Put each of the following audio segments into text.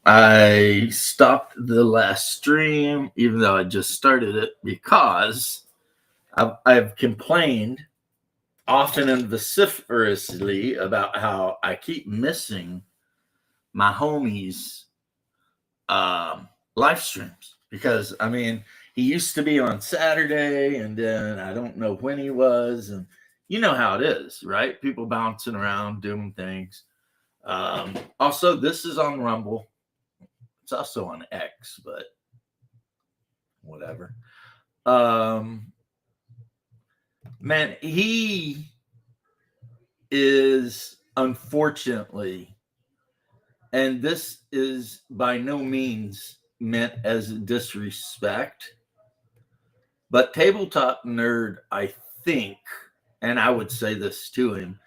I stopped the last stream, even though I just started it, because I've complained often and vociferously about how I keep missing my homies' live streams. Because, I mean, he used to be on Saturday, and then I don't know when he was. And you know how it is, right? People bouncing around doing things. Also, this is on Rumble. It's also on X, but whatever. Man, he is unfortunately, and this is by no means meant as disrespect, but Tabletop Nerd, I think, and I would say this to him,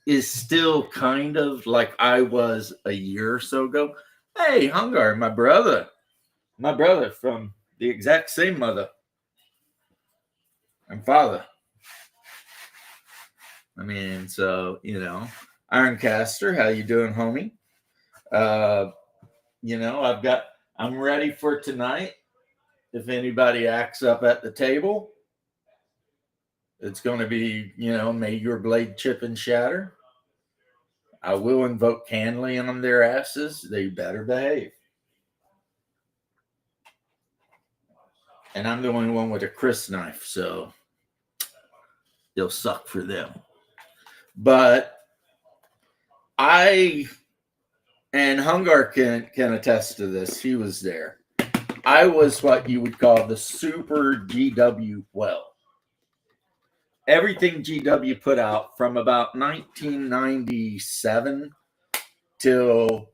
is still kind of like I was a year or so ago. Hey, Hungar, my brother from the exact same mother and father. I mean, so, Ironcaster, how you doing, homie? Uh, I'm ready for tonight. If anybody acts up at the table, it's going to be, may your blade chip and shatter. I will invoke Canley on their asses. They better behave. And I'm the only one with a Chris knife, so it'll suck for them. But and Hungar can attest to this. He was there. I was what you would call the super GW well. Everything GW put out from about 1997 till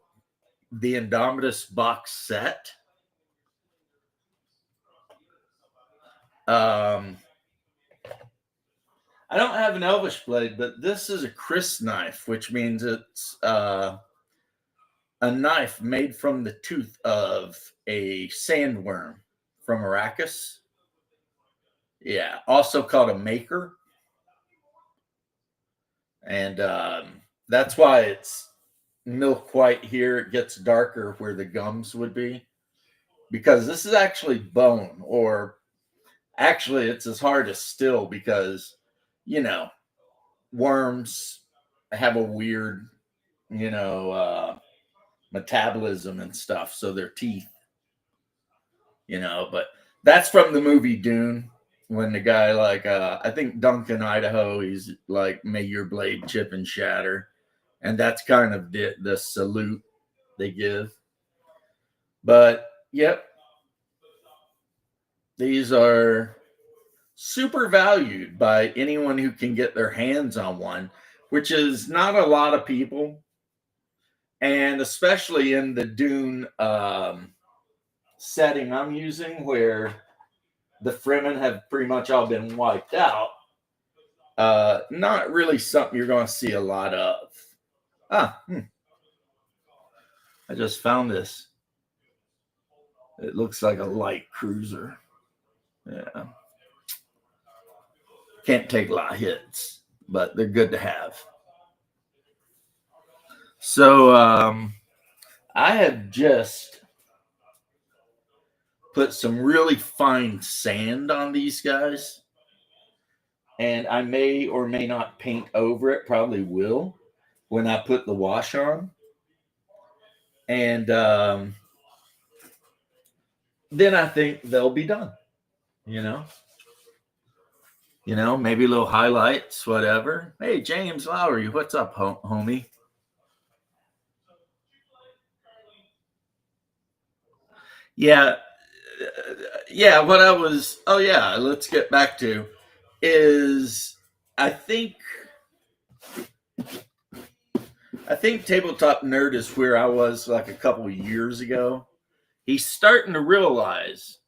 the Indomitus box set. I don't have an Elvish blade, but this is a Chris knife, which means it's a knife made from the tooth of a sandworm from Arrakis. Yeah, also called a maker. And that's why it's milk white here. It gets darker where the gums would be, because this is actually bone, or actually it's as hard as steel, because worms have a weird metabolism and stuff, so their teeth, but that's from the movie Dune, when the guy, like, I think Duncan Idaho, he's like, may your blade chip and shatter, and that's kind of the salute they give. But yep, these are super valued by anyone who can get their hands on one, which is not a lot of people. And especially in the Dune setting I'm using, where the Fremen have pretty much all been wiped out, not really something you're going to see a lot of. I just found this. It looks like a light cruiser. Yeah. Can't take a lot of hits, but they're good to have. So I have just put some really fine sand on these guys, and I may or may not paint over it. Probably will when I put the wash on. And then I think they'll be done. Maybe little highlights, whatever. Hey, James Lowry, what's up, homie? Yeah, what I was, let's get back to, is I think Tabletop Nerd is where I was like a couple years ago. He's starting to realize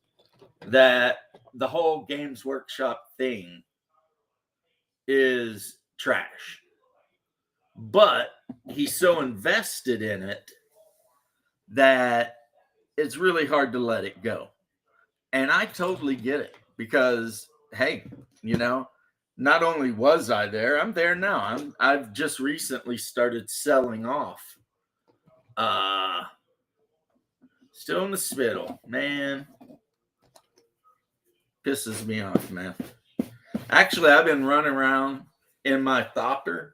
that the whole Games Workshop thing is trash. But he's so invested in it that it's really hard to let it go. And I totally get it, because, hey, not only was I there, I'm there now. I've just recently started selling off Still in the spittle, man. Pisses me off, man. Actually, I've been running around in my thopter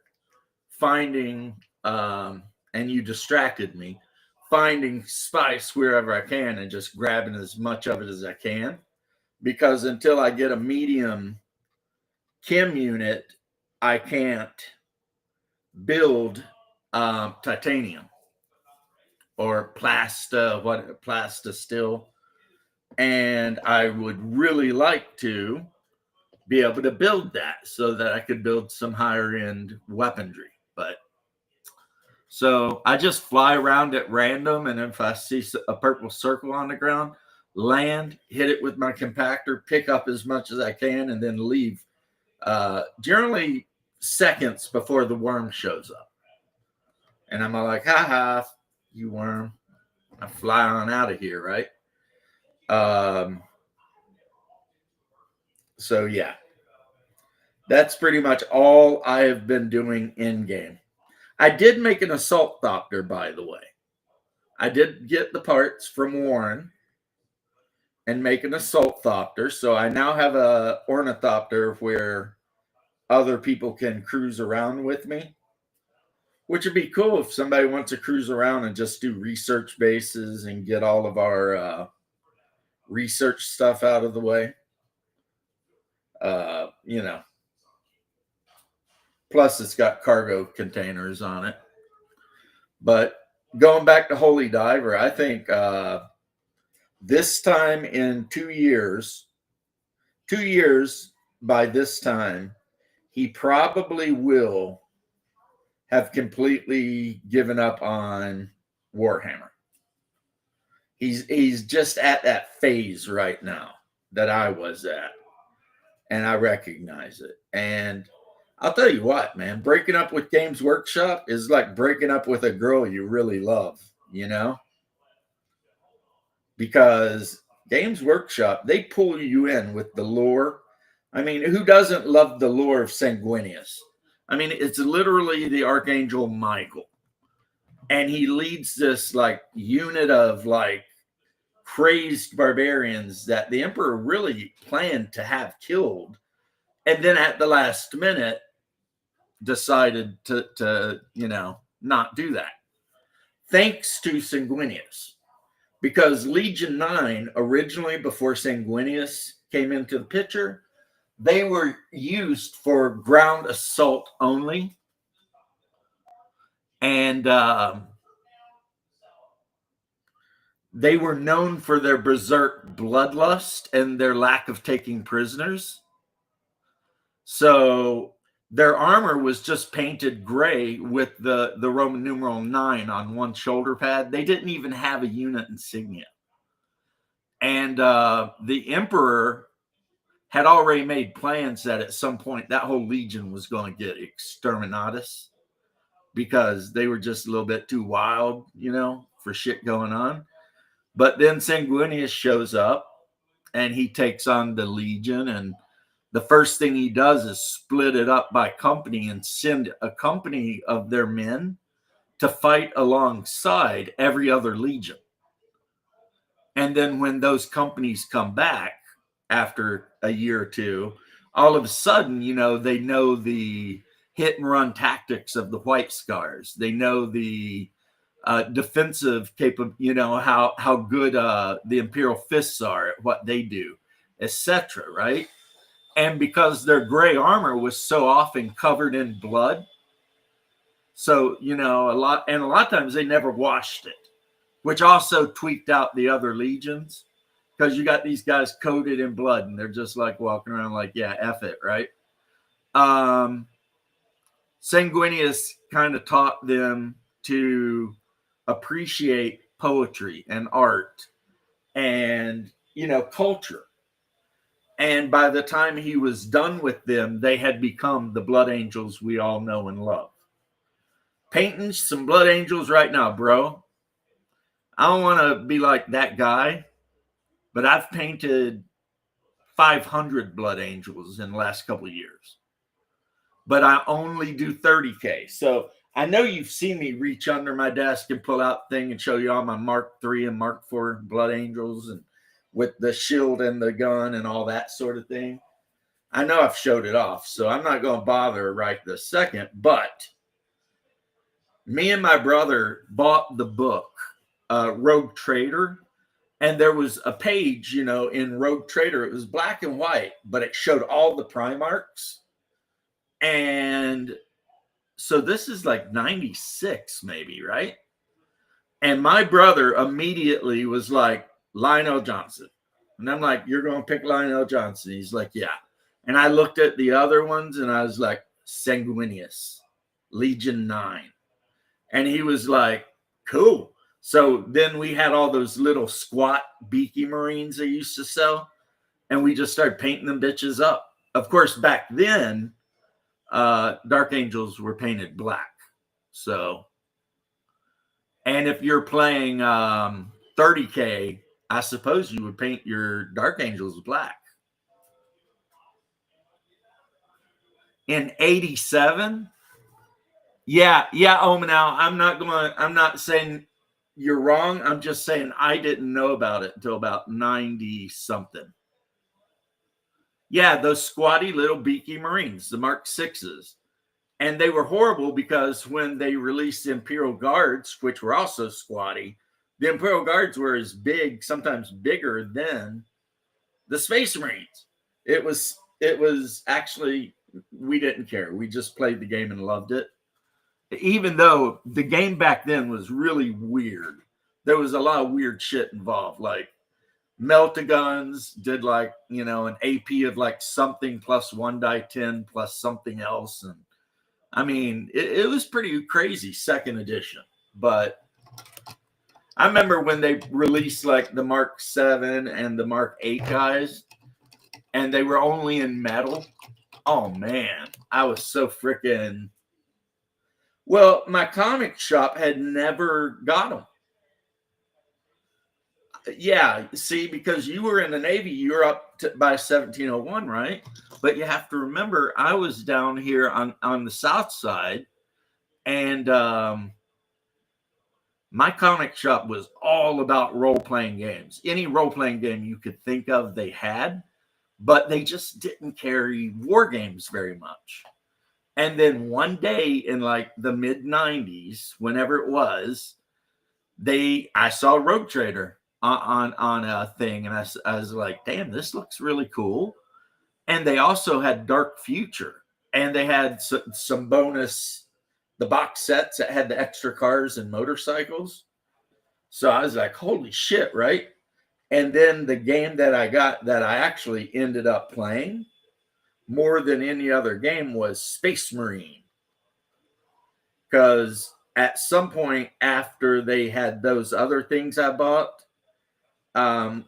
finding, and you distracted me, finding spice wherever I can and just grabbing as much of it as I can. Because until I get a medium chem unit, I can't build titanium or plasta still. And I would really like to be able to build that so that I could build some higher end weaponry. But so I just fly around at random, and if I see a purple circle on the ground, land, hit it with my compactor, pick up as much as I can, and then leave. Generally seconds before the worm shows up. And I'm like, ha ha, you worm. I fly on out of here, right? So yeah, that's pretty much all I have been doing in game. I did make an assault thopter, by the way. I did get the parts from Warren and make an assault thopter. So I now have a ornithopter where other people can cruise around with me, which would be cool if somebody wants to cruise around and just do research bases and get all of our research stuff out of the way. You know, plus it's got cargo containers on it. But going back to Holy Diver, I think this time in 2 years, by this time, he probably will have completely given up on Warhammer. He's just at that phase right now that I was at, and I recognize it. And I'll tell you what, man, breaking up with Games Workshop is like breaking up with a girl you really love, you know? Because Games Workshop, they pull you in with the lore. I mean, who doesn't love the lore of Sanguinius? I mean, it's literally the Archangel Michael. And he leads this like unit of like crazed barbarians that the Emperor really planned to have killed. And then at the last minute decided to not do that. Thanks to Sanguinius. Because Legion 9, originally before Sanguinius came into the picture, they were used for ground assault only. And they were known for their berserk bloodlust and their lack of taking prisoners. So their armor was just painted gray with the Roman numeral 9 on one shoulder pad. They didn't even have a unit insignia. And the Emperor had already made plans that at some point that whole legion was going to get exterminatus because they were just a little bit too wild, for shit going on. But then Sanguinius shows up and he takes on the legion, and the first thing he does is split it up by company and send a company of their men to fight alongside every other legion. And then when those companies come back after a year or two, all of a sudden, they know the hit and run tactics of the White Scars. They know the defensive how good the Imperial Fists are at what they do, etc. Right? And because their gray armor was so often covered in blood, so a lot of times they never washed it, which also tweaked out the other legions, because you got these guys coated in blood and they're just like walking around like, yeah, F it, right? Sanguinius kind of taught them to appreciate poetry and art and, culture. And by the time he was done with them, they had become the Blood Angels we all know and love. Painting some Blood Angels right now, bro. I don't want to be like that guy, but I've painted 500 Blood Angels in the last couple of years. But I only do 30K. So I know you've seen me reach under my desk and pull out the thing and show you all my Mark III and Mark IV Blood Angels and with the shield and the gun and all that sort of thing. I know I've showed it off, so I'm not going to bother right this second, but me and my brother bought the book, Rogue Trader, and there was a page, in Rogue Trader. It was black and white, but it showed all the Primarchs. And so this is like 96 maybe, right? And my brother immediately was like, Lionel Johnson. And I'm like, you're going to pick Lionel Johnson? He's like, yeah. And I looked at the other ones and I was like, Sanguinius, Legion 9. And he was like, cool. So then we had all those little squat beaky Marines they used to sell. And we just started painting them bitches up. Of course, back then, Dark Angels were painted black. So, and if you're playing 30K, I suppose you would paint your Dark Angels black. In 87, yeah, Omanal, I'm not saying you're wrong. I'm just saying I didn't know about it until about 90 something. Yeah, those squatty little beaky Marines, the Mark VIs. And they were horrible because when they released the Imperial Guards, which were also squatty, the Imperial Guards were as big, sometimes bigger than the Space Marines. It was actually, we didn't care. We just played the game and loved it. Even though the game back then was really weird. There was a lot of weird shit involved. Like Meltaguns did like, an AP of like something plus 1 die 10 plus something else. And I mean, it was pretty crazy, second edition. But I remember when they released like the Mark 7 and the Mark 8 guys, and they were only in metal. Oh, man. I was so freaking... Well, my comic shop had never got them. Yeah, see, because you were in the Navy, you were up by 1701, right? But you have to remember, I was down here on the south side, and my comic shop was all about role-playing games. Any role-playing game you could think of, they had, but they just didn't carry war games very much. And then one day in like the mid-90s, whenever it was, I saw Rogue Trader on a thing, and I was like, damn, this looks really cool. And they also had Dark Future, and they had some bonus, the box sets that had the extra cars and motorcycles. So I was like, holy shit, right? And then the game that I got that I actually ended up playing more than any other game was Space Marine. Because at some point after they had those other things I bought, Hungar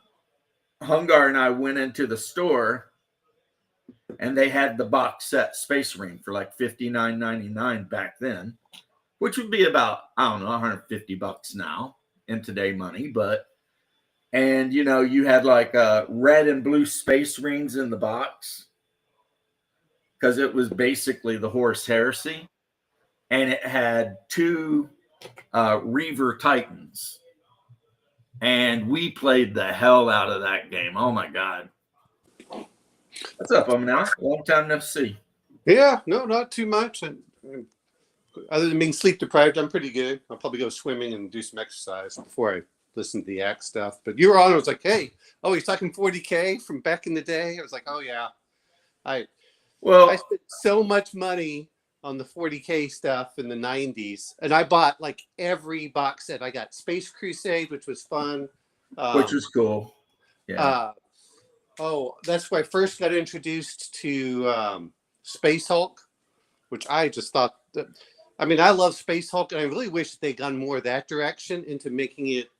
and I went into the store and they had the box set Space Marine for like $59.99 back then, which would be about, I don't know, $150 now in today money. And you had like red and blue Space Marines in the box because it was basically the Horus Heresy, and it had 2 Reaver Titans. And we played the hell out of that game. Oh my God. What's up, now? Long time no see. Yeah, no, not too much. And other than being sleep deprived, I'm pretty good. I'll probably go swimming and do some exercise before I listen to the act stuff. But you were on, I was like, hey, he's talking 40K from back in the day. I was like, oh yeah. I spent so much money on the 40K stuff in the 90s. And I bought like every box set. I got Space Crusade, which was fun. Which was cool. Yeah. That's where I first got introduced to Space Hulk, which I just thought that, I mean, I love Space Hulk, and I really wish that they'd gone more that direction into making it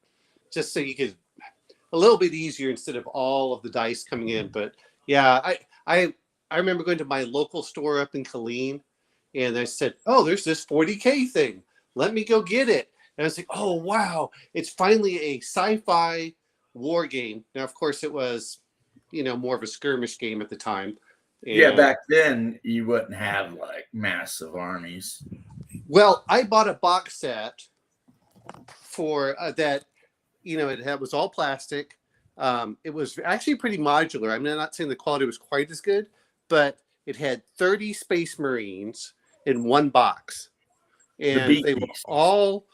just so you could a little bit easier instead of all of the dice coming in. But yeah, I remember going to my local store up in Killeen, and I said, oh, there's this 40K thing. Let me go get it. And I was like, oh, wow. It's finally a sci-fi war game. Now, of course, it was, more of a skirmish game at the time. And yeah, back then, you wouldn't have, like, massive armies. Well, I bought a box set for that. Was all plastic. It was actually pretty modular. I'm not saying the quality was quite as good, but it had 30 Space Marines in one box, The and they were beakies. all,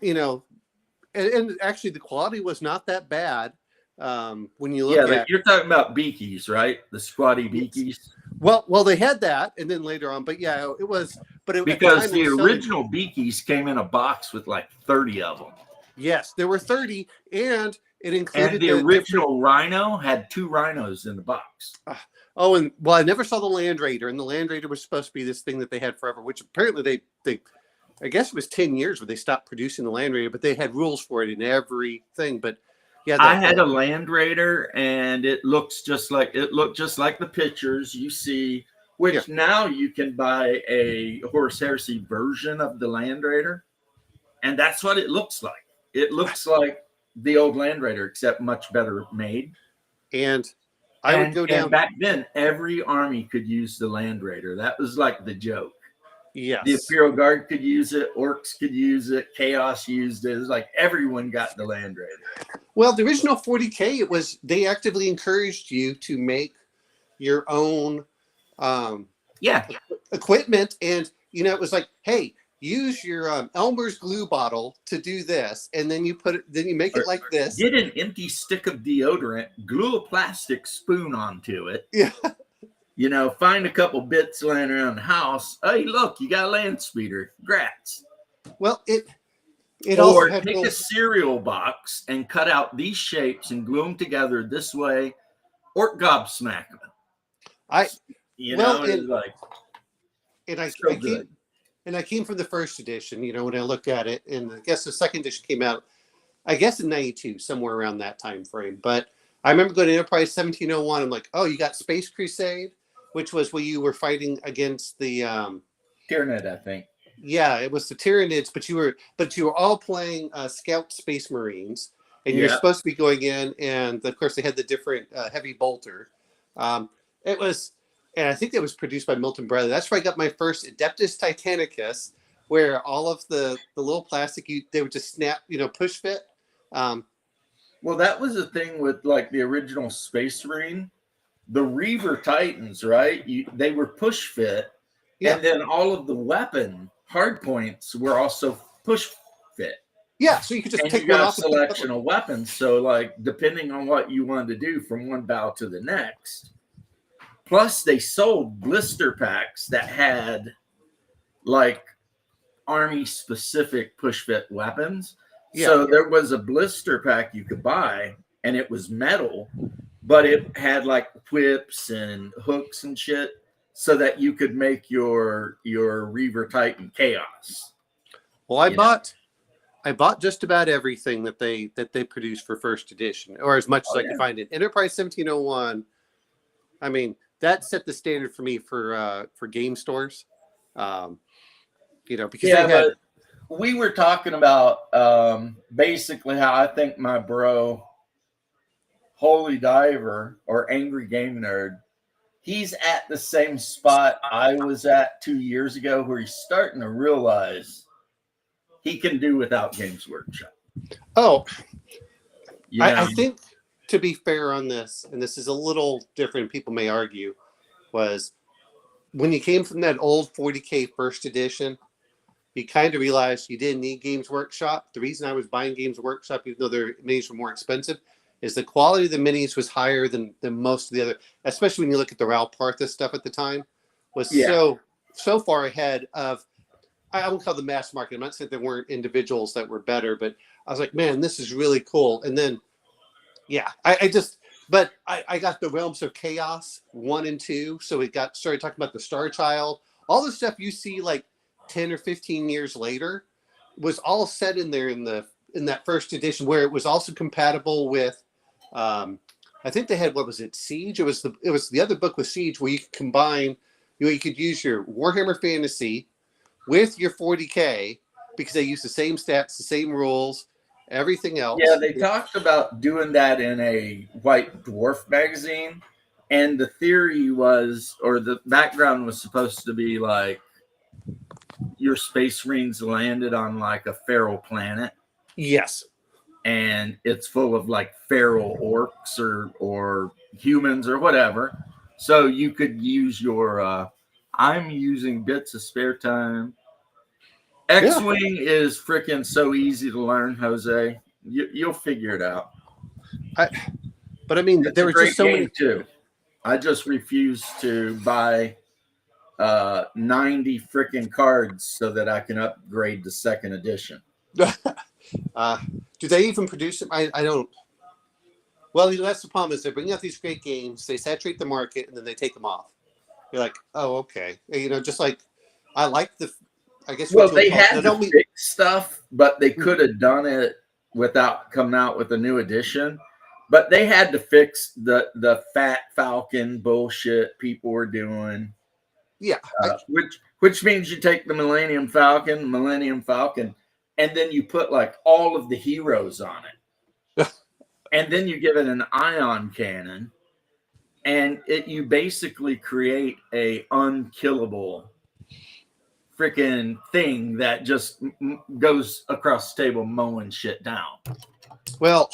and actually the quality was not that bad. When you look at, you're talking about beakies, right? The squatty beakies. well, they had that, and then later on, but yeah, it was, at the Because time it the was selling. original beakies came in a box with like 30 of them. Yes, there were 30, and it And included the the different. original Rhino had 2 rhinos in the box. Oh, and well, I never saw the Land Raider, and the Land Raider was supposed to be this thing that they had forever, which apparently they I guess it was 10 years where they stopped producing the Land Raider, but they had rules for it in everything. But yeah, I had a Land Raider, and it looked just like the pictures you see, which now you can buy a Horus Heresy version of the Land Raider, and that's what it looks like. It looks like the old Land Raider, except much better made. And I would go down. And back then, every army could use the Land Raider. That was like the joke. Yes. The Imperial Guard could use it. Orcs could use it. Chaos used it. It was like everyone got the Land Raider. Well, the original 40K, they actively encouraged you to make your own equipment. And, it was like, hey, use your Elmer's glue bottle to do this. And then you make it like this. Get an empty stick of deodorant, glue a plastic spoon onto it. Yeah. Find a couple bits laying around the house. Hey, look, you got a land speeder. Congrats. Well, it or also had take a cereal box and cut out these shapes and glue them together this way, or gobsmack them. I came from the first edition. When I look at it, and I guess the second edition came out, I guess in '92, somewhere around that time frame. But I remember going to Enterprise 1701. I'm like, oh, you got Space Crusade, which was where you were fighting against the Tyranid, I think. Yeah, it was the Tyranids, but you were all playing Scout Space Marines, and you're supposed to be going in, and of course they had the different heavy bolter. It was, and I think that was produced by Milton Bradley. That's where I got my first Adeptus Titanicus, where all of the little plastic they would just snap, push fit. Well, that was the thing with like the original Space Marine, the Reaver Titans, right? They were push fit, and then all of the weapon hard points were also push fit. Yeah, so you could just take one off. A selection of weapons. So, like, depending on what you wanted to do from one bow to the next. Plus, they sold blister packs that had like army specific push fit weapons. Yeah. So there was a blister pack you could buy, and it was metal, but it had like whips and hooks and shit, so that you could make your Reaver Titan Chaos. Well, I bought just about everything that they produced for first edition, or as much as I could find it. Enterprise 1701. I mean, that set the standard for me for game stores. Because we were talking about basically how I think my bro, Holy Diver or Angry Game Nerd, he's at the same spot I was at 2 years ago, where he's starting to realize he can do without Games Workshop. Oh, I think, to be fair on this, and this is a little different, people may argue, was when you came from that old 40K first edition, you kind of realized you didn't need Games Workshop. The reason I was buying Games Workshop, even though their minis were more expensive, is the quality of the minis was higher than most of the other, especially when you look at the Ral Partha stuff at the time, was so far ahead of, I won't call the mass market. I'm not saying there weren't individuals that were better, but I was like, man, this is really cool. And then, I got the Realms of Chaos 1 and 2. So we started talking about the Star Child. All the stuff you see like 10 or 15 years later was all set in there in that first edition, where it was also compatible with, I think they had, what was it, Siege? It was the other book with Siege, where you could combine, you could use your Warhammer Fantasy with your 40K, because they use the same stats, the same rules, everything else. Yeah, they talked about doing that in a White Dwarf magazine, and the theory was, or the background was supposed to be like, your Space Marines landed on like a feral planet, Yes. and it's full of like feral orcs or humans or whatever. So you could use your I'm using bits of spare time. X-Wing is freaking so easy to learn, Jose. You'll figure it out. But I mean, It's there a were great just so game many. too. I just refuse to buy 90 freaking cards so that I can upgrade the second edition. Do they even produce them? I don't. Well, that's the problem is they bring out these great games, they saturate the market, and then they take them off. You're like, oh, okay. Just like I like the. I guess what Well, you would they call. had I to don't mean. fix stuff, but they could have done it without coming out with a new edition. But they had to fix the Fat Falcon bullshit people were doing. Yeah. Which means you take the Millennium Falcon, and then you put like all of the heroes on it, and then you give it an ion cannon, and you basically create a unkillable freaking thing that just goes across the table mowing shit down. Well,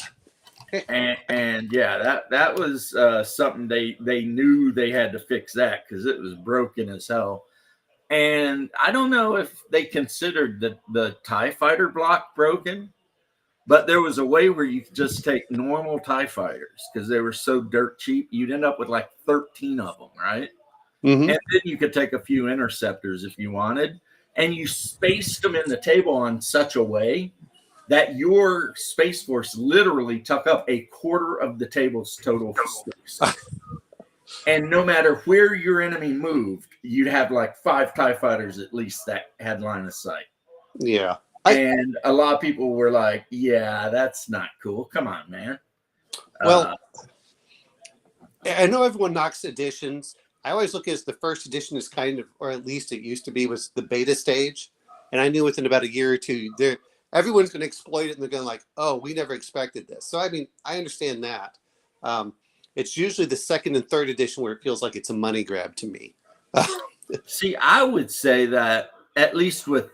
and yeah, that was something they knew they had to fix that because it was broken as hell. And I don't know if they considered the TIE fighter block broken, but there was a way where you could just take normal TIE fighters because they were so dirt cheap. You'd end up with like 13 of them, right? mm-hmm. And then you could take a few interceptors if you wanted, and you spaced them in the table on such a way that your Space Force literally took up a quarter of the table's total space. And no matter where your enemy moved, you'd have like 5 TIE fighters at least that had line of sight. Yeah. And a lot of people were like, yeah, that's not cool. Come on, man. Well, I know everyone knocks editions. I always look at the first edition as kind of, or at least it used to be, was the beta stage. And I knew within about a year or two, everyone's going to exploit it and they're going to like, oh, we never expected this. So, I mean, I understand that. It's usually the second and third edition where it feels like it's a money grab to me. See, I would say that at least with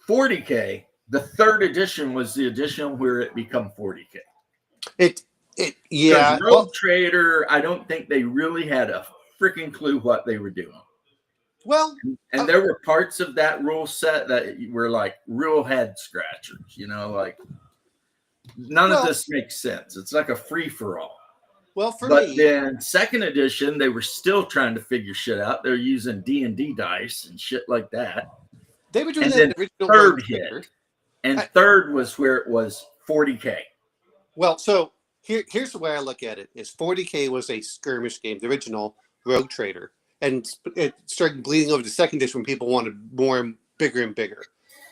40K, the third edition was the edition where it become 40K. Yeah. Rogue Trader, I don't think they really had a freaking clue what they were doing. Well, and there were parts of that rule set that were like real head scratchers, like none of this makes sense. It's like a free for all. Well, but then second edition, they were still trying to figure shit out. They're using D&D dice and shit like that. They were doing and that then in the original third Rogue hit, Trader. and third was where it was 40K. Well, so here's the way I look at it: is 40K was a skirmish game, the original Rogue Trader, and it started bleeding over to second edition when people wanted more and bigger and bigger.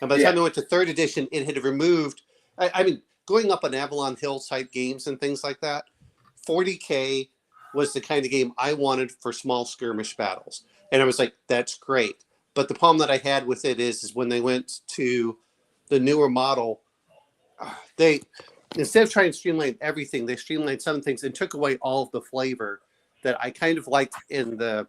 And by the time they went to third edition, it had removed. I mean, going up on Avalon Hill type games and things like that, 40K was the kind of game I wanted for small skirmish battles, and I was like, that's great. But the problem that I had with it is when they went to the newer model, they instead of trying to streamline everything, they streamlined some things and took away all of the flavor that I kind of liked in the,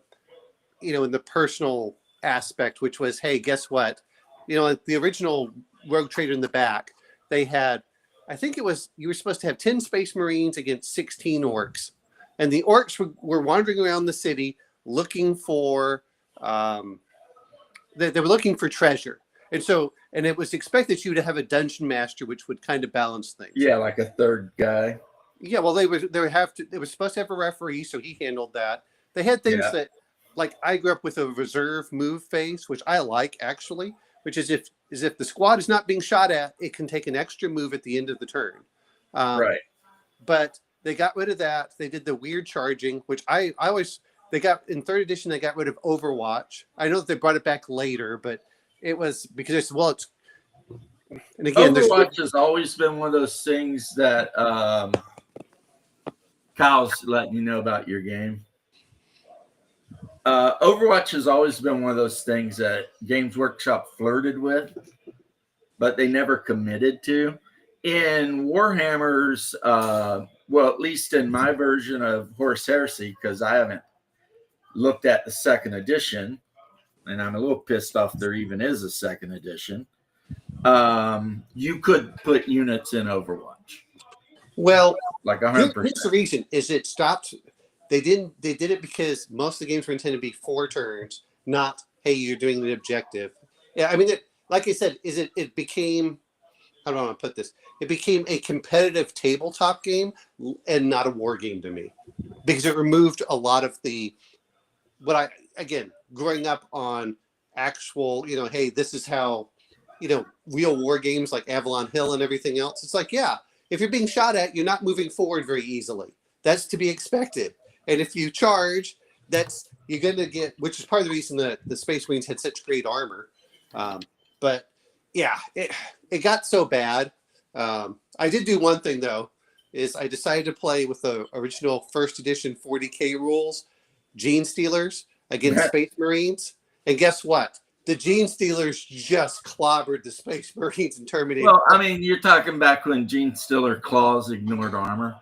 in the personal aspect, which was, hey, guess what? The original Rogue Trader in the back, they had, I think it was, you were supposed to have 10 Space Marines against 16 orcs. And the orcs were wandering around the city looking for, they were looking for treasure. And it was expected you to have a dungeon master, which would kind of balance things. Yeah, like a third guy. Yeah, well, they were supposed to have a referee, so he handled that. They had things that, like, I grew up with a reserve move phase, which I like actually, which is if the squad is not being shot at, it can take an extra move at the end of the turn. Right. But they got rid of that. They did the weird charging, which I always, they got in third edition. They got rid of Overwatch. I know that they brought it back later, but it was because it's and again, Overwatch has always been one of those things that Kyle's letting you know about your game. Overwatch has always been one of those things that Games Workshop flirted with, but they never committed to. In Warhammer's, well, at least in my version of Horus Heresy, because I haven't looked at the second edition, and I'm a little pissed off there even is a second edition, you could put units in Overwatch. Well, Like 100%. here's the reason: is it stopped. They didn't. They did it because most of the games were intended to be 4 turns, not hey, you're doing the objective. Yeah, I mean, like I said, it became. How do I want to put this? It became a competitive tabletop game and not a war game to me, because it removed a lot of the. What I again growing up on actual, hey, this is how, real war games like Avalon Hill and everything else. It's like, yeah, if you're being shot at, you're not moving forward very easily. That's to be expected. And if you charge, you're going to get, which is part of the reason that the Space Marines had such great armor. But yeah, it got so bad. I did do one thing though, is I decided to play with the original first edition 40K rules, Gene Stealers against Space Marines. And guess what? The Gene Stealers just clobbered the Space Marines and terminated. Well, I mean, you're talking back when Gene Stealer claws ignored armor.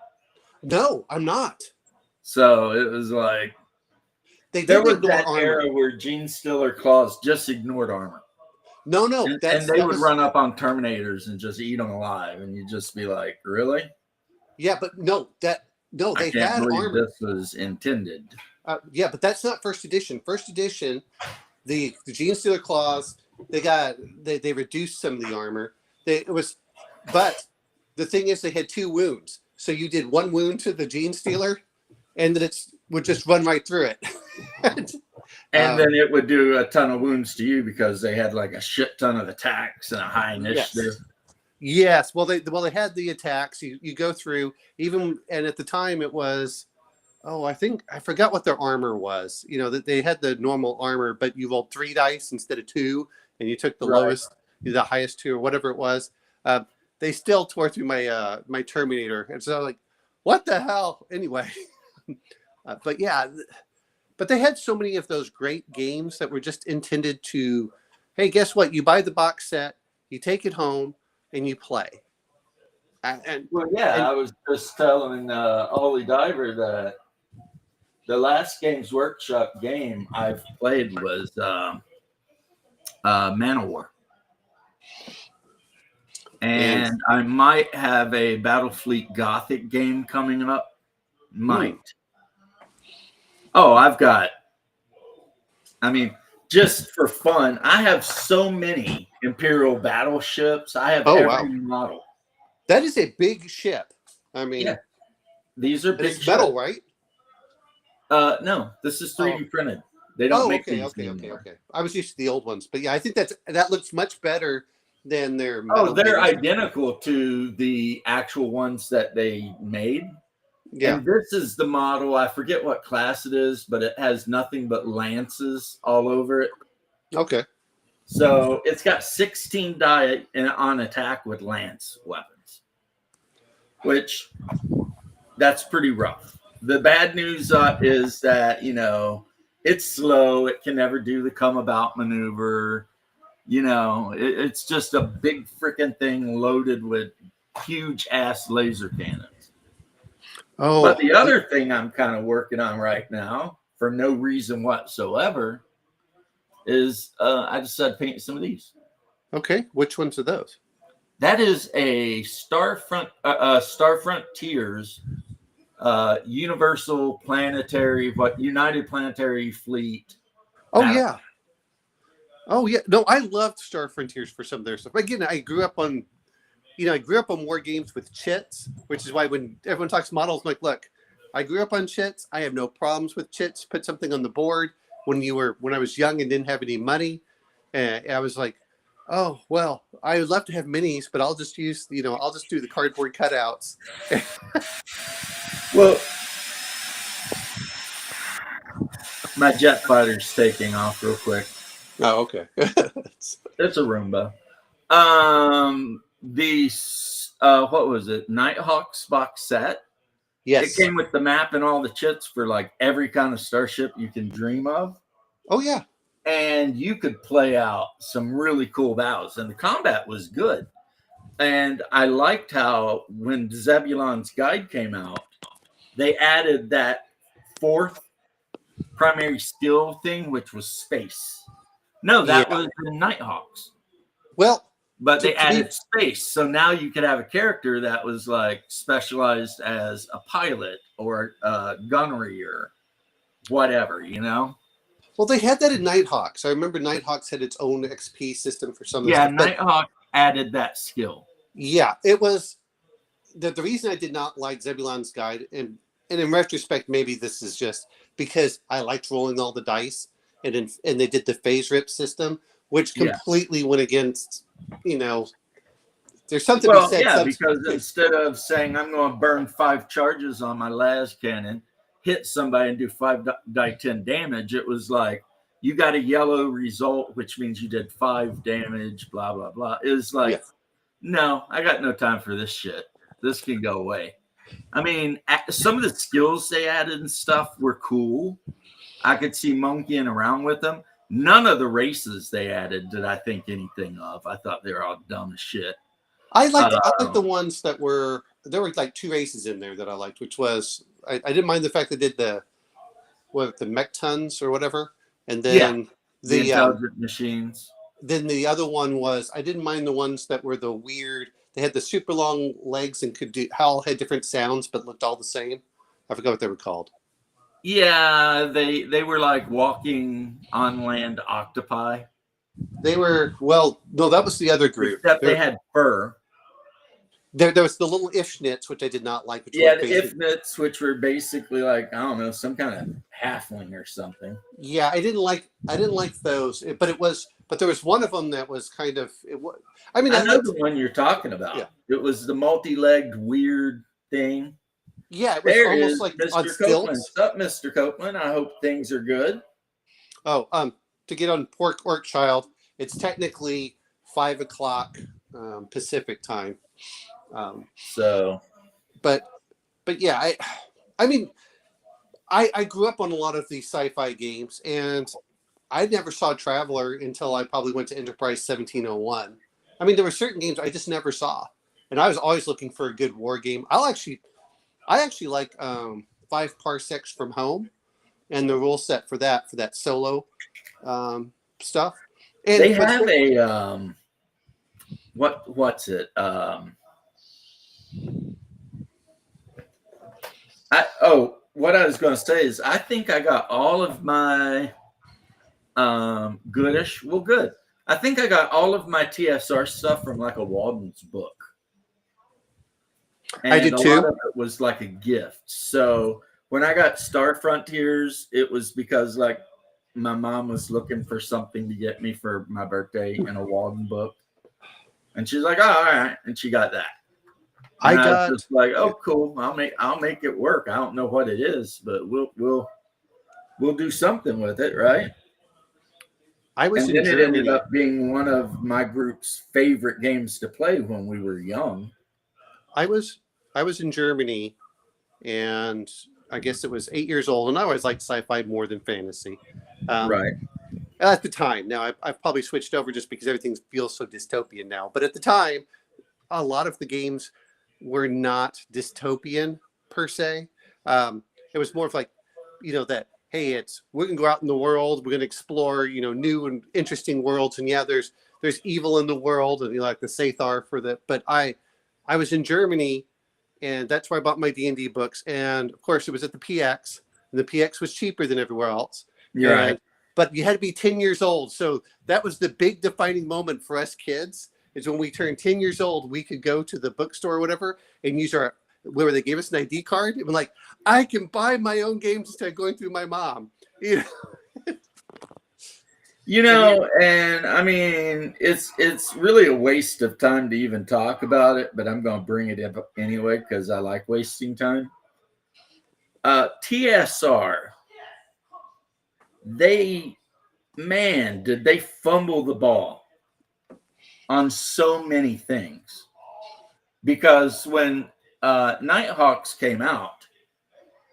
No, I'm not. So it was like there was that era where Gene Stealer claws just ignored armor. No, and they would run up on Terminators and just eat them alive, and you'd just be like, "Really?" Yeah, but they had armor. This was intended. Yeah, but that's not first edition. First edition, the Gene Stealer claws, they reduced some of the armor. But the thing is, they had 2 wounds. So you did 1 wound to the Gene Stealer, and then it would just run right through it. And then it would do a ton of wounds to you because they had like a shit ton of attacks and a high initiative. Yes. Well, they had the attacks. You go through and at the time it was, I forgot what their armor was. That they had the normal armor, but you rolled 3 dice instead of 2, and you took the lowest, the highest 2 or whatever it was. They still tore through my Terminator, and so I'm like, what the hell? Anyway, but yeah. But they had so many of those great games that were just intended to, hey, guess what? You buy the box set, you take it home, and you play. I was just telling Ollie Diver that the last Games Workshop game I've played was Manowar. And I might have a Battlefleet Gothic game coming up. Might. Oh, just for fun, I have so many Imperial battleships. I have every model. That is a big ship. I mean, these are big ships. Metal, right? No, this is 3D printed. They don't make these anymore. Okay. I was used to the old ones, but yeah, I think that looks much better than their metal. They're identical to the actual ones that they made. Yeah. And this is the model. I forget what class it is, but it has nothing but lances all over it. Okay. So it's got 16 die on attack with lance weapons, which that's pretty rough. The bad news is that, it's slow. It can never do the come about maneuver. It's just a big freaking thing loaded with huge ass laser cannons. Oh, but the other thing I'm kind of working on right now, for no reason whatsoever, is I decided to paint some of these. Okay, which ones are those? That is a Star Frontiers Universal Planetary, United Planetary Fleet. Oh yeah. Oh yeah. No, I loved Star Frontiers for some of their stuff. Again, I grew up on war games with chits, which is why when everyone talks models, I'm like, look, I grew up on chits. I have no problems with chits. Put something on the board. When I was young and didn't have any money, I was like, oh, well, I would love to have minis, but I'll just use, I'll just do the cardboard cutouts. Well, my jet fighter's taking off real quick. Oh, okay. It's a Roomba. What was it? Nighthawks box set. Yes. It came with the map and all the chits for like every kind of starship you can dream of. Oh yeah. And you could play out some really cool battles, and the combat was good. And I liked how when Zebulon's Guide came out, they added that 4th primary skill thing, which was space. No, Yeah. that was in Nighthawks. Well, But they to be added space. So now you could have a character that was like specialized as a pilot or a gunnery or whatever, you know? well, they had that in Nighthawks. I remember Nighthawks had its own XP system for some of the Yeah, stuff. But Nighthawk added that skill. yeah, it was the reason I did not like Zebulon's Guide, and in retrospect, maybe this is just because I liked rolling all the dice, and they did the phase rip system, which Yeah. completely went against, you know, there's something to be Well, said. yeah, because instead of saying I'm going to burn 5 charges on my las cannon, hit somebody and do 5 die 10 damage, it was like you got a yellow result, which means you did 5 damage, blah, blah, blah. It was like, Yeah. no, I got no time for this shit. This can go away. I mean, some of the skills they added and stuff were cool. I could see monkeying around with them. None of the races they added did I think anything of. I thought they were all dumb as shit. I liked the ones that were there were like 2 races in there that I liked, which was I didn't mind the fact they did the mech tons or whatever, and then the intelligent machines. Then the other one was I didn't mind the ones that were the weird. They had the super long legs and could do all had different sounds but looked all the same. I forgot what they were called. Yeah, they were like walking on land octopi. They were no, that was the other group. Except they had fur. There was the little Ifschnits, which I did not like. Which the Ifschnits, which were basically like, I don't know, some kind of halfling or something. Yeah, I didn't like those, but there was one of them that was kind of I mean, I know the one you're talking about. Yeah. It was the multi-legged weird thing. Yeah, it was almost like Mr. Copeland. What's up, Mr. Copeland? I hope things are good. Oh, to get on Pork Orc Child, it's technically 5:00 Pacific time. But yeah, I mean, I grew up on a lot of these sci-fi games, and I never saw Traveler until I probably went to Enterprise 1701. I mean, there were certain games I just never saw, and I was always looking for a good war game. I actually like 5 Parsecs from Home, and the rule set for that solo stuff. And they have a what's it? What I was going to say is I think I got all of my good. I think I got all of my TSR stuff from like a Walden's book. And I did too. A lot of it was like a gift. So when I got Star Frontiers, it was because like my mom was looking for something to get me for my birthday in a Walden book. And she's like, oh, all right. And she got that. And I was just like, oh, cool. I'll make it work. I don't know what it is, but we'll do something with it, right? It ended up being one of my group's favorite games to play when we were young. I was in Germany, and I guess it was 8 years old, and I always liked sci-fi more than fantasy. Right. At the time. Now I've probably switched over just because everything feels so dystopian now. But at the time, a lot of the games were not dystopian per se. It was more of like, that, hey, we're going to go out in the world. We're going to explore, new and interesting worlds. And yeah, there's evil in the world, and like the Sathar for that. But I was in Germany, and that's where I bought my D&D books. And of course, it was at the PX. And the PX was cheaper than everywhere else. You're right. But you had to be 10 years old. So that was the big defining moment for us kids, is when we turned 10 years old, we could go to the bookstore or whatever and use where they gave us an ID card. And we're like, I can buy my own games instead of going through my mom. And I mean, it's really a waste of time to even talk about it, but I'm going to bring it up anyway because I like wasting time. TSR. Did they fumble the ball on so many things. Because when Nighthawks came out,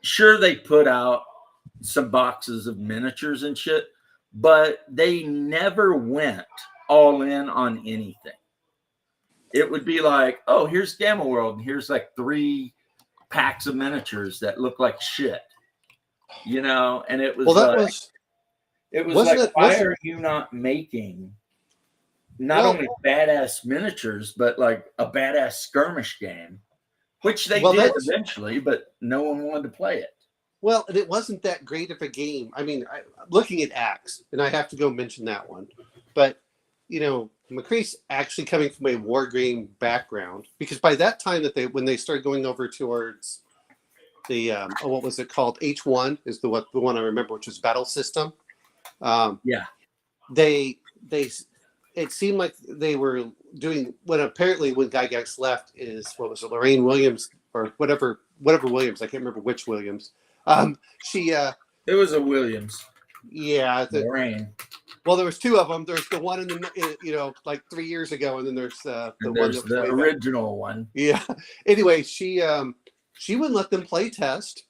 sure, they put out some boxes of miniatures and shit, but they never went all in on anything. It would be like, oh, here's Gamma World, and here's like 3 packs of miniatures that look like shit. And it was It was Wasn't like, it? why Wasn't are you not making not well? only badass miniatures, but like a badass skirmish game, which they Well, did that's eventually, but no one wanted to play it. well, and it wasn't that great of a game. I mean, looking at Axe, and I have to go mention that one, but McCree's actually coming from a war game background because by that time when they started going over towards the what was it called? H1 is the one I remember, which was Battle System. Yeah. They it seemed like they were doing when Gygax left is what was it, Lorraine Williams or whatever Williams, I can't remember which Williams. She It was a Williams. Yeah, Lorraine. well, there was two of them. There's the one in the like 3 years ago, and then there's the And one there's that was the way back. original one. Yeah. Anyway, she wouldn't let them play test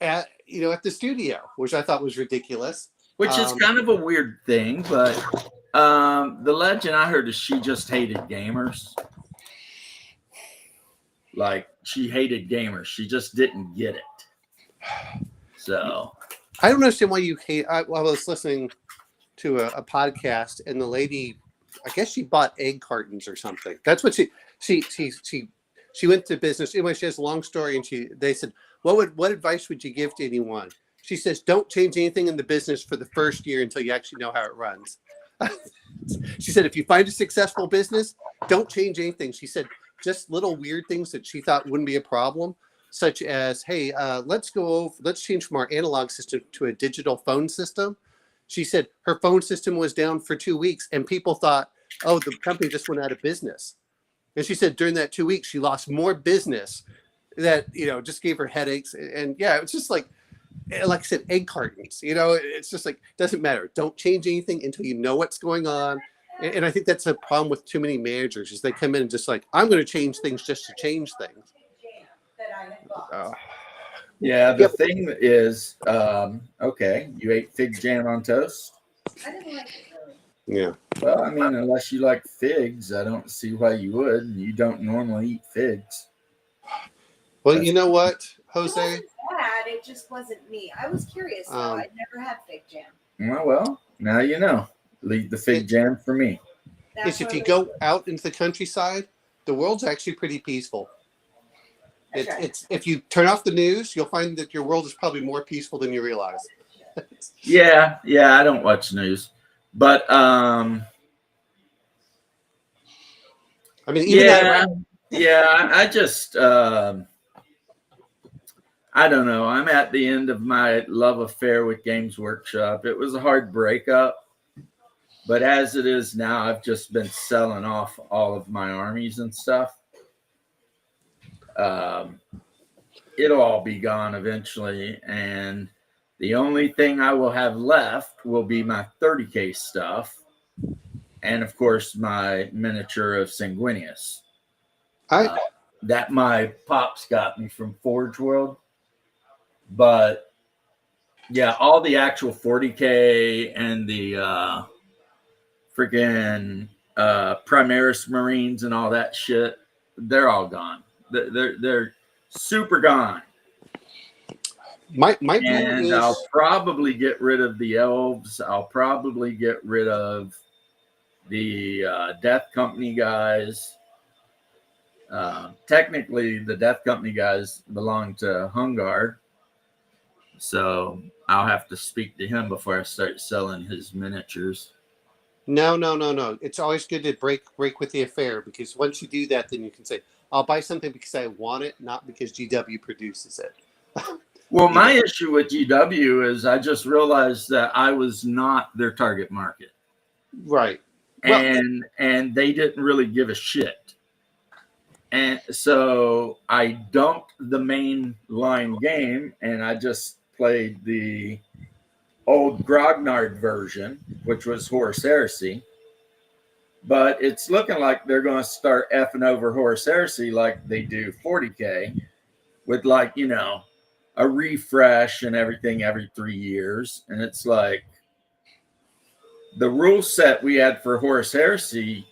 at the studio, which I thought was ridiculous. Which is kind of a weird thing, but the legend I heard is she just hated gamers. Like, she hated gamers. She just didn't get it. So I don't understand why you hate. I was listening to a podcast, and the lady, I guess she bought egg cartons or something. That's what she went to business. Anyway, she has a long story, and they said, what advice would you give to anyone? She says, don't change anything in the business for the first year until you actually know how it runs. She said, if you find a successful business, don't change anything. She said, just little weird things that she thought wouldn't be a problem, such as, hey, let's change from our analog system to a digital phone system. She said her phone system was down for 2 weeks and people thought, oh, the company just went out of business. And she said during that 2 weeks, she lost more business that, just gave her headaches. And yeah, it's just like I said, egg cartons, it's just like, doesn't matter. Don't change anything until you know what's going on. And I think that's a problem with too many managers is they come in and just like, I'm going to change things just to change things. yeah, the thing is, okay, you ate fig jam on toast? I didn't like it Yeah. really. Well, I mean, unless you like figs, I don't see why you would. You don't normally eat figs. Well, you know what, Jose? It wasn't bad. It just wasn't me. I was curious, though. I'd never had fig jam. Well, now you know. Leave the fig jam for me. That's If what you it go was. out into the countryside, the world's actually pretty peaceful. That's right. It's if you turn off the news, you'll find that your world is probably more peaceful than you realize. Yeah, I don't watch news. But I mean, even I just I don't know. I'm at the end of my love affair with Games Workshop. It was a hard breakup, but as it is now, I've just been selling off all of my armies and stuff. It'll all be gone eventually, and the only thing I will have left will be my 30K stuff, and of course my miniature of Sanguinius. That my pops got me from Forge World. But yeah, all the actual 40K and the freaking Primaris Marines and all that shit, they're all gone. They're super gone. my view And is I'll probably get rid of the elves. I'll probably get rid of the Death Company guys. Technically, the Death Company guys belong to Hungard. So I'll have to speak to him before I start selling his miniatures. no. It's always good to break with the affair because once you do that, then you can say, I'll buy something because I want it, not because GW produces it. Well, my issue with GW is I just realized that I was not their target market. Right. And they didn't really give a shit. And so I dumped the main line game and I just played the old Grognard version, which was Horus Heresy. But it's looking like they're going to start effing over Horus Heresy like they do 40K with a refresh and everything every 3 years. And it's like the rule set we had for Horus Heresy,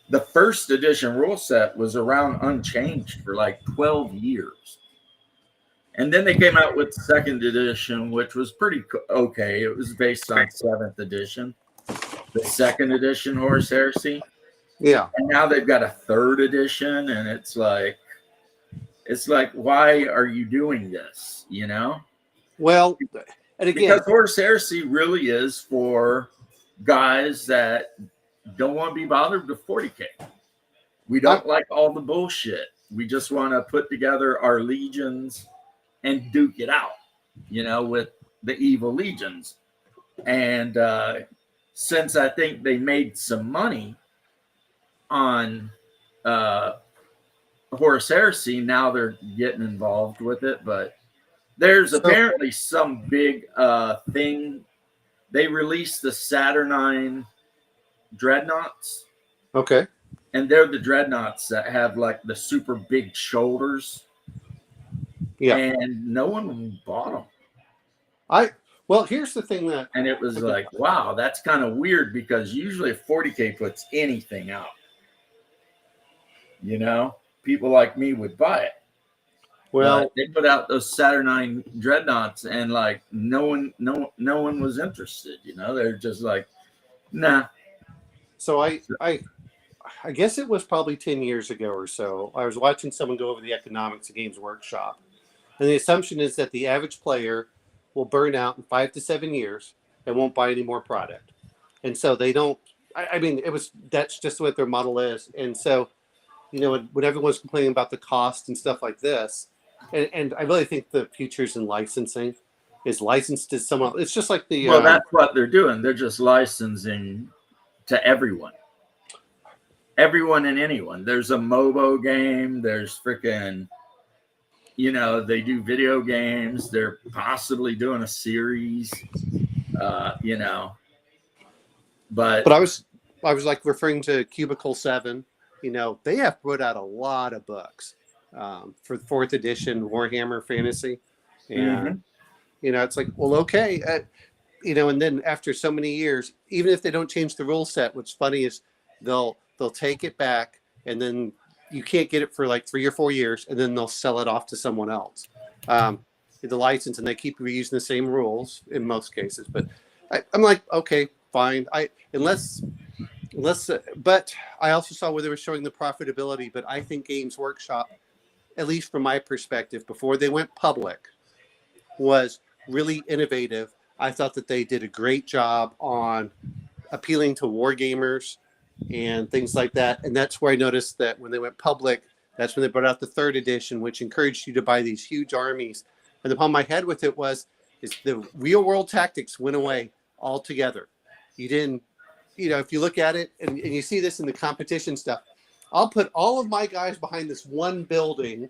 the first edition rule set was around unchanged for like 12 years. And then they came out with second edition, which was pretty okay. It was based on seventh edition, the second edition Horus Heresy. Yeah. And now they've got a third edition, and it's like, why are you doing this? You know? Well, and again, because Horus Heresy really is for guys that don't want to be bothered with 40K. We don't like all the bullshit. We just want to put together our legions and duke it out, you know, with the evil legions. And since I think they made some money on Horus Heresy, now they're getting involved with it. But there's apparently some big thing. They released the Saturnine dreadnoughts. Okay. And they're the dreadnoughts that have like the super big shoulders. Yeah. And no one bought them. Well, here's the thing that. And it was like, wow, that's kind of weird because usually if 40K puts anything out, you know, people like me would buy it. Well, but they put out those Saturnine dreadnoughts and like no one was interested, you know, they're just like, nah. So I guess it was probably 10 years ago or so. I was watching someone go over the economics of Games Workshop. And the assumption is that the average player will burn out in 5 to 7 years and won't buy any more product. And so they don't, I mean, that's just what their model is. And so, you know, when everyone's complaining about the cost and stuff like this, and I really think the future's in licensing, is licensed to someone. It's just like the. Well, that's what they're doing. They're just licensing to everyone. Everyone and anyone. There's a MOBO game. There's freaking, you know, they do video games. They're possibly doing a series, you know. But I was like referring to Cubicle 7. You know, they have put out a lot of books for 4th edition Warhammer Fantasy. And, you know, it's like, well, okay. You know, and then after so many years, even if they don't change the rule set, what's funny is they'll take it back and then you can't get it for like 3 or 4 years and then they'll sell it off to someone else. The license, and they keep reusing the same rules in most cases. But I'm like, okay, fine. But I also saw where they were showing the profitability, but I think Games Workshop, at least from my perspective, before they went public, was really innovative. I thought that they did a great job on appealing to wargamers and things like that. And that's where I noticed that when they went public, that's when they brought out the 3rd edition, which encouraged you to buy these huge armies. And the problem I had with it is the real world tactics went away altogether. You didn't, you know, if you look at it and you see this in the competition stuff, I'll put all of my guys behind this one building,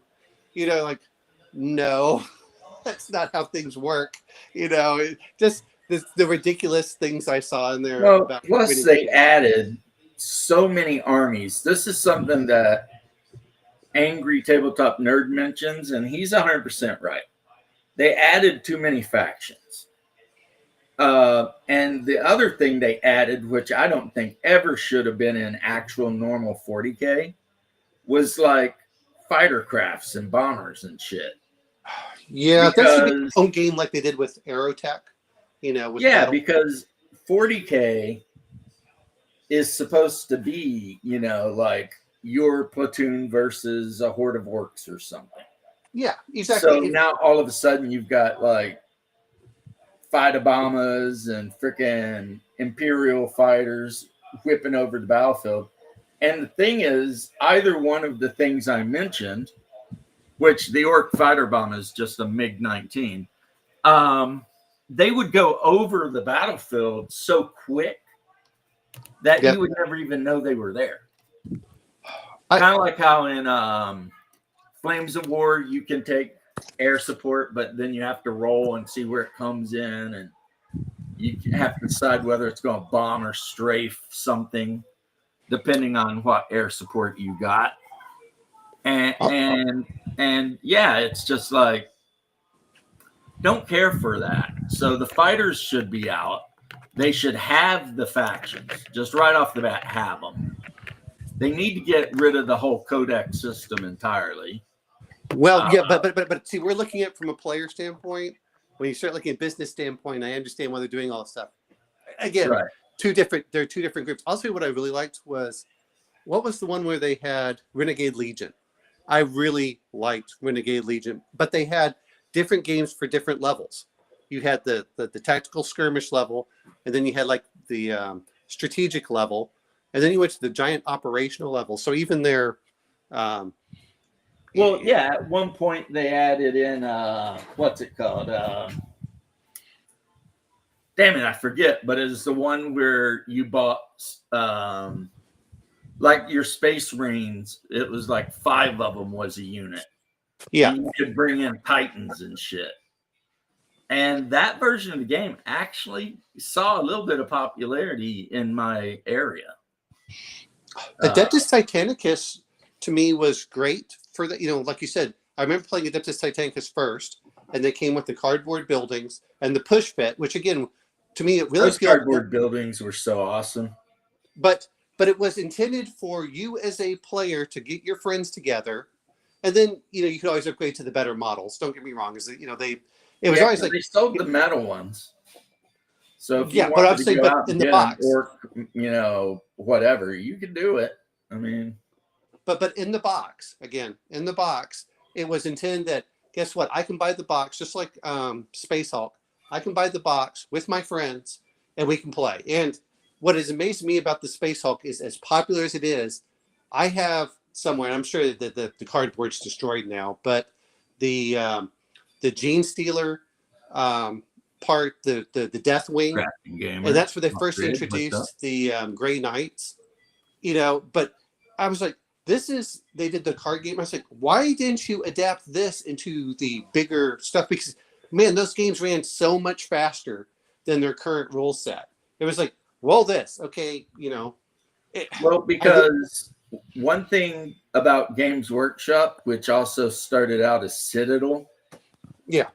you know, like, no, that's not how things work. You know, just the ridiculous things I saw in there. Well, about plus they added so many armies. This is something that Angry Tabletop Nerd mentions, and he's 100% right. They added too many factions. And the other thing they added, which I don't think ever should have been in actual normal 40K, was like fighter crafts and bombers and shit. Yeah, that should be their own game like they did with Aerotech. You know, with because 40K is supposed to be, you know, like your platoon versus a horde of orcs or something. Yeah, exactly. So now all of a sudden you've got like fight Obamas and freaking Imperial fighters whipping over the battlefield. And the thing is, either one of the things I mentioned, which the Orc fighter bomb is just a MiG-19, they would go over the battlefield so quick that you would never even know they were there. Kind of like how in Flames of War, you can take air support, but then you have to roll and see where it comes in, and you have to decide whether it's going to bomb or strafe something, depending on what air support you got. And yeah, it's just like, don't care for that. So the fighters should be out. They should have the factions, just right off the bat, have them. They need to get rid of the whole codex system entirely. Well, yeah, but see, we're looking at it from a player standpoint. When you start looking at business standpoint, I understand why they're doing all this stuff. Again, Right. there are two different groups. I'll say what I really liked was what was the one where they had Renegade Legion. I really liked Renegade Legion, but they had different games for different levels. You had the tactical skirmish level, and then you had like the strategic level, and then you went to the giant operational level. So even their Well, yeah, at one point they added in what's it called? Damn it, I forget, but it's the one where you bought like your space marines. It was like 5 of them was a unit. yeah. And you could bring in titans and shit. And that version of the game actually saw a little bit of popularity in my area. Adeptus Titanicus to me was great for the, like you said, I remember playing Adeptus Titanicus first, and they came with the cardboard buildings and the push fit, which again, to me, it really Those cardboard buildings were so awesome. But it was intended for you as a player to get your friends together, and then you could always upgrade to the better models. Don't get me wrong, it was always like they sold the metal ones. So if you but I'm wanted to saying, go but out in and the get box, or whatever, you could do it. I mean, but in the box, it was intended that guess what? I can buy the box just like Space Hulk. I can buy the box with my friends, and we can play. And what has amazed me about the Space Hulk is, as popular as it is, I have somewhere, and I'm sure that the cardboard's destroyed now, but the Gene Stealer part, the Death Wing, and that's where they first introduced the Grey Knights. But I was like, they did the card game. I was like, why didn't you adapt this into the bigger stuff? Because man, those games ran so much faster than their current rule set. It was like, roll this, okay, Well, because one thing about Games Workshop, which also started out as Citadel, yeah,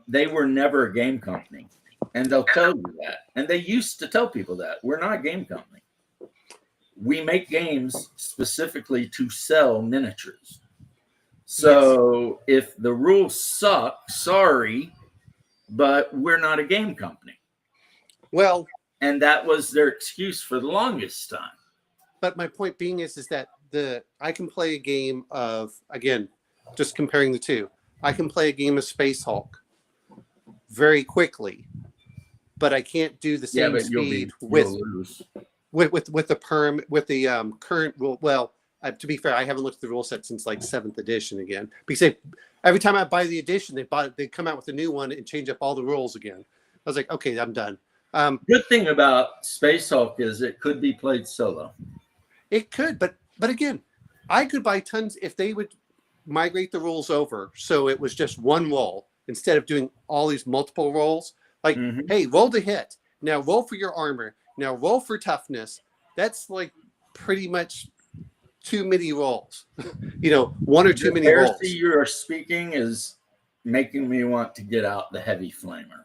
they were never a game company, and they'll tell you that. And they used to tell people that we're not a game company. We make games specifically to sell miniatures. So if the rules suck, sorry, but we're not a game company. Well, and that was their excuse for the longest time. But my point being is that I can play a game of, again, just comparing the two. I can play a game of Space Hulk very quickly, but I can't do the same speed with the current rule. Well, to be fair, I haven't looked at the rule set since like 7th edition again. Because every time I buy the edition, they come out with a new one and change up all the rules again. I was like, okay, I'm done. Good thing about Space Hulk is it could be played solo. It could, but again, I could buy tons if they would migrate the rules over so it was just one roll instead of doing all these multiple rolls. Like, hey, roll to hit. Now roll for your armor. Now roll for toughness. That's like pretty much too many rolls. One or too many rolls. The heresy you are speaking is making me want to get out the heavy flamer.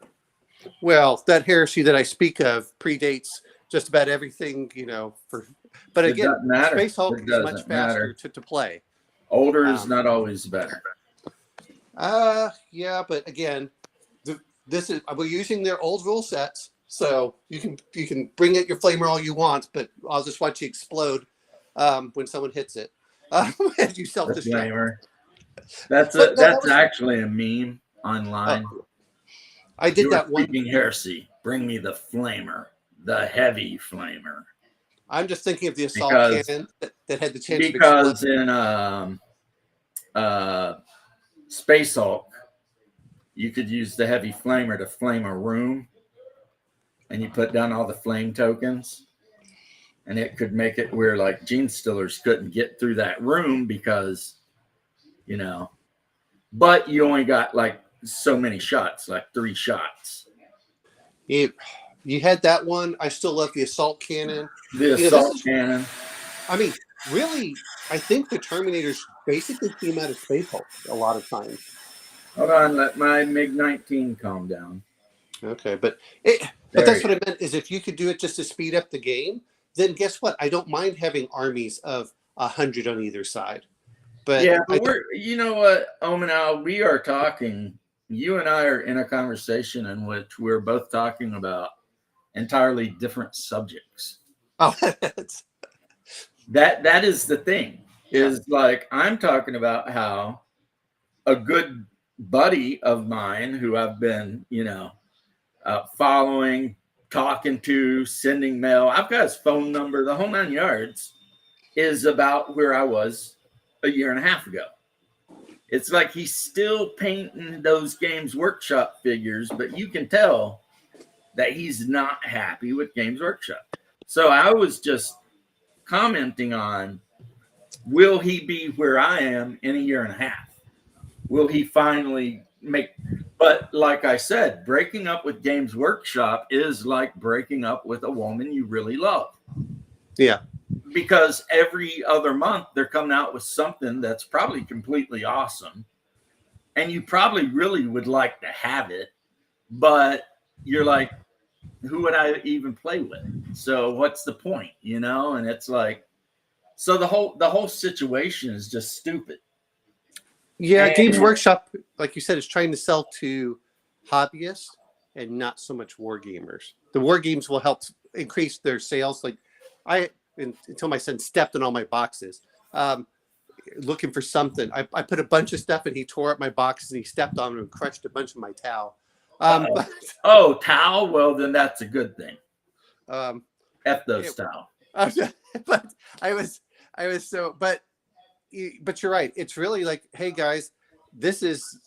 Well, that heresy that I speak of predates just about everything, But again, Space Hulk is much faster to play. Older is not always better. Yeah, but again, we're using their old rule sets, so you can bring it your flamer all you want, but I'll just watch you explode when someone hits it. As you self-destruct. That's actually a meme online. I did that one. Heresy. Bring me the flamer, the heavy flamer. I'm just thinking of the assault cannon that had the chance to explode. Because in Space Hulk, you could use the heavy flamer to flame a room, and you put down all the flame tokens, and it could make it where like Gene Stealers couldn't get through that room because, but you only got like so many shots, like 3 shots. You had that one. I still love the assault cannon. Cannon. I mean, really, I think the Terminators basically came out of Space Hulk a lot of times. Hold on, let my MiG-19 calm down. Okay, but that's what I meant is if you could do it just to speed up the game, then guess what? I don't mind having armies of 100 on either side. But Yeah, but you know what, Omanal, we are talking. You and I are in a conversation in which we're both talking about entirely different subjects. oh, That is the thing. Yeah. Is like I'm talking about how a good buddy of mine who I've been, following, talking to, sending mail. I've got his phone number, the whole 9 yards, is about where I was a year and a half ago. It's like he's still painting those Games Workshop figures, but you can tell that he's not happy with Games Workshop. So I was just commenting on, will he be where I am in a year and a half? Will he finally but like I said, breaking up with Games Workshop is like breaking up with a woman you really love. Yeah. Because every other month they're coming out with something that's probably completely awesome. And you probably really would like to have it, but you're like, who would I even play with? So what's the point, And it's like, so the whole situation is just stupid. Yeah, And Games Workshop, like you said, is trying to sell to hobbyists and not so much war gamers. The war games will help increase their sales. Like until my son stepped on all my boxes, looking for something. I put a bunch of stuff and he tore up my boxes and he stepped on them and crushed a bunch of my towel. Towel? Well, then that's a good thing. F those towel. But I was so, but you're right. It's really like, hey guys, this is,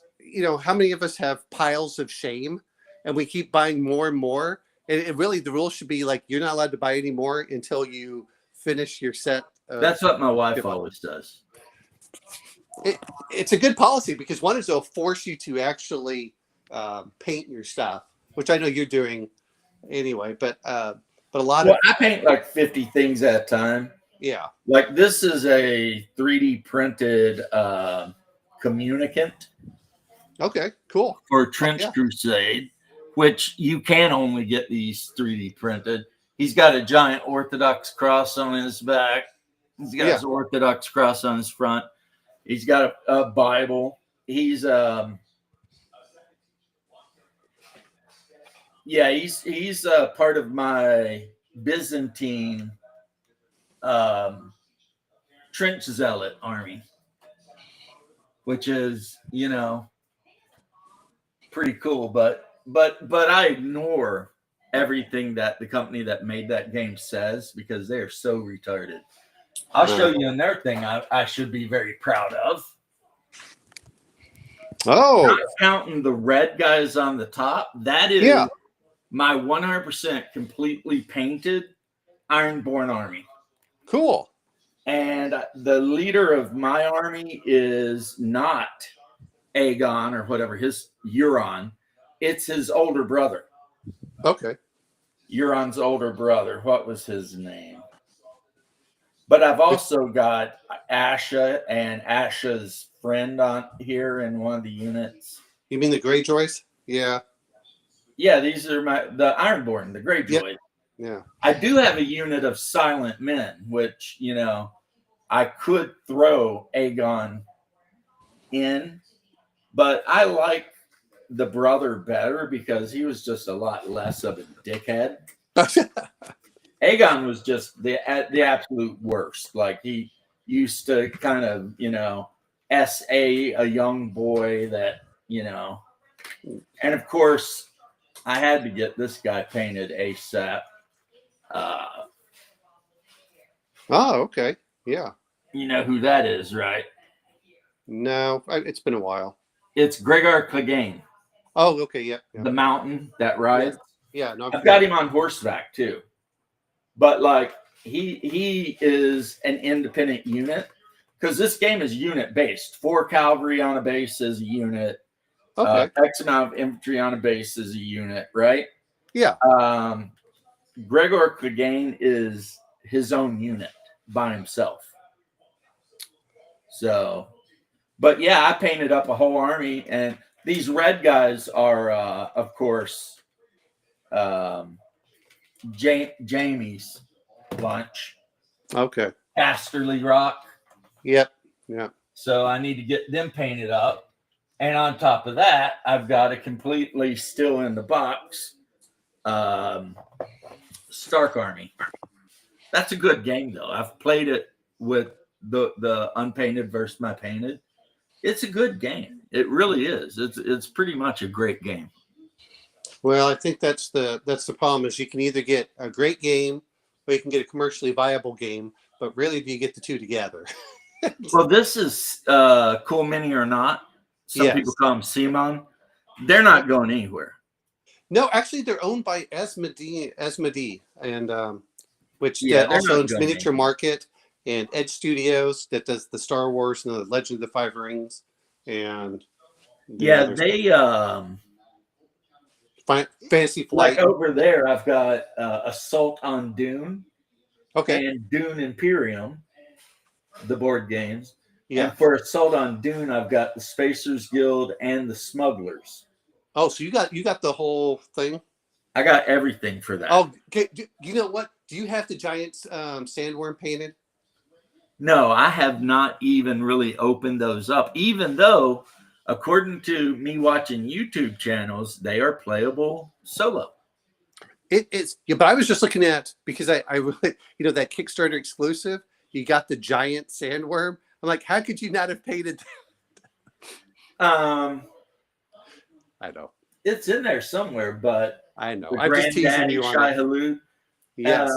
how many of us have piles of shame and we keep buying more and more? And it really, the rule should be like, you're not allowed to buy any more until you finish your set. That's what my wife always does. It's a good policy because one is they'll force you to actually paint your stuff, which I know you're doing anyway, but a lot of I paint like 50 things at a time. Yeah. Like this is a 3D printed communicant. Okay, cool. For Trench Crusade, which you can only get these 3D printed. He's got a giant Orthodox cross on his back. He's got his Orthodox cross on his front. He's got a Bible. He's he's part of my Byzantine trench zealot army, which is pretty cool. But I ignore everything that the company that made that game says because they are so retarded. I'll show you another thing I should be very proud of. Oh, not counting the red guys on the top. That is my 100% completely painted Ironborn army. Cool. And the leader of my army is not Aegon or whatever, his Euron. It's his older brother. Okay. Euron's older brother. What was his name? But I've also got Asha and Asha's friend on here in one of the units. You mean the Greyjoys? Yeah. Yeah, these are the Ironborn, the Greyjoys. Yeah. I do have a unit of silent men, which, I could throw Aegon in, but I like the brother better because he was just a lot less of a dickhead. Aegon was just the absolute worst. Like he used to kind of, SA a young boy that, and of course I had to get this guy painted ASAP. Oh, okay. Yeah. You know who that is, right? No, it's been a while. It's Gregor Clegane. Oh, okay. Yeah. The mountain that rides. Yeah. No, I've got him on horseback too. But like he is an independent unit because this game is unit based. 4 cavalry on a base is a unit. Okay. X amount of infantry on a base is a unit, right? Yeah. Gregor Clegane is his own unit by himself. So, but yeah, I painted up a whole army, and these red guys are, of course, Jamie's bunch. Okay. Casterly Rock. Yep. Yeah. So I need to get them painted up. And on top of that, I've got a completely still in the box Stark Army. That's a good game though. I've played it with the unpainted versus my painted. It's a good game. It really is. It's pretty much a great game. Well, I think that's the problem is you can either get a great game or you can get a commercially viable game, but rarely do you get the two together. Well, this is Cool Mini or Not. Some people Yes. call them Simon. They're not going anywhere. No, actually, they're owned by Asmodee, and which Yeah, that they're also not owns going Miniature anywhere. Market and Edge Studios that does the Star Wars and the Legend of the Five Rings, and the Yeah, others. they Fantasy like Flight. over there. I've got Assault on Dune Okay, and Dune Imperium, the board games. yeah. And for Assault on Dune, I've got the Spacers Guild and the Smugglers. Oh, so you got the whole thing. I got everything for that. Oh, okay. You know what? Do you have the giant sandworm painted? No, I have not even really opened those up, even though, according to me watching YouTube channels, they are playable solo. It is, yeah, but I was just looking at because I really, that Kickstarter exclusive. You got the giant sandworm. I'm like, how could you not have painted? Um, I know, it's in there somewhere, but I know. the I'm just teasing Granddaddy you on Shai it. Halud, Yes.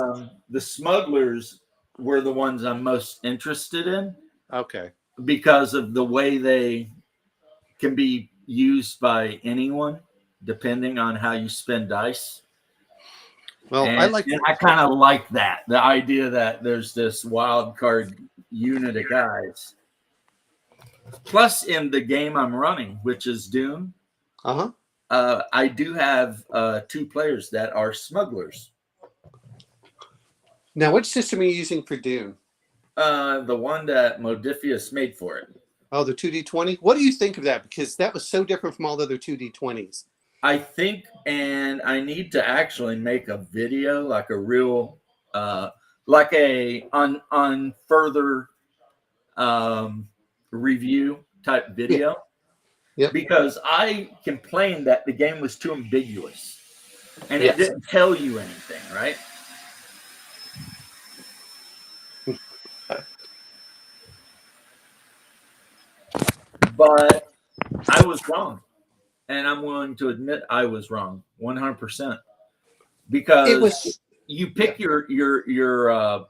the Smugglers were the ones I'm most interested in Okay. because of the way they can be used by anyone, depending on how you spend dice. Well, And I kind of like that, the idea that there's this wild card unit of guys. Plus, in the game I'm running, which is Dune, I do have 2 players that are smugglers. Now, which system are you using for Dune? The one that Modifius made for it. Oh, the 2D20. What do you think of that? Because that was so different from all the other 2D20s. I think, and I need to actually make a video, like a real, like a on further review type video. Yeah. Because I complained that the game was too ambiguous and Yes. it didn't tell you anything, right? But I was wrong. And I'm willing to admit I was wrong 100%. Because It was, you pick your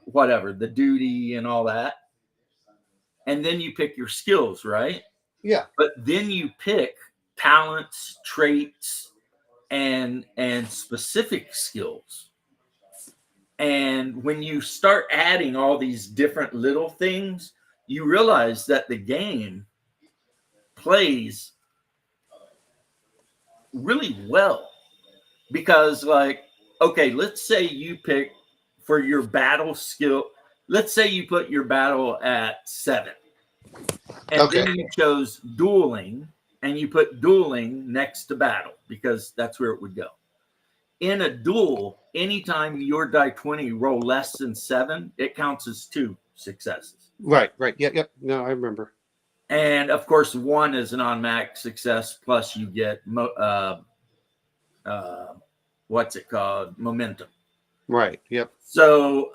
whatever, the duty and all that. And then you pick your skills, right? yeah. But then you pick talents, traits, and specific skills. And when you start adding all these different little things, you realize that the game plays really well. Because, like, okay, let's say you pick for your battle skill, let's say you put your battle at 7. And Okay. then you chose dueling, and you put dueling next to battle because that's where it would go. In a duel, anytime your die 20 roll less than 7, it counts as 2 successes. Right. Yep. No, I remember. And of course, 1 is an automatic success. Plus, you get what's it called? Momentum. Right. Yep. So,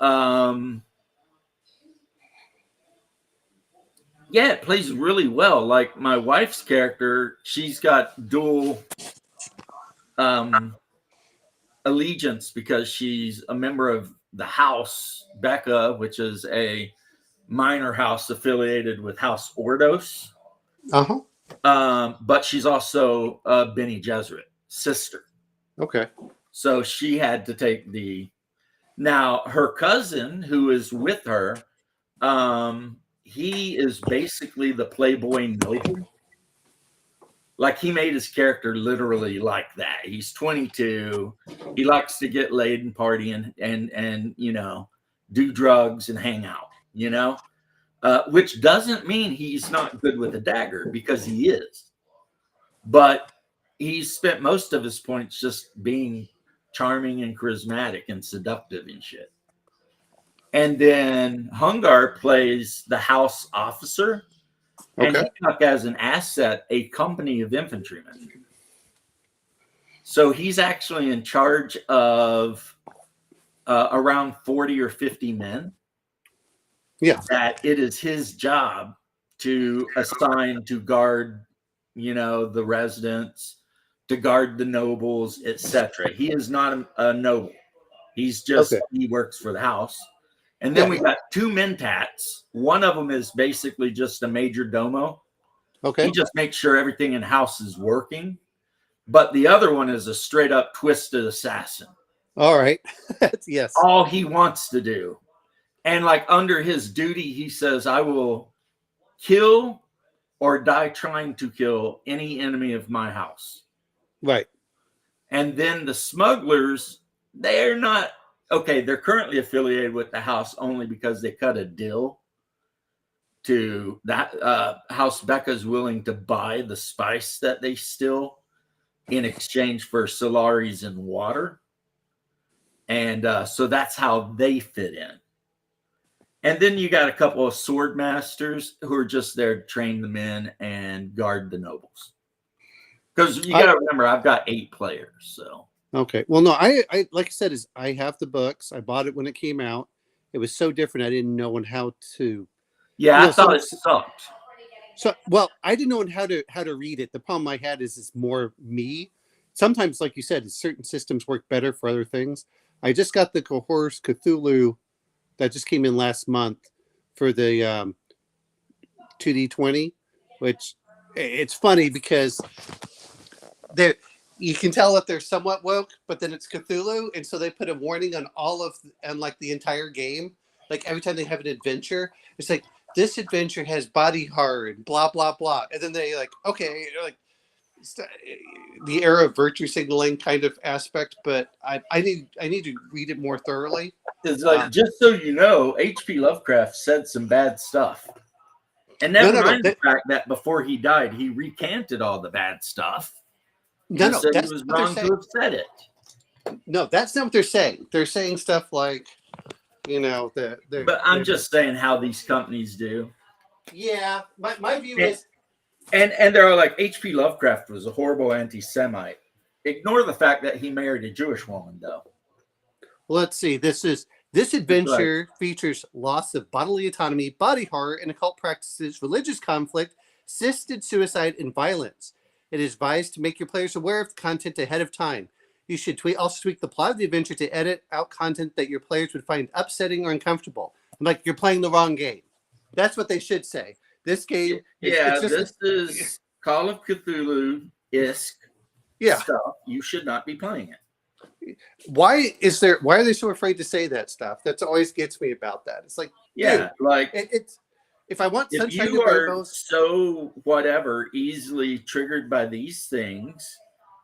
yeah, it plays really well. Like my wife's character, she's got dual allegiance because she's a member of the House Becca, which is a minor house affiliated with House Ordos. But she's also a Bene Gesserit sister. Okay. So she had to take the. Now her cousin, who is with her, he is basically the Playboy noble. Like he made his character literally like that. He's 22. He likes to get laid and party and do drugs and hang out. Which doesn't mean he's not good with a dagger because he is. But he's spent most of his points just being charming and charismatic and seductive and shit. And then Hungar plays the house officer. And Okay. he took as an asset a company of infantrymen. So he's actually in charge of around 40 or 50 men. Yeah. That it is his job to assign to guard, the residents, to guard the nobles, etc. He is not a noble. Okay. He works for the house. And then Yeah. we got two mentats. One of them is basically just a major domo. Okay. He just makes sure everything in house is working. But the other one is a straight up twisted assassin. All right. Yes. All he wants to do. And like under his duty, he says, I will kill or die trying to kill any enemy of my house. Right. And then the smugglers, they're not, okay, they're currently affiliated with the house only because they cut a deal to that House Becca's willing to buy the spice that they steal in exchange for salaries and water. And so that's how they fit in. And then you got a couple of sword masters who are just there to train the men and guard the nobles. Because you got to remember, I've got 8 players. So okay. Well, no, I like I said, is I have the books. I bought it when it came out. It was so different. I didn't know how to. yeah, I thought it sucked. So well, I didn't know how to read it. The problem I had is it's more me. Sometimes, like you said, certain systems work better for other things. I just got the Horus Cthulhu that just came in last month for the 2D20, which it's funny because you can tell that they're somewhat woke, but then it's Cthulhu, and so they put a warning on like the entire game. Like every time they have an adventure, it's like this adventure has body horror and blah blah blah, and then they like okay, like the era of virtue signaling kind of aspect. But I need to read it more thoroughly. It's like, just so you know, H.P. Lovecraft said some bad stuff. And never mind the fact that before he died, he recanted all the bad stuff. No, said that's he was what wrong to have said it. No, that's not what they're saying. They're saying stuff like, But I'm just saying how these companies do. Yeah, my view is. And they're all like, H.P. Lovecraft was a horrible anti-Semite. Ignore the fact that he married a Jewish woman, though. Let's see. This adventure features loss of bodily autonomy, body horror, and occult practices, religious conflict, assisted suicide, and violence. It is advised to make your players aware of the content ahead of time. You should also tweak the plot of the adventure to edit out content that your players would find upsetting or uncomfortable. Like you're playing the wrong game. That's what they should say. This game, this is Call of Cthulhu-esque stuff. You should not be playing it. Why are they so afraid to say that stuff? That's always gets me about that. It's like, yeah, dude, like it's if I want sunshine you and are rainbows, so whatever easily triggered by these things,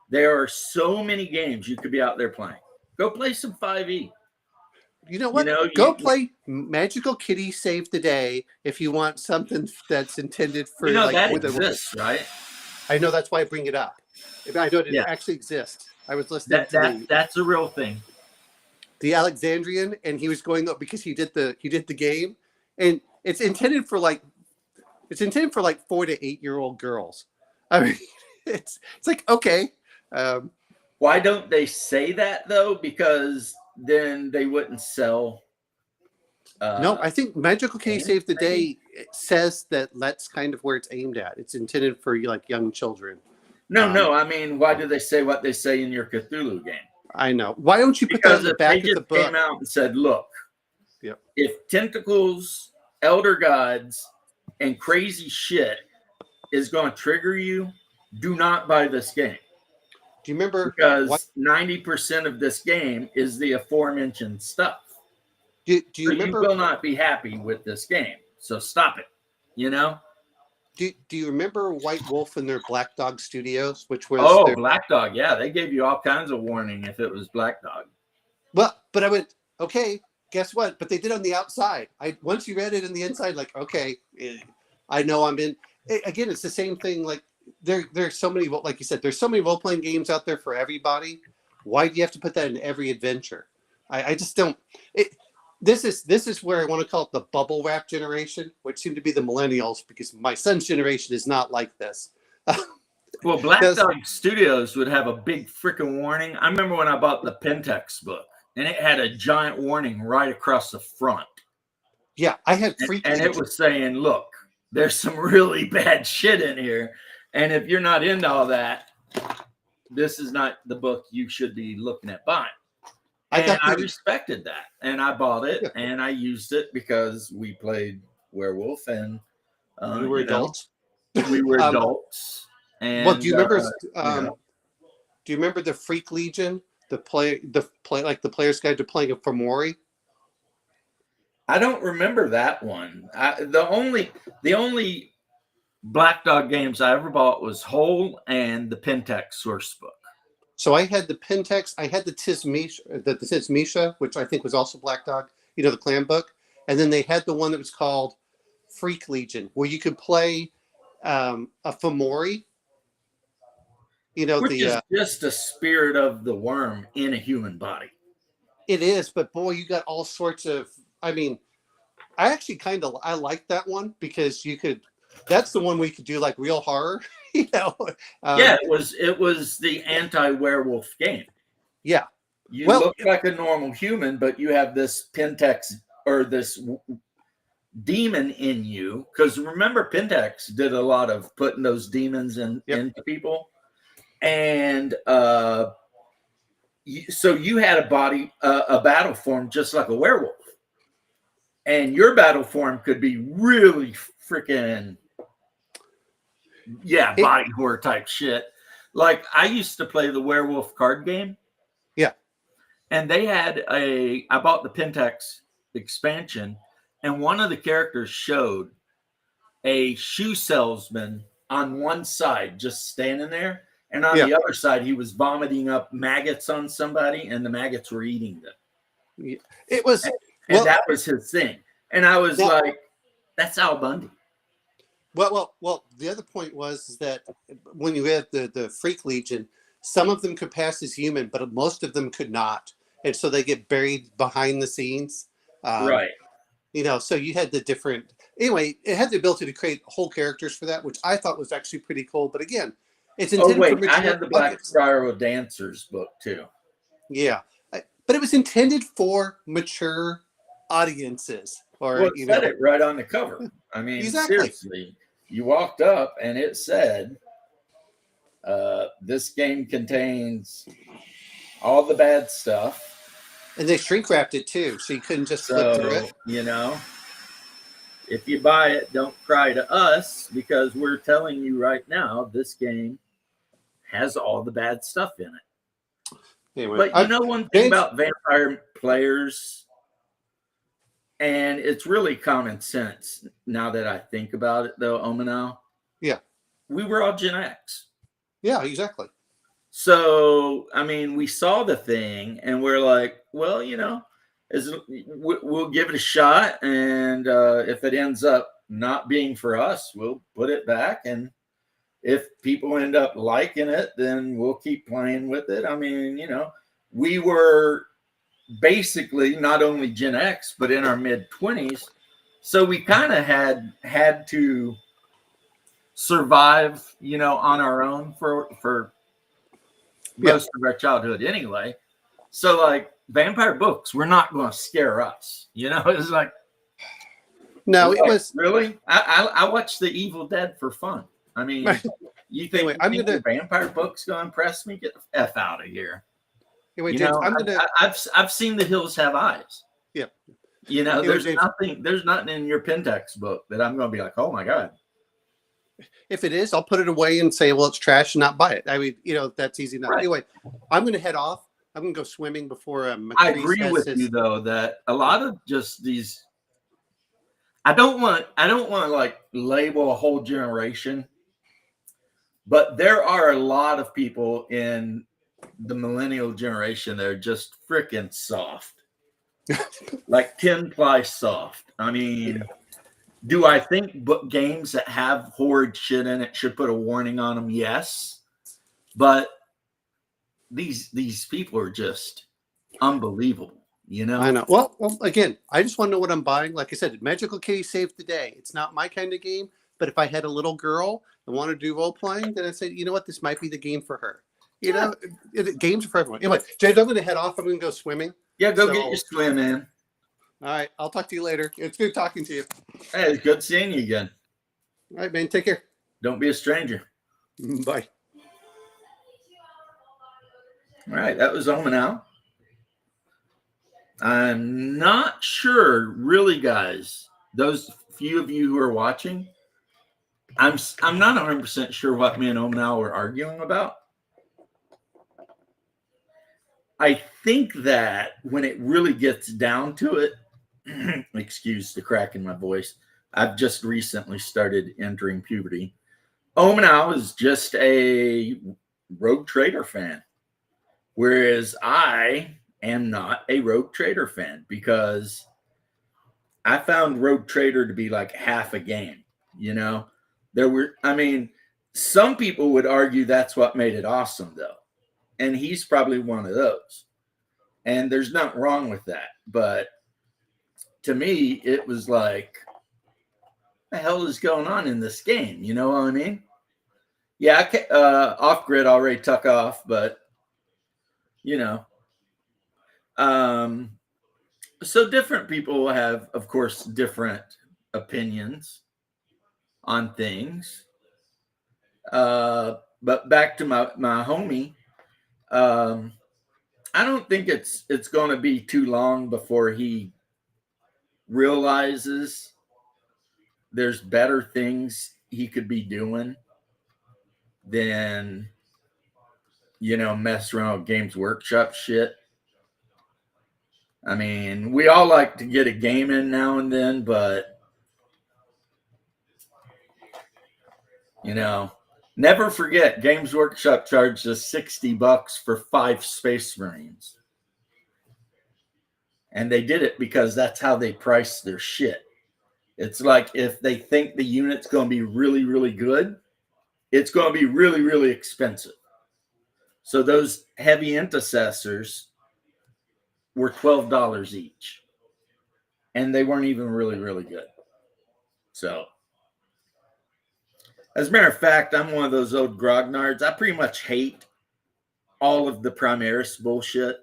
there are so many games you could be out there playing. Go play some 5e. You know what? Go play Magical Kitty Save the Day if you want something that's intended for that exists, right? I know, that's why I bring it up. I know it actually exists. I was listening to that's a real thing. The Alexandrian, and he was going up because he did the game, and it's intended for like 4 to 8 year old girls. I mean, it's like okay. Why don't they say that though? Because then they wouldn't sell. No, I think Magical Kitty Save the Day says that's kind of where it's aimed at. It's intended for like young children. No. I mean, why do they say what they say in your Cthulhu game? I know. Why don't you put that on the back of the book? Came out and said, "Look, if tentacles, elder gods, and crazy shit is going to trigger you, do not buy this game." Do you remember? Because 90% of this game is the aforementioned stuff. Do you remember? You will not be happy with this game, so stop it. Do you remember White Wolf and their Black Dog Studios, which was Black Dog? Yeah, they gave you all kinds of warning if it was Black Dog. Well, but I went, okay, guess what? But they did on the outside. Once you read it in the inside, like, okay, I know I'm in. Again, it's the same thing. Like there's so many, like you said, there's so many role-playing games out there for everybody. Why do you have to put that in every adventure? I just don't. this is where I want to call it the bubble wrap generation, which seem to be the millennials, because my son's generation is not like this. Well, Black Because- Dog Studios would have a big freaking warning. I remember when I bought the Pentex book, and it had a giant warning right across the front. Yeah, I had Freak And it Legion. was saying, look, there's some really bad shit in here. And if you're not into all that, this is not the book you should be looking at buying. And I respected that. And I bought it and I used it because we played werewolf and we were adults. We were adults. And well, do you remember do you remember the Freak Legion? The play like the player's guide to playing a Fomori? I don't remember that one. The only Black Dog games I ever bought was Whole and the Pentex source book. So I had the Pentex, I had the Tismisha, which I think was also Black Dog, you know, the clan book. And then they had the one that was called Freak Legion, where you could play a Fomori. You know, which is just a spirit of the worm in a human body. It is, but boy, you got all sorts of. I mean, I actually I like that one because you could. That's the one we could do like real horror, you know. Yeah, it was the anti-werewolf game. Yeah, you look like a normal human, but you have this Pentex or this demon in you. Because remember, Pentex did a lot of putting those demons into people. And so you had a body, a battle form just like a werewolf. And your battle form could be really freaking, body horror type shit. Like I used to play the werewolf card game. Yeah. And they had I bought the Pentex expansion, and one of the characters showed a shoe salesman on one side just standing there. And on the other side, he was vomiting up maggots on somebody, and the maggots were eating them. It was, and that was his thing. And I was like, "That's Al Bundy." Well. The other point was that when you had the Freak Legion, some of them could pass as human, but most of them could not, and so they get buried behind the scenes. Right. You know, so you had the different. Anyway, it had the ability to create whole characters for that, which I thought was actually pretty cool. But again. It's intended for I had the Black Spiral Dancers book too. Yeah, but it was intended for mature audiences. It said it right on the cover. I mean, seriously, you walked up and it said, "This game contains all the bad stuff." And they shrink wrapped it too, so you couldn't just flip through it. You know, if you buy it, don't cry to us because we're telling you right now this game has all the bad stuff in it. Anyway, but you know one thing about vampire players, and it's really common sense now that I think about it, though, Omanal. Yeah. We were all Gen X. Yeah, exactly. So, I mean, we saw the thing and we're like, well, you know, we'll give it a shot. And if it ends up not being for us, we'll put it back. And if people end up liking it, then we'll keep playing with it. I mean, you know, we were basically not only Gen X, but in our mid-20s. So we kind of had to survive, you know, on our own for most of our childhood anyway. So like vampire books were not going to scare us. You know, it's like, no, it was really, I watched The Evil Dead for fun. I mean, you think, the vampire book's going to impress me? Get the F out of here. Anyway, you James, know, I've seen The Hills Have Eyes. Yeah. You know, there's nothing in your Pentex book that I'm going to be like, oh my God. If it is, I'll put it away and say, well, it's trash and not buy it. I mean, you know, that's easy enough. Right. Anyway, I'm going to head off. I'm going to go swimming before I agree with you though, that a lot of just these, I don't want to like label a whole generation, but there are a lot of people in the millennial generation that are just freaking soft. Like 10-ply soft. I mean, do I think games that have horrid shit in it should put a warning on them? Yes. But these people are just unbelievable. You know? I know. Well, again, I just want to know what I'm buying. Like I said, Magical Kitty saved the day. It's not my kind of game, but if I had a little girl and wanted to do role playing, then I said, you know what, this might be the game for her. You know, games are for everyone. Anyway, James, I'm going to head off. I'm going to go swimming. Yeah, go get your swim in. All right, I'll talk to you later. It's good talking to you. Hey, it's good seeing you again. All right, man, take care. Don't be a stranger. Bye. All right, that was Omanal. I'm not sure, really, guys. Those few of you who are watching, I'm not 100% sure what me and Omanal were arguing about. I think that when it really gets down to it, excuse the crack in my voice, I've just recently started entering puberty. Omanal is just a Rogue Trader fan, whereas I am not a Rogue Trader fan because I found Rogue Trader to be like half a game. You know, some people would argue that's what made it awesome, though. And he's probably one of those. And there's nothing wrong with that. But to me, it was like, what the hell is going on in this game? You know what I mean? Yeah, Off Grid already took off, but, you know. So different people have, of course, different opinions on things. But back to my homie, I don't think it's going to be too long before he realizes there's better things he could be doing than, you know, mess around with Games Workshop shit. I mean, we all like to get a game in now and then, but, you know, never forget Games Workshop charged us $60 for 5 Space Marines. And they did it because that's how they price their shit. It's like if they think the unit's going to be really, really good, it's going to be really, really expensive. So those heavy intercessors were $12 each. And they weren't even really, really good. So, as a matter of fact, I'm one of those old grognards. I pretty much hate all of the Primaris bullshit.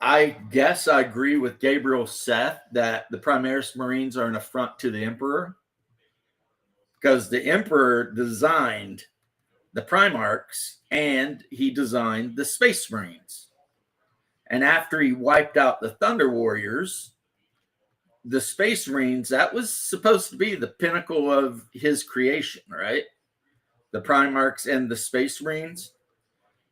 I guess I agree with Gabriel Seth that the Primaris Marines are an affront to the Emperor because the Emperor designed the Primarchs and he designed the Space Marines. And after he wiped out the Thunder Warriors, the Space Marines, that was supposed to be the pinnacle of his creation, right? The Primarchs and the Space Marines.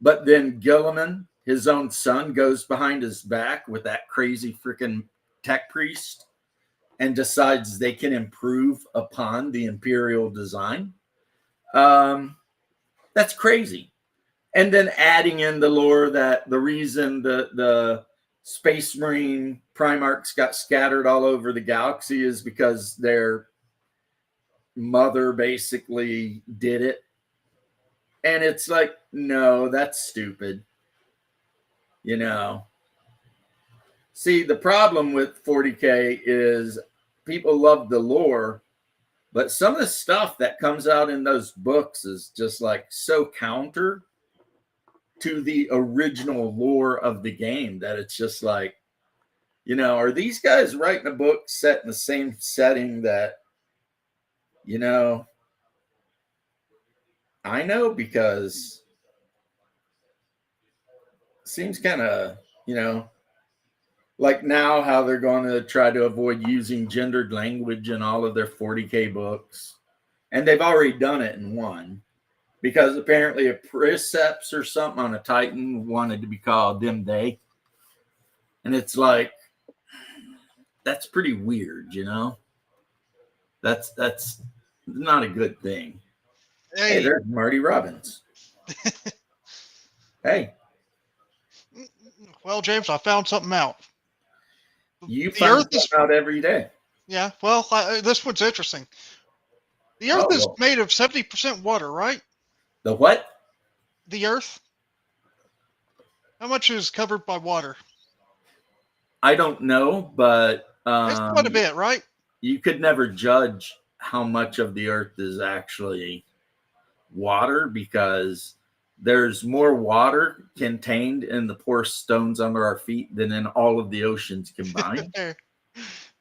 But then Gilliman, his own son, goes behind his back with that crazy freaking tech priest and decides they can improve upon the Imperial design. That's crazy. And then adding in the lore that the reason the Space Marine Primarchs got scattered all over the galaxy is because their mother basically did it. And it's like, no, that's stupid. You know. See, the problem with 40K is people love the lore, but some of the stuff that comes out in those books is just like so counter to the original lore of the game that it's just like, you know, are these guys writing a book set in the same setting that, you know, I know, because it seems kind of, you know, like now how they're going to try to avoid using gendered language in all of their 40K books. And they've already done it in one, because apparently a Precepts or something on a Titan wanted to be called them, they. And it's like, that's pretty weird, you know? That's not a good thing. Hey, there's Marty Robbins. Hey. Well, James, I found something out. You find something out every day. Yeah, well, this one's interesting. The Earth is made of 70% water, right? The what? The Earth. How much is covered by water? I don't know, but It's quite a bit, right? you could never judge how much of the earth is actually water, because there's more water contained in the porous stones under our feet than in all of the oceans combined. Fair.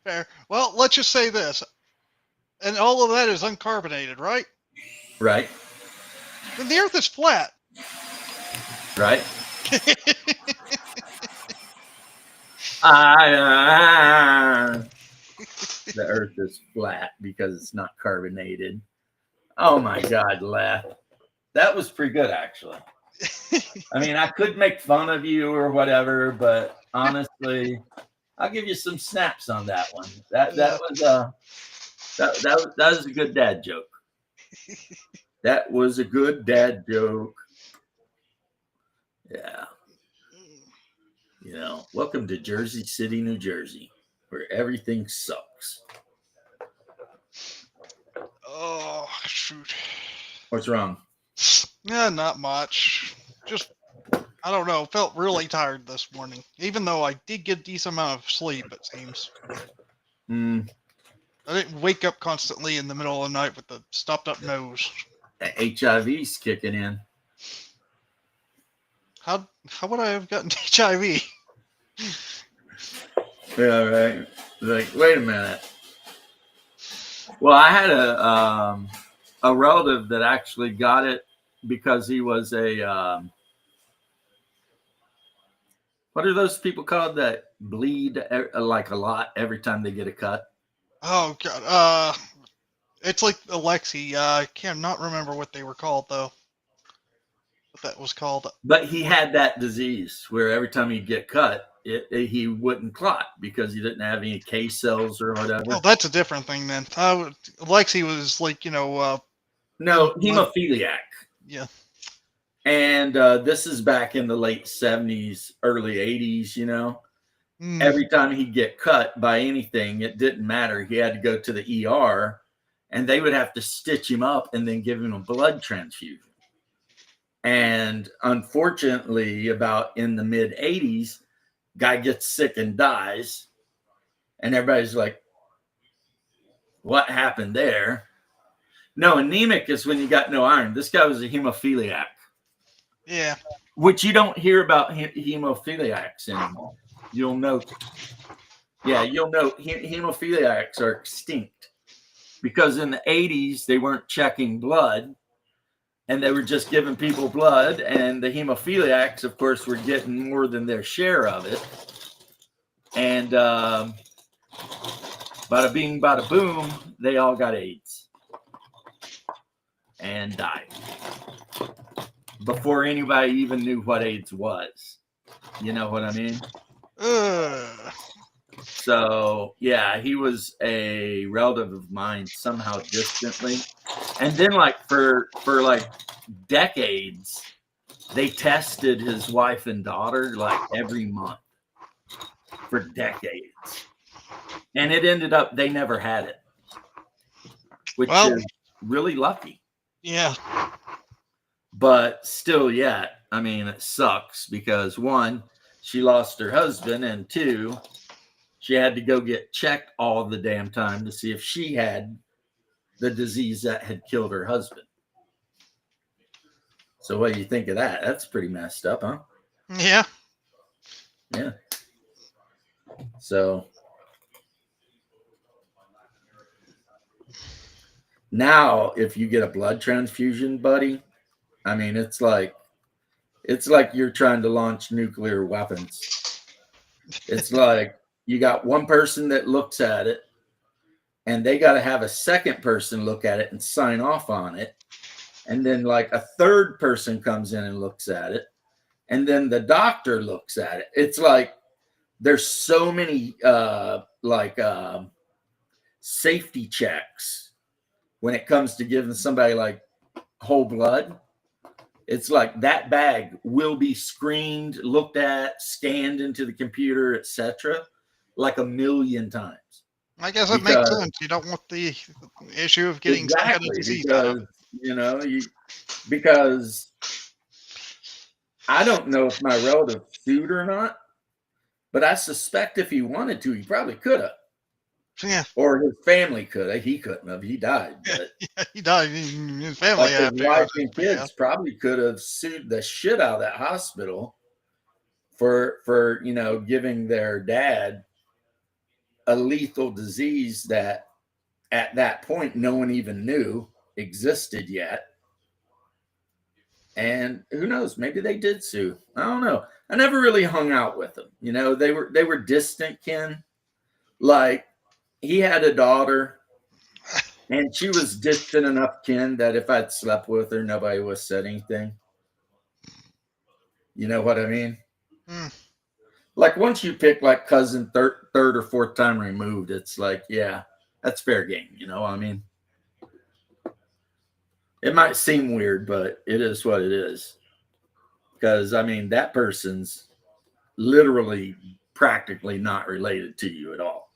Fair. Well, let's just say this. And all of that is uncarbonated, right? Right? Then the earth is flat. Right? The earth is flat because it's not carbonated. Oh my God, laugh. That was pretty good, actually. I mean, I could make fun of you or whatever, but honestly, I'll give you some snaps on that one. That was a good dad joke. That was a good dad joke. Yeah. You know, welcome to Jersey City, New Jersey, where everything sucks. Oh, shoot. What's wrong? Yeah, not much. Just, I don't know, felt really tired this morning. Even though I did get a decent amount of sleep, it seems. Mm, I didn't wake up constantly in the middle of the night with the stopped up nose. the HIV's kicking in. How would I have gotten HIV? Yeah, right. Like, wait a minute. Well, I had a relative that actually got it because he was a what are those people called that bleed like a lot every time they get a cut? Oh god. It's like Alexi. I can't not remember what they were called though. What that was called. But he had that disease where every time he'd get cut, he wouldn't clot because he didn't have any K cells or whatever. Oh, that's a different thing then. Alexi was like, no, hemophiliac. Yeah. And this is back in the late 70s, early 80s, you know. Mm. Every time he'd get cut by anything, it didn't matter. He had to go to the ER, and they would have to stitch him up and then give him a blood transfusion. And unfortunately, about in the mid 80s, guy gets sick and dies. And everybody's like, what happened there? No, anemic is when you got no iron. This guy was a hemophiliac. Yeah. Which you don't hear about hemophiliacs anymore. You'll note. Yeah, you'll note hemophiliacs are extinct because in the 80s, they weren't checking blood and they were just giving people blood. And the hemophiliacs, of course, were getting more than their share of it. And bada bing, bada boom, they all got AIDS and died before anybody even knew what AIDS was. You know what I mean? So, yeah, he was a relative of mine somehow distantly. And then, like, for like decades, they tested his wife and daughter, like, every month for decades. And it ended up they never had it, which is really lucky. Yeah. But still, yeah, I mean, it sucks because one, she lost her husband, and two, she had to go get checked all the damn time to see if she had the disease that had killed her husband. So what do you think of that? That's pretty messed up, huh? Yeah. Yeah. So now if you get a blood transfusion, buddy, I mean, it's like you're trying to launch nuclear weapons. It's like you got one person that looks at it, and they got to have a second person look at it and sign off on it. And then like a third person comes in and looks at it. And then the doctor looks at it. It's like there's so many safety checks when it comes to giving somebody like whole blood. It's like that bag will be screened, looked at, scanned into the computer, etc., like 1,000,000 times. I guess it makes sense. You don't want the issue of getting some kind of disease out of it. You know, because I don't know if my relative sued or not, but I suspect if he wanted to, he probably could have. Yeah, Or his family could have. He couldn't have. He died. But he died. His family like his had to. wife and kids probably could have sued the shit out of that hospital for giving their dad a lethal disease that at that point no one even knew existed yet. And who knows, maybe they did sue. I don't know. I never really hung out with them. They were distant kin. Like, he had a daughter and she was distant enough kin that if I'd slept with her, nobody would have said anything. You know what I mean? Mm. Like, once you pick like cousin third or fourth time removed, it's like, yeah, that's fair game. You know what I mean? It might seem weird, but it is what it is. Because, I mean, that person's literally practically not related to you at all.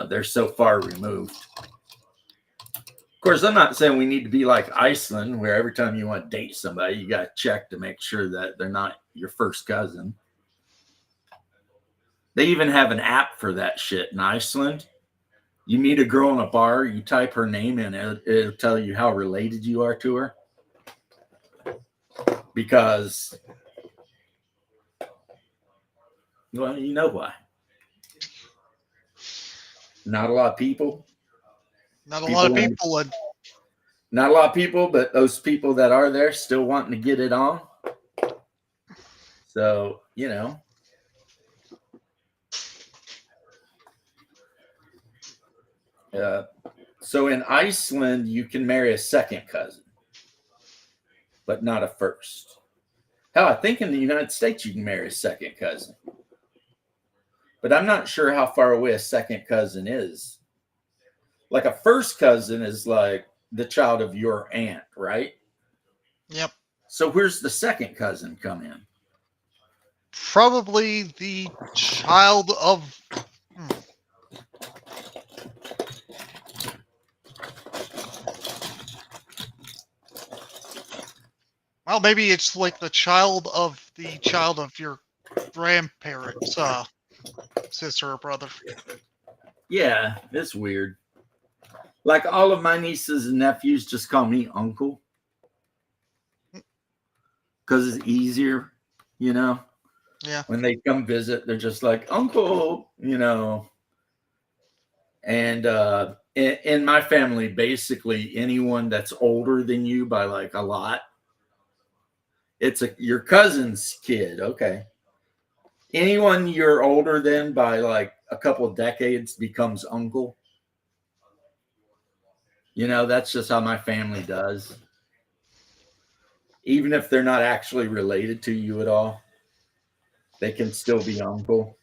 They're so far removed. Of course, I'm not saying we need to be like Iceland, where every time you want to date somebody, you got to check to make sure that they're not your first cousin. They even have an app for that shit in Iceland. You meet a girl in a bar, you type her name in, it'll tell you how related you are to her. Because, well, you know why. Not a lot of people. Not a lot of people would. Not a lot of people, but those people that are there still wanting to get it on. So, so in Iceland, you can marry a second cousin, but not a first. Hell, I think in the United States, you can marry a second cousin. But I'm not sure how far away a second cousin is. Like, a first cousin is like the child of your aunt, right? Yep. So where's the second cousin come in? Probably the child of. Well, maybe it's like the child of your grandparents' sister or brother. Yeah, it's weird. Like, all of my nieces and nephews just call me uncle. Because it's easier, Yeah. When they come visit, they're just like, uncle, And in my family, basically anyone that's older than you by like a lot, it's your cousin's kid. Okay. Anyone you're older than by like a couple of decades becomes uncle. That's just how my family does. Even if they're not actually related to you at all, they can still be uncle.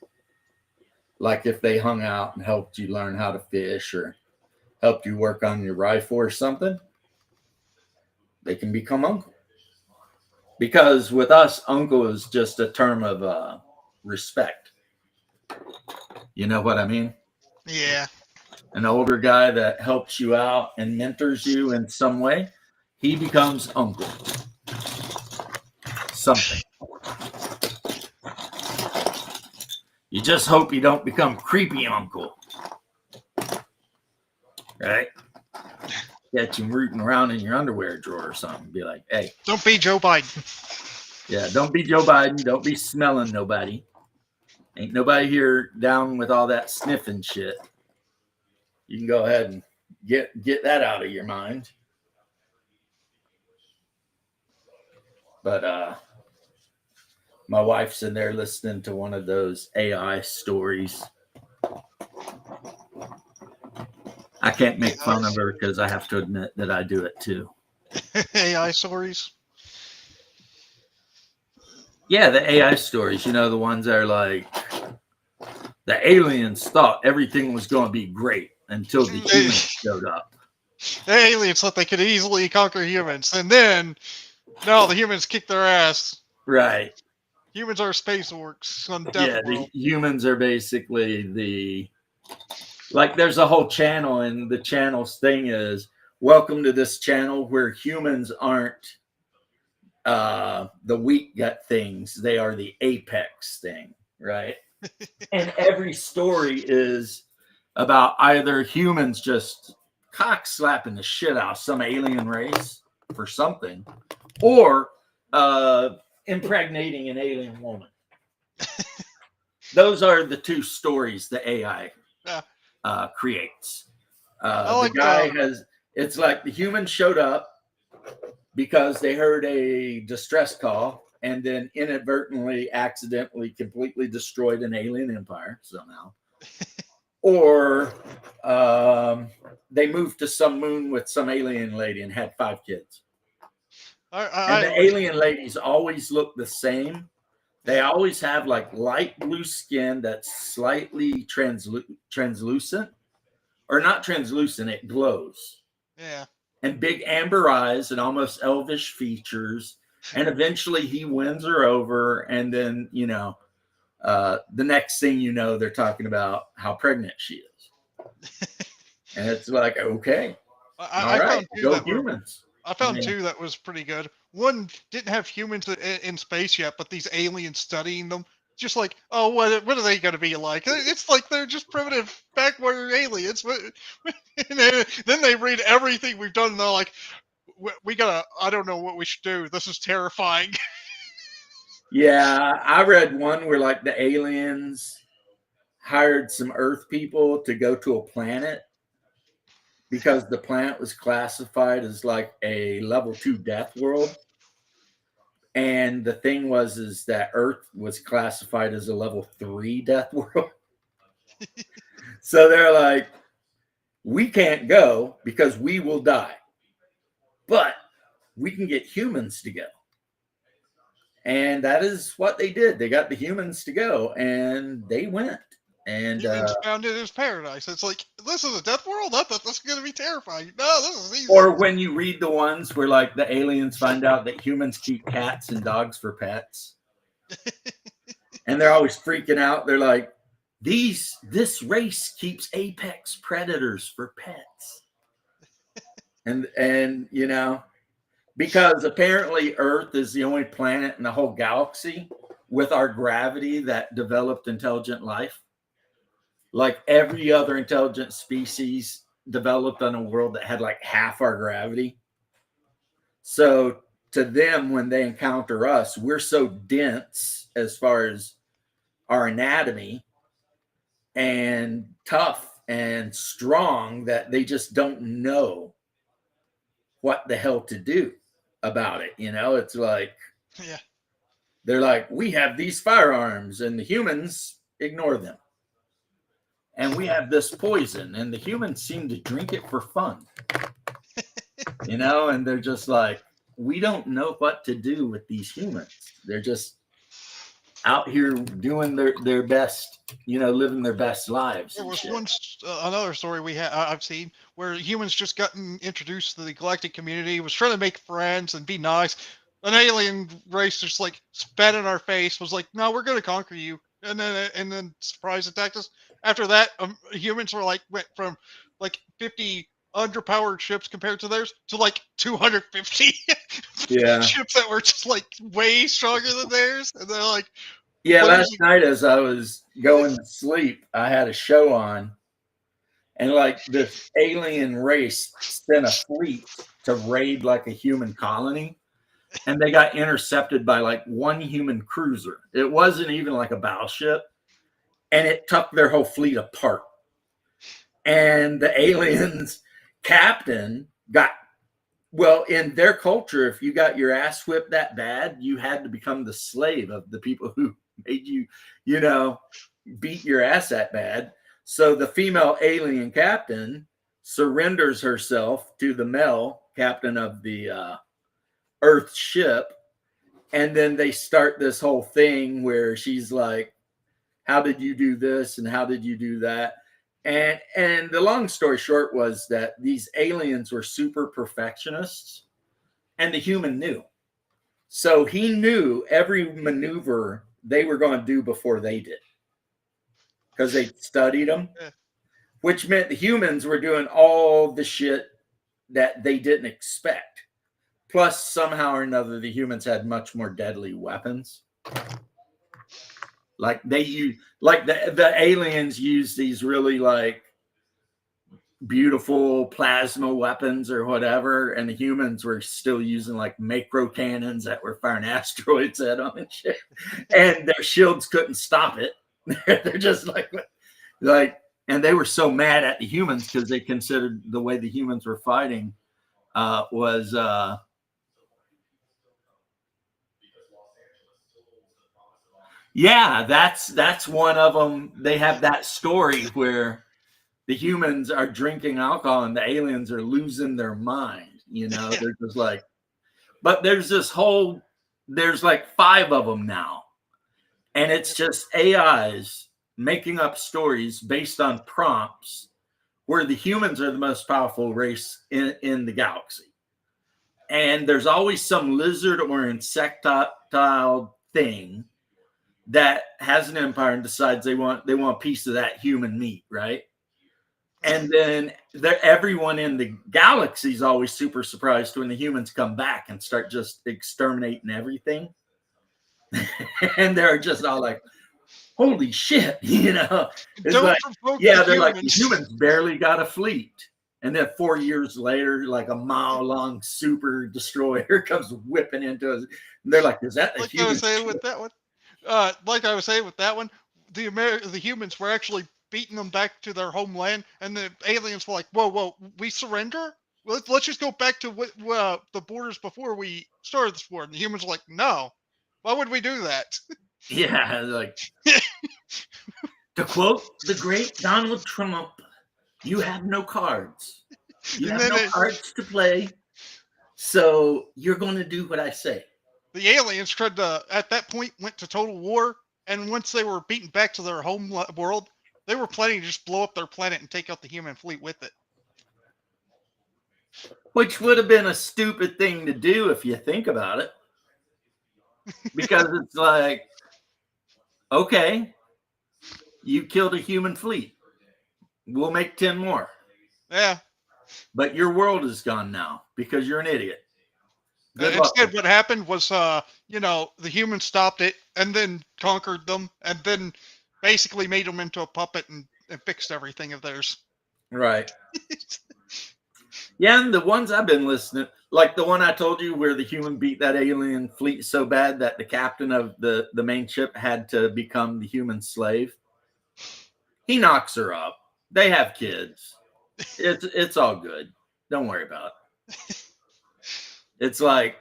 Like if they hung out and helped you learn how to fish or helped you work on your rifle or something, they can become uncle. Because with us, uncle is just a term of respect. You know what I mean? Yeah. An older guy that helps you out and mentors you in some way, he becomes uncle. Something. You just hope you don't become creepy uncle. Right? Get you rooting around in your underwear drawer or something. Be like, hey. Don't be Joe Biden. Yeah, don't be Joe Biden. Don't be smelling nobody. Ain't nobody here down with all that sniffing shit. You can go ahead and get that out of your mind. But my wife's in there listening to one of those AI stories. I can't make fun of her because I have to admit that I do it too. AI stories? Yeah, the AI stories, the ones that are like, the aliens thought everything was going to be great until the humans showed up. The aliens thought they could easily conquer humans, and then, no, the humans kicked their ass. Right. Humans are space orcs on Death Yeah, World. the humans are basically like, there's a whole channel, and the channel's thing is, welcome to this channel where humans aren't the weak gut things. They are the apex thing, right? And every story is about either humans just cock slapping the shit out of some alien race for something, or impregnating an alien woman. Those are the two stories the AI creates. I The like guy has, it's like the humans showed up because they heard a distress call and then inadvertently, accidentally, completely destroyed an alien empire somehow. Or they moved to some moon with some alien lady and had 5 kids. And the alien ladies always look the same. They always have like light blue skin that's slightly translucent, or not translucent, it glows. Yeah. And big amber eyes and almost elvish features. And eventually he wins her over. And then, you know, the next thing you know, they're talking about how pregnant she is. And it's like, okay, all right, go humans. I found 2 that was pretty good. One didn't have humans in space yet, but these aliens studying them. Just like, oh, what are they going to be like? It's like they're just primitive backward aliens. And then they read everything we've done, and they're like, we gotta, I don't know what we should do. This is terrifying. Yeah, I read one where like the aliens hired some Earth people to go to a planet because the planet was classified as like a level 2 death world. And the thing was is that Earth was classified as a level 3 death world. So they're like, we can't go because we will die. But we can get humans to go. And that is what they did. They got the humans to go and they went. And humans found it as paradise. It's like, this is a death world? I thought this was going to be terrifying. No, this is easy. Or when you read the ones where like the aliens find out that humans keep cats and dogs for pets. And they're always freaking out. They're like, this race keeps apex predators for pets. And you know, because apparently Earth is the only planet in the whole galaxy with our gravity that developed intelligent life. Like every other intelligent species developed on a world that had like half our gravity. So to them, when they encounter us, we're so dense as far as our anatomy and tough and strong that they just don't know what the hell to do about it. You know, it's like, yeah, they're like, we have these firearms and the humans ignore them. And we have this poison and the humans seem to drink it for fun. You know, and they're just like, we don't know what to do with these humans. They're just out here doing their best, you know, living their best lives. There was once another story I've seen where humans just gotten introduced to the galactic community, was trying to make friends and be nice. An alien race just like spat in our face, was like, no, we're going to conquer you. And then surprise attacked us. After that, humans were like, went from like 50 underpowered ships compared to theirs to like 250 ships that were just like way stronger than theirs. And they're like, yeah, last night as I was going to sleep, I had a show on, and like this alien race sent a fleet to raid like a human colony, and they got intercepted by like one human cruiser. It wasn't even like a battleship, and it took their whole fleet apart. And the aliens captain got, well, in their culture, if you got your ass whipped that bad, you had to become the slave of the people who made you, you know, beat your ass that bad. So the female alien captain surrenders herself to the male captain of the Earth ship. And then they start this whole thing where she's like, how did you do this? And how did you do that? And the long story short was that these aliens were super perfectionists, and the human knew. So he knew every maneuver they were going to do before they did, because they studied them, which meant the humans were doing all the shit that they didn't expect Plus, somehow or another, the humans had much more deadly weapons. Like the aliens use these really like beautiful plasma weapons or whatever, and the humans were still using like macro cannons that were firing asteroids at them and shit. And their shields couldn't stop it. They're just like, and they were so mad at the humans because they considered the way the humans were fighting was yeah, that's one of them. They have that story where the humans are drinking alcohol and the aliens are losing their mind. You know, they're just like, but there's like 5 of them now. And it's just AIs making up stories based on prompts where the humans are the most powerful race in the galaxy. And there's always some lizard or insectile thing that has an empire and decides they want a piece of that human meat, right? And then everyone in the galaxy is always super surprised when the humans come back and start just exterminating everything. And they're just all like, holy shit, you know? It's Don't like, provoke yeah, the they're like, the humans. humans barely got a fleet. And then 4 years later, like a mile-long super destroyer comes whipping into us. And they're like, is that the Like I human? was saying with that one, the humans were actually beating them back to their homeland, and the aliens were like, "Whoa, we surrender? Let's just go back to the borders before we started this war." And the humans were like, "No, why would we do that?" Yeah, like, to quote the great Donald Trump, you have no cards. You And have then no cards to play. So you're going to do what I say. the aliens tried to, at that point, went to total war. And once they were beaten back to their home world, they were planning to just blow up their planet and take out the human fleet with it. Which would have been a stupid thing to do if you think about it. Because it's like, okay, you killed a human fleet. We'll make 10 more. Yeah. But your world is gone now because you're an idiot. Good luck. Instead, what happened was, the humans stopped it and then conquered them and then basically made them into a puppet and fixed everything of theirs. Right. Yeah, and the ones I've been listening, like the one I told you where the human beat that alien fleet so bad that the captain of the main ship had to become the human slave. He knocks her up. They have kids. It's all good. Don't worry about it. It's like,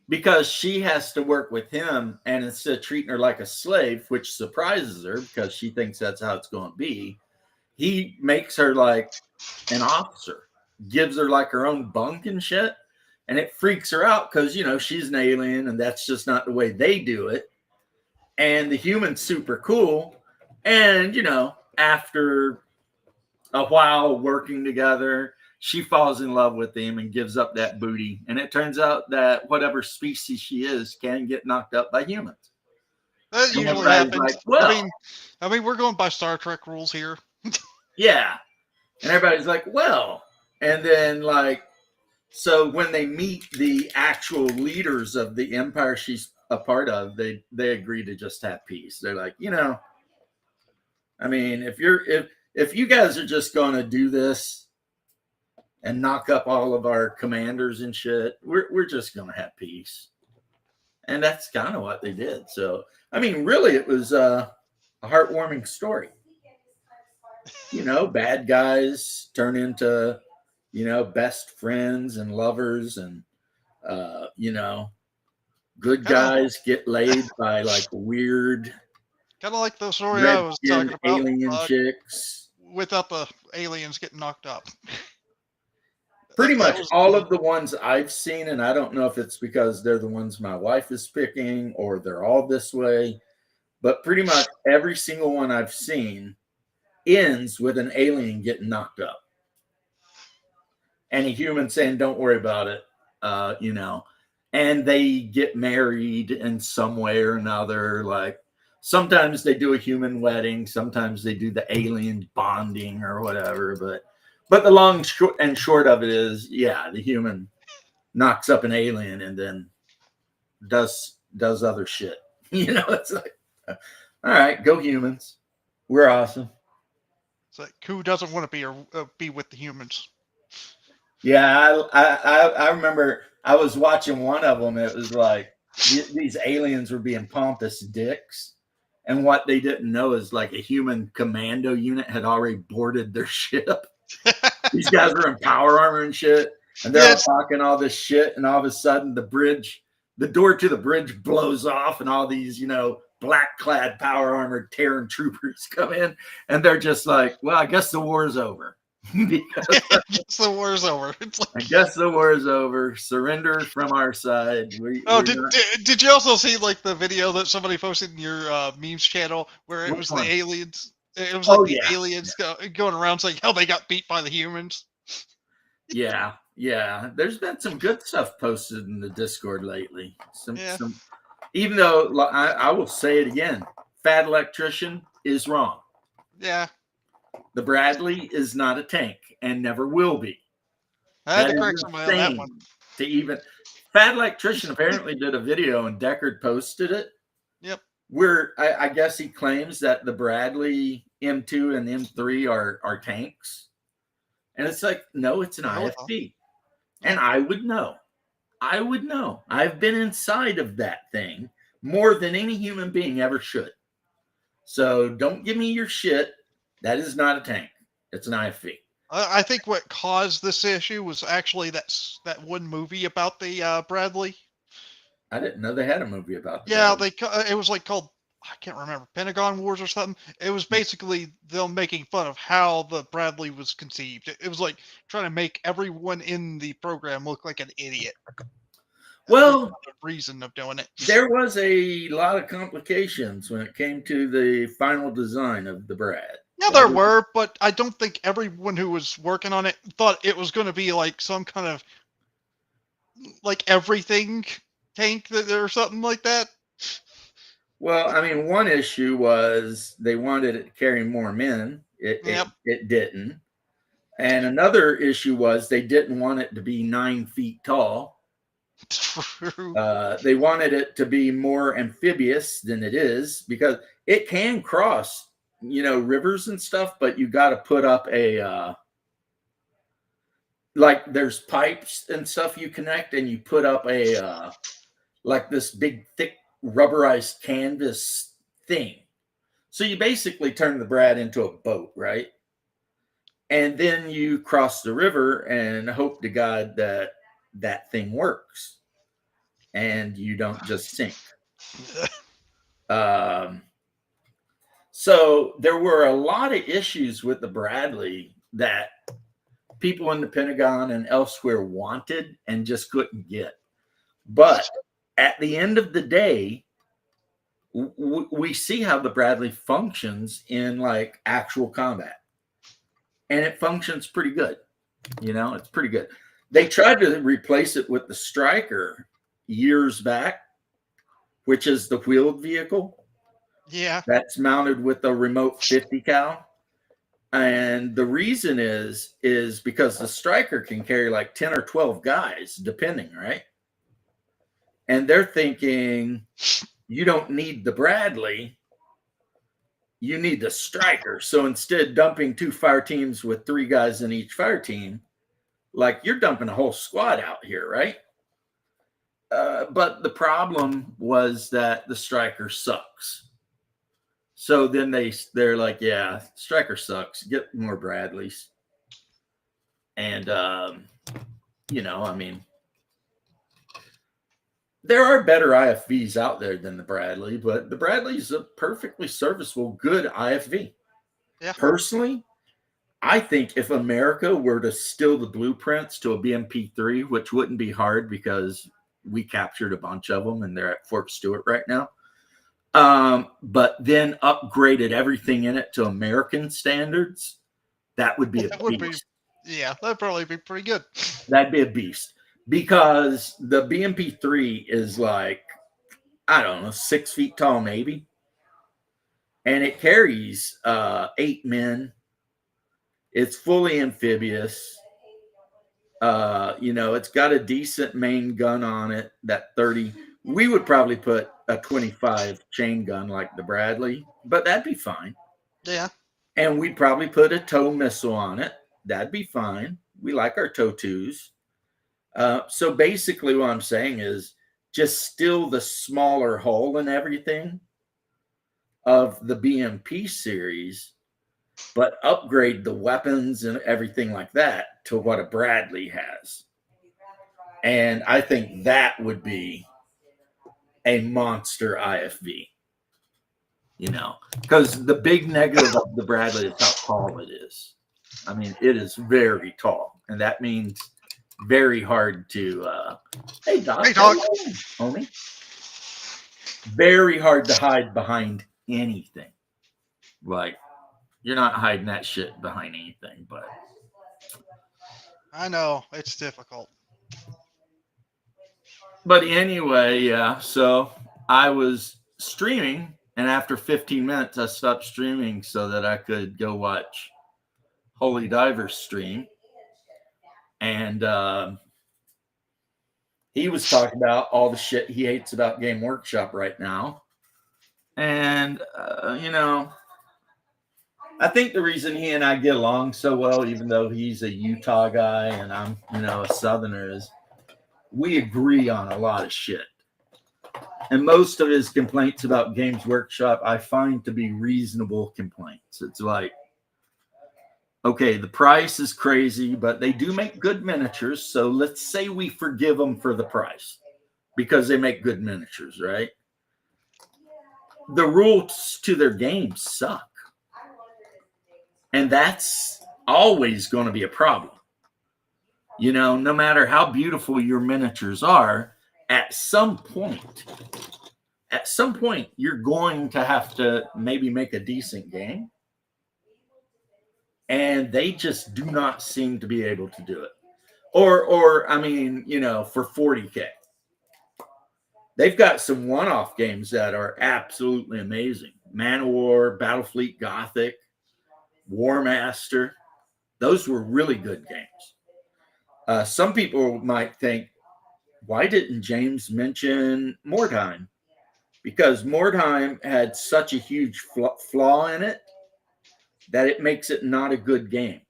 because she has to work with him, and instead of treating her like a slave, which surprises her because she thinks that's how it's going to be, he makes her like an officer, gives her like her own bunk and shit. And it freaks her out because, she's an alien and that's just not the way they do it. And the human's super cool. And, after a while working together, she falls in love with him and gives up that booty. And it turns out that whatever species she is can get knocked up by humans. That And usually everybody's happens. like, well, I mean, we're going by Star Trek rules here. yeah. And everybody's like, well, and then like, so when they meet the actual leaders of the empire she's a part of, they agree to just have peace. They're like, I mean, if you guys are just going to do this and knock up all of our commanders and shit, we're just going to have peace. And that's kind of what they did. So, I mean, really, it was a heartwarming story. Bad guys turn into, best friends and lovers, and, good guys get laid by like weird, kind of like the story I was talking about. Alien chicks. Without the aliens getting knocked up. Pretty much all of the ones I've seen, and I don't know if it's because they're the ones my wife is picking or they're all this way, but pretty much every single one I've seen ends with an alien getting knocked up and a human saying, don't worry about it, and they get married in some way or another. Like sometimes they do a human wedding, sometimes they do the alien bonding or whatever, but the long and short of it is, yeah, the human knocks up an alien and then does other shit. It's like, all right, go humans. We're awesome. It's like, who doesn't want to be with the humans? Yeah, I remember I was watching one of them. It was like these aliens were being pompous dicks, and what they didn't know is like a human commando unit had already boarded their ship. These guys were in power armor and shit, and they're all talking all this shit, and all of a sudden the door to the bridge blows off, and all these, black clad power armored Terran troopers come in, and they're just like, well, I guess the war's over. Because the war's over. It's like, I guess the war is over. Surrender from our side. Did you also see like the video that somebody posted in your memes channel where it was the aliens? It was like aliens going around saying how they got beat by the humans. Yeah. There's been some good stuff posted in the Discord lately. Some even though I will say it again, Fat Electrician is wrong. Yeah. The Bradley is not a tank and never will be. I had to correct somebody on that one. Fat Electrician apparently did a video and Deckard posted it. Yep. Where I guess he claims that the Bradley M2 and M3 are tanks. And it's like, no, it's an IFB. And I would know. I've been inside of that thing more than any human being ever should. So don't give me your shit. That is not a tank. It's an IFV. I think what caused this issue was actually that one movie about the Bradley. I didn't know they had a movie about that. Yeah, it was like called, I can't remember, Pentagon Wars or something. It was basically them making fun of how the Bradley was conceived. It was like trying to make everyone in the program look like an idiot. Well, the reason of doing it. There was a lot of complications when it came to the final design of the Brad. Yeah, there were, but I don't think everyone who was working on it thought it was going to be like some kind of like everything tank or something like that. Well, I mean, one issue was they wanted it to carry more men. It didn't. And another issue was they didn't want it to be 9 feet tall. True. They wanted it to be more amphibious than it is because it can cross, rivers and stuff, but you got to put up like there's pipes and stuff you connect, and you put up like this big thick rubberized canvas thing. So you basically turn the Brad into a boat, right? And then you cross the river and hope to God that thing works and you don't just sink. So there were a lot of issues with the Bradley that people in the Pentagon and elsewhere wanted and just couldn't get. But at the end of the day, we see how the Bradley functions in like actual combat. And it functions pretty good. It's pretty good. They tried to replace it with the Stryker years back, which is the wheeled vehicle. Yeah. That's mounted with a remote 50 cal. And the reason is because the Stryker can carry like 10 or 12 guys, depending, right? And they're thinking, you don't need the Bradley, you need the Stryker. So instead dumping 2 fire teams with 3 guys in each fire team, like you're dumping a whole squad out here, right? But the problem was that the Stryker sucks. So then they're like, yeah, Stryker sucks. Get more Bradleys. And, I mean, there are better IFVs out there than the Bradley, but the Bradley's a perfectly serviceable, good IFV. Yeah. Personally, I think if America were to steal the blueprints to a BMP-3, which wouldn't be hard because we captured a bunch of them and they're at Fort Stewart right now, but then upgraded everything in it to American standards, that would be a beast. That'd probably be pretty good. That'd be a beast. Because the BMP-3 is like, I don't know, 6 feet tall, maybe. And it carries 8 men. It's fully amphibious. It's got a decent main gun on it. That 30. We would probably put a 25 chain gun like the Bradley, but that'd be fine. Yeah. And we'd probably put a tow missile on it. That'd be fine. We like our tow twos. So basically, what I'm saying is just still the smaller hull and everything of the BMP series, but upgrade the weapons and everything like that to what a Bradley has. And I think that would be a monster IFV, because the big negative of the Bradley is how tall it is. I mean, it is very tall, and that means very hard to, hey, Doc. Hey, Doc. Homie. Very hard to hide behind anything. Like, you're not hiding that shit behind anything, but. I know. It's difficult. But anyway, yeah. So I was streaming, and after 15 minutes, I stopped streaming so that I could go watch Holy Diver's stream. And he was talking about all the shit he hates about Game Workshop right now. And, I think the reason he and I get along so well, even though he's a Utah guy and I'm, a Southerner, is we agree on a lot of shit. And most of his complaints about Games Workshop, I find to be reasonable complaints. It's like, okay, the price is crazy, but they do make good miniatures. So let's say we forgive them for the price because they make good miniatures, right? The rules to their games suck. And that's always going to be a problem. No matter how beautiful your miniatures are, at some point, you're going to have to maybe make a decent game. And they just do not seem to be able to do it. Or for 40K. They've got some one-off games that are absolutely amazing. Man of War, Battlefleet Gothic, War Master. Those were really good games. Some people might think, why didn't James mention Mordheim? Because Mordheim had such a huge flaw in it that it makes it not a good game.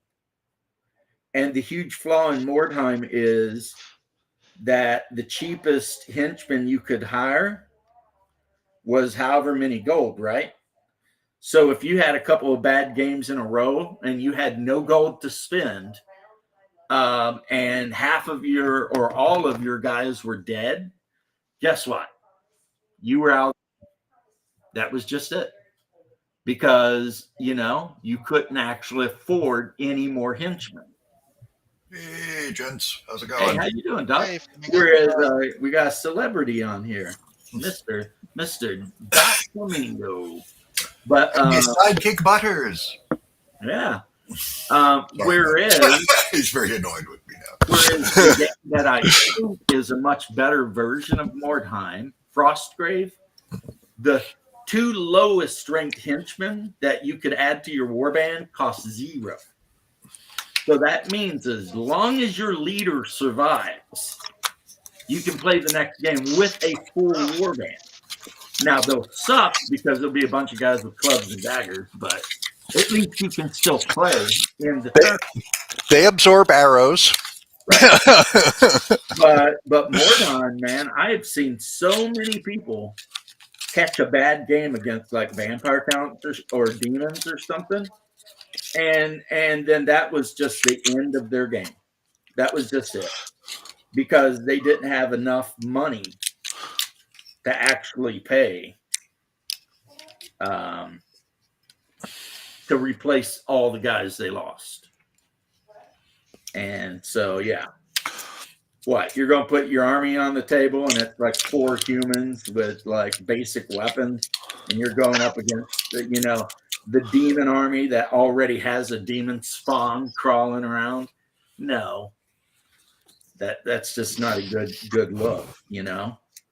And the huge flaw in Mordheim is that the cheapest henchman you could hire was however many gold, right? So if you had a couple of bad games in a row and you had no gold to spend, and half of your or all of your guys were dead, guess what? You were out. That was just it. Because, you couldn't actually afford any more henchmen. Hey, gents. How's it Hey, going? how you doing, Doc? Hey, We got a celebrity on here. Mr. Doc Flamingo. But Hey, sidekick Butters. yeah. Whereas He's very annoyed with me now. Whereas the game that I think is a much better version of Mordheim, Frostgrave, the 2 lowest ranked henchmen that you could add to your warband cost 0. So that means as long as your leader survives, you can play the next game with a full warband. Now they'll suck because there'll be a bunch of guys with clubs and daggers, but at least you can still play in the turn. They absorb arrows. Right. but Mordheim, man, I have seen so many people catch a bad game against like vampire counts or demons or something, and then that was just the end of their game. That was just it, because they didn't have enough money to actually pay to replace all the guys they lost. And so, yeah. What, you're going to put your army on the table and it's like 4 humans with like basic weapons, and you're going up against, the demon army that already has a demon spawn crawling around? No. That's just not a good look,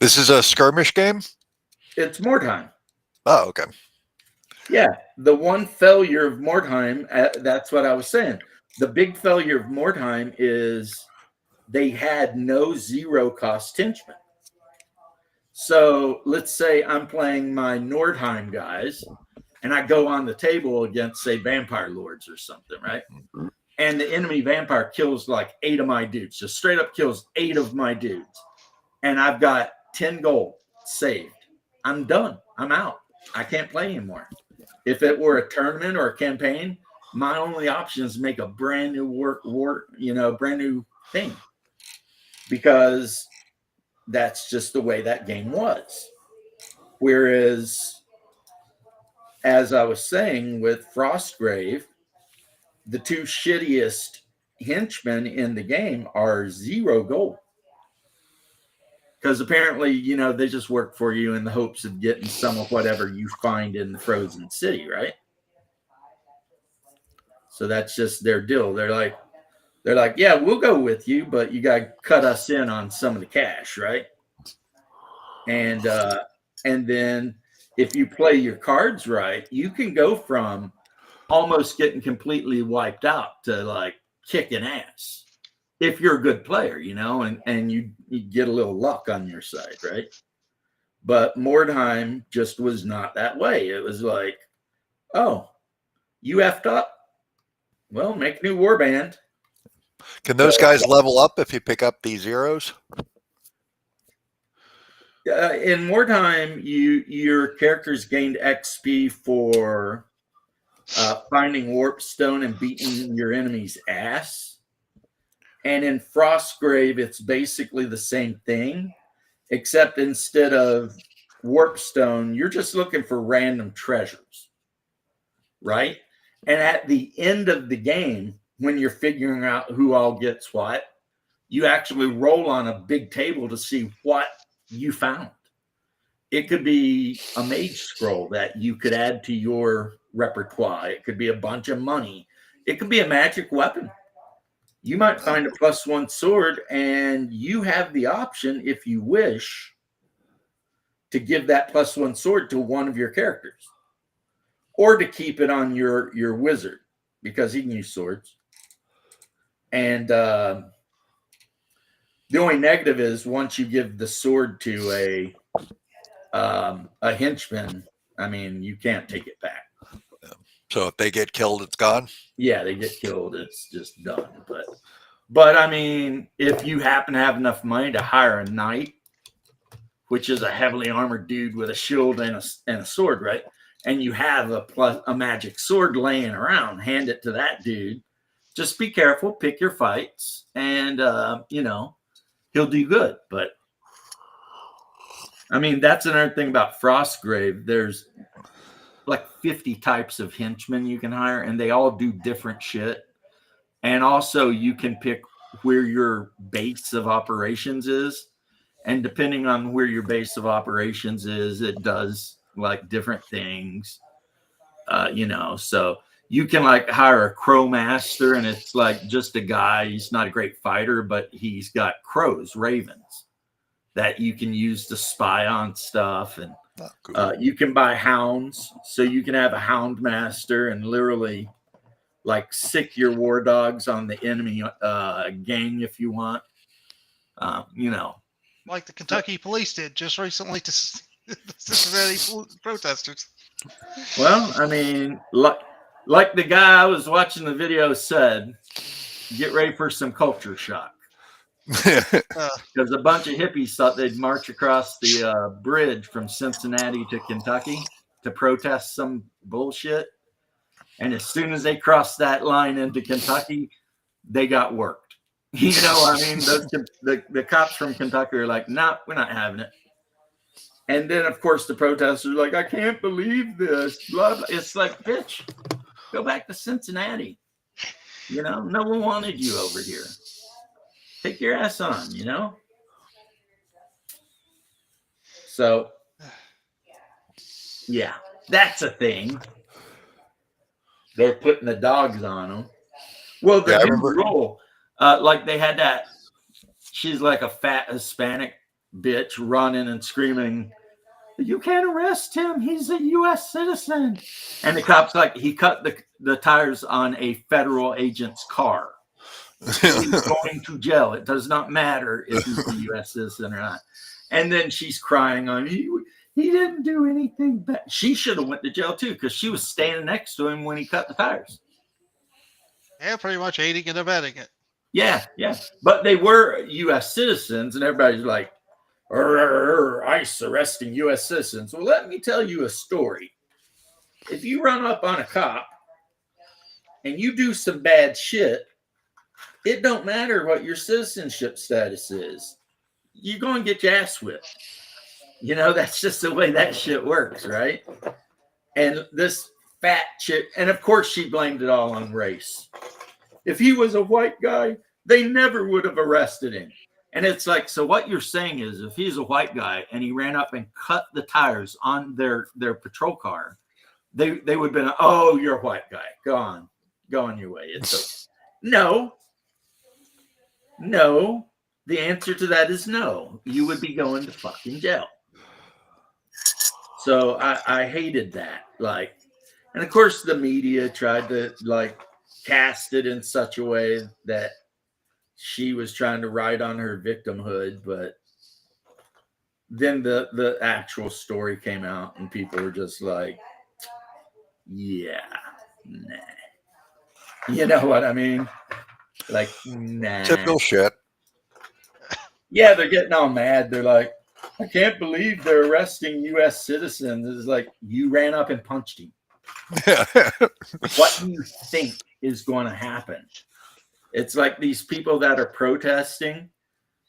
This is a skirmish game? It's Mordheim. Oh, okay. Yeah, the one failure of Mordheim, that's what I was saying. The big failure of Mordheim is they had no zero cost henchmen. So let's say I'm playing my Nordheim guys and I go on the table against, say, vampire lords or something, right? And the enemy vampire kills like 8 of my dudes, just straight up kills 8 of my dudes. And I've got 10 gold saved. I'm done. I'm out. I can't play anymore. If it were a tournament or a campaign, my only option is make a brand new brand new thing, because that's just the way that game was. Whereas, as I was saying with Frostgrave, the 2 shittiest henchmen in the game are 0 gold. Because apparently, they just work for you in the hopes of getting some of whatever you find in the frozen city, right? So that's just their deal. They're like, yeah, we'll go with you, but you got to cut us in on some of the cash, right? And then if you play your cards right, you can go from almost getting completely wiped out to like kicking ass if you're a good player, and you get a little luck on your side, right? But Mordheim just was not that way. It was like, oh, you effed up? Well, make a new warband. Can those guys level up if you pick up these zeros? In Mordheim, your characters gained XP for finding warpstone and beating your enemy's ass. And in Frostgrave, it's basically the same thing, except instead of warpstone, you're just looking for random treasures, right? And at the end of the game, when you're figuring out who all gets what, you actually roll on a big table to see what you found. It could be a mage scroll that you could add to your repertoire. It could be a bunch of money. It could be a magic weapon. You might find a +1 sword, and you have the option, if you wish, to give that +1 sword to one of your characters, or to keep it on your wizard, because he can use swords. And the only negative is once you give the sword to a henchman, I mean, you can't take it back. So if they get killed, it's gone? Yeah, they get killed. It's just done. But I mean, if you happen to have enough money to hire a knight, which is a heavily armored dude with a shield and a sword, right? And you have a magic sword laying around, hand it to that dude. Just be careful, pick your fights, and he'll do good. But I mean, that's another thing about Frostgrave. There's like 50 types of henchmen you can hire, and they all do different shit. And also you can pick where your base of operations is. And depending on where your base of operations is, it does like different things, so you can like hire a crow master, and it's like just a guy. He's not a great fighter, but he's got crows, ravens that you can use to spy on stuff. And you can buy hounds, so you can have a hound master and literally like sick your war dogs on the enemy gang if you want. Like the Kentucky police did just recently to Cincinnati protesters. Well, I mean, like the guy I was watching the video said, get ready for some culture shock. Because a bunch of hippies thought they'd march across the bridge from Cincinnati to Kentucky to protest some bullshit. And as soon as they crossed that line into Kentucky, they got worked. I mean, the cops from Kentucky are like, nah, we're not having it. And then, of course, the protesters are like, I can't believe this. Blah, blah. It's like, bitch, go back to Cincinnati. No one wanted you over here. Take your ass on, So, yeah, that's a thing. They're putting the dogs on them. Well, the new rule, like they had that, she's like a fat Hispanic bitch running and screaming, you can't arrest him. He's a U.S. citizen. And the cop's like, he cut the tires on a federal agent's car. He's going to jail. It does not matter if he's a U.S. citizen or not. And then she's crying on he didn't do anything bad. She should have went to jail too because she was standing next to him when he cut the tires. Yeah, pretty much aiding and abetting it. Yeah. But they were U.S. citizens, and everybody's like, ICE arresting U.S. citizens. Well, let me tell you a story. If you run up on a cop and you do some bad shit, it don't matter what your citizenship status is. You're going to get your ass whipped. You know, that's just the way that shit works, right? And this fat chick, and of course she blamed it all on race. If he was a white guy, they never would have arrested him. And it's like, so what you're saying is if he's a white guy and he ran up and cut the tires on their patrol car, they would have been, oh, you're a white guy. Go on your way. It's okay. No. The answer to that is no. You would be going to fucking jail. So I hated that. Like, and of course the media tried to like cast it in such a way that she was trying to ride on her victimhood, but then the actual story came out and people were just like, yeah, nah. You know what I mean? Like, nah. Typical shit. Yeah, they're getting all mad. They're like, I can't believe they're arresting U.S. citizens. It's like, you ran up and punched him. What do you think is going to happen? It's like these people that are protesting,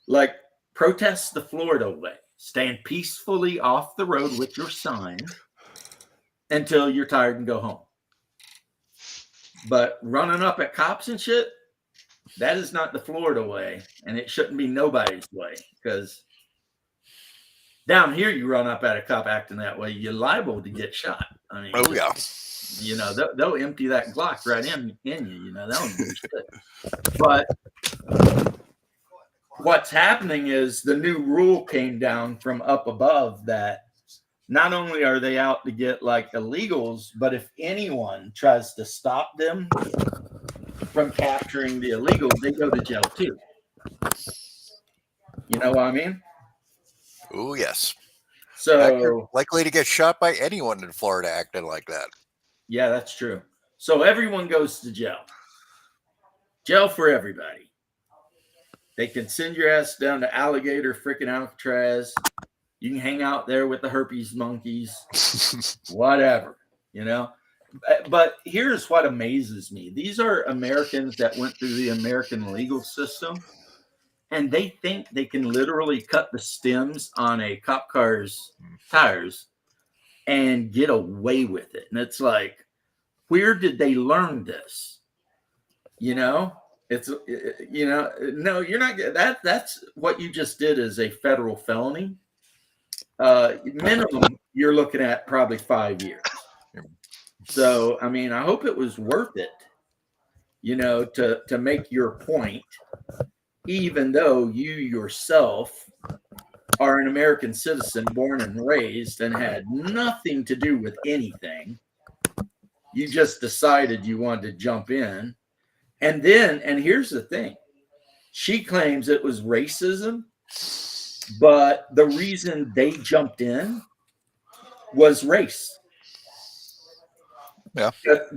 like, protest the Florida way. Stand peacefully off the road with your sign until you're tired and go home. But running up at cops and shit, that is not the Florida way, and it shouldn't be nobody's way, because down here you run up at a cop acting that way, you're liable to get shot. I mean, Oh yeah. You know, they'll empty that Glock right in you. You know, that don't do shit. But what's happening is the new rule came down from up above that not only are they out to get like illegals, but if anyone tries to stop them from capturing the illegals, they go to jail too. You know what I mean? Oh yes. So you're likely to get shot by anyone in Florida acting like that. Yeah, that's true. So everyone goes to jail. Jail for everybody. They can send your ass down to Alligator freaking Alcatraz. You can hang out there with the herpes monkeys, whatever, you know. But here's what amazes me. These are Americans that went through the American legal system, and they think they can literally cut the stems on a cop car's tires and get away with it. And it's like, where did they learn this? You know, it's, you know, no, you're not. That's what you just did is a federal felony. Minimum, you're looking at probably 5 years. So, I mean, I hope it was worth it, you know, to make your point, even though you yourself are an American citizen born and raised and had nothing to do with anything. You just decided you wanted to jump in. And then, and here's the thing, she claims it was racism, but the reason they jumped in was race. Yeah.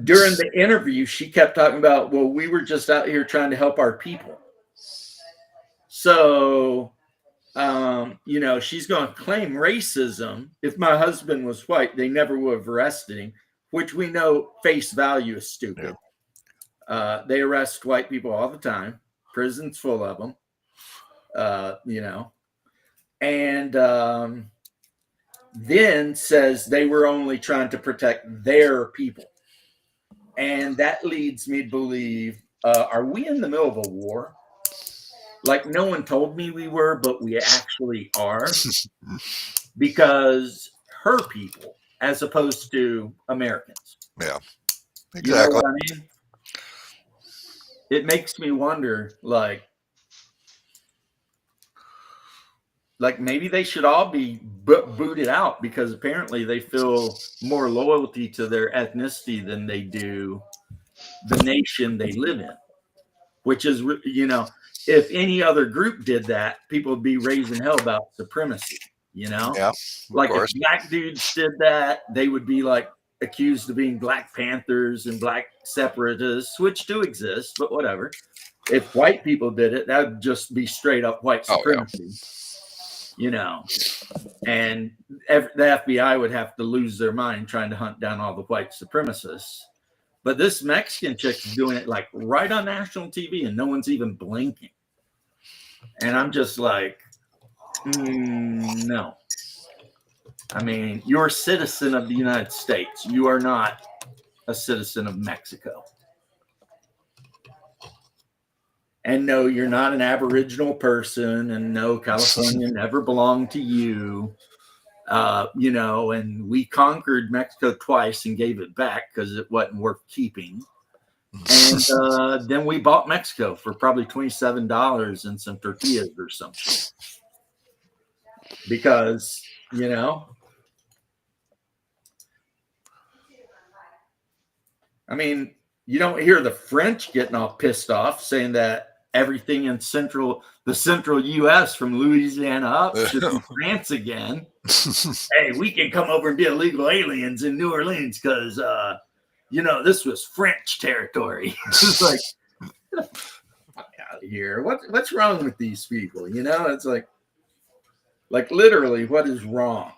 During the interview, she kept talking about, well, we were just out here trying to help our people. So, you know, she's going to claim racism. If my husband was white, they never would have arrested him, which we know face value is stupid. Yeah. They arrest white people all the time. Prison's full of them, you know. And then says they were only trying to protect their people. And that leads me to believe, are we in the middle of a war? Like no one told me we were, but we actually are. Because her people, as opposed to Americans. Yeah, exactly. You know what I mean? It makes me wonder, like maybe they should all be booted out because apparently they feel more loyalty to their ethnicity than they do the nation they live in, which is, if any other group did that, people would be raising hell about supremacy, Yeah, like course. if black dudes did that, they would be like accused of being Black Panthers and black separatists, which do exist, but whatever. If white people did it, that would just be straight up white supremacy, and the FBI would have to lose their mind trying to hunt down all the white supremacists. But this Mexican chick's doing it like right on national TV and no one's even blinking. And I'm just like, no. I mean, you're a citizen of the United States. You are not a citizen of Mexico. And no, you're not an Aboriginal person. And no, California never belonged to you. And we conquered Mexico twice and gave it back because it wasn't worth keeping. And then we bought Mexico for probably $27 and some tortillas or something. Because, I mean, you don't hear the French getting all pissed off saying that everything in the central U.S. from Louisiana up should be France again. Hey, we can come over and be illegal aliens in New Orleans because, this was French territory. It's like, get the fuck out of here. What's wrong with these people? It's like literally, what is wrong?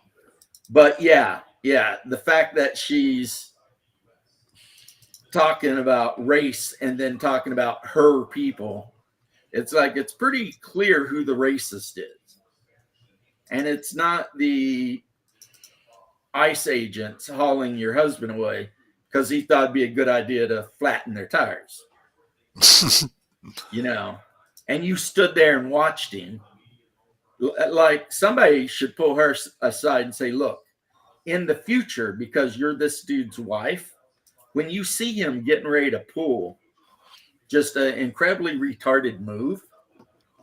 But yeah, the fact that she's talking about race and then talking about her people, it's like it's pretty clear who the racist is. And it's not the ICE agents hauling your husband away because he thought it'd be a good idea to flatten their tires. And you stood there and watched him. Like somebody should pull her aside and say, look, in the future, because you're this dude's wife, when you see him getting ready to pull just an incredibly retarded move,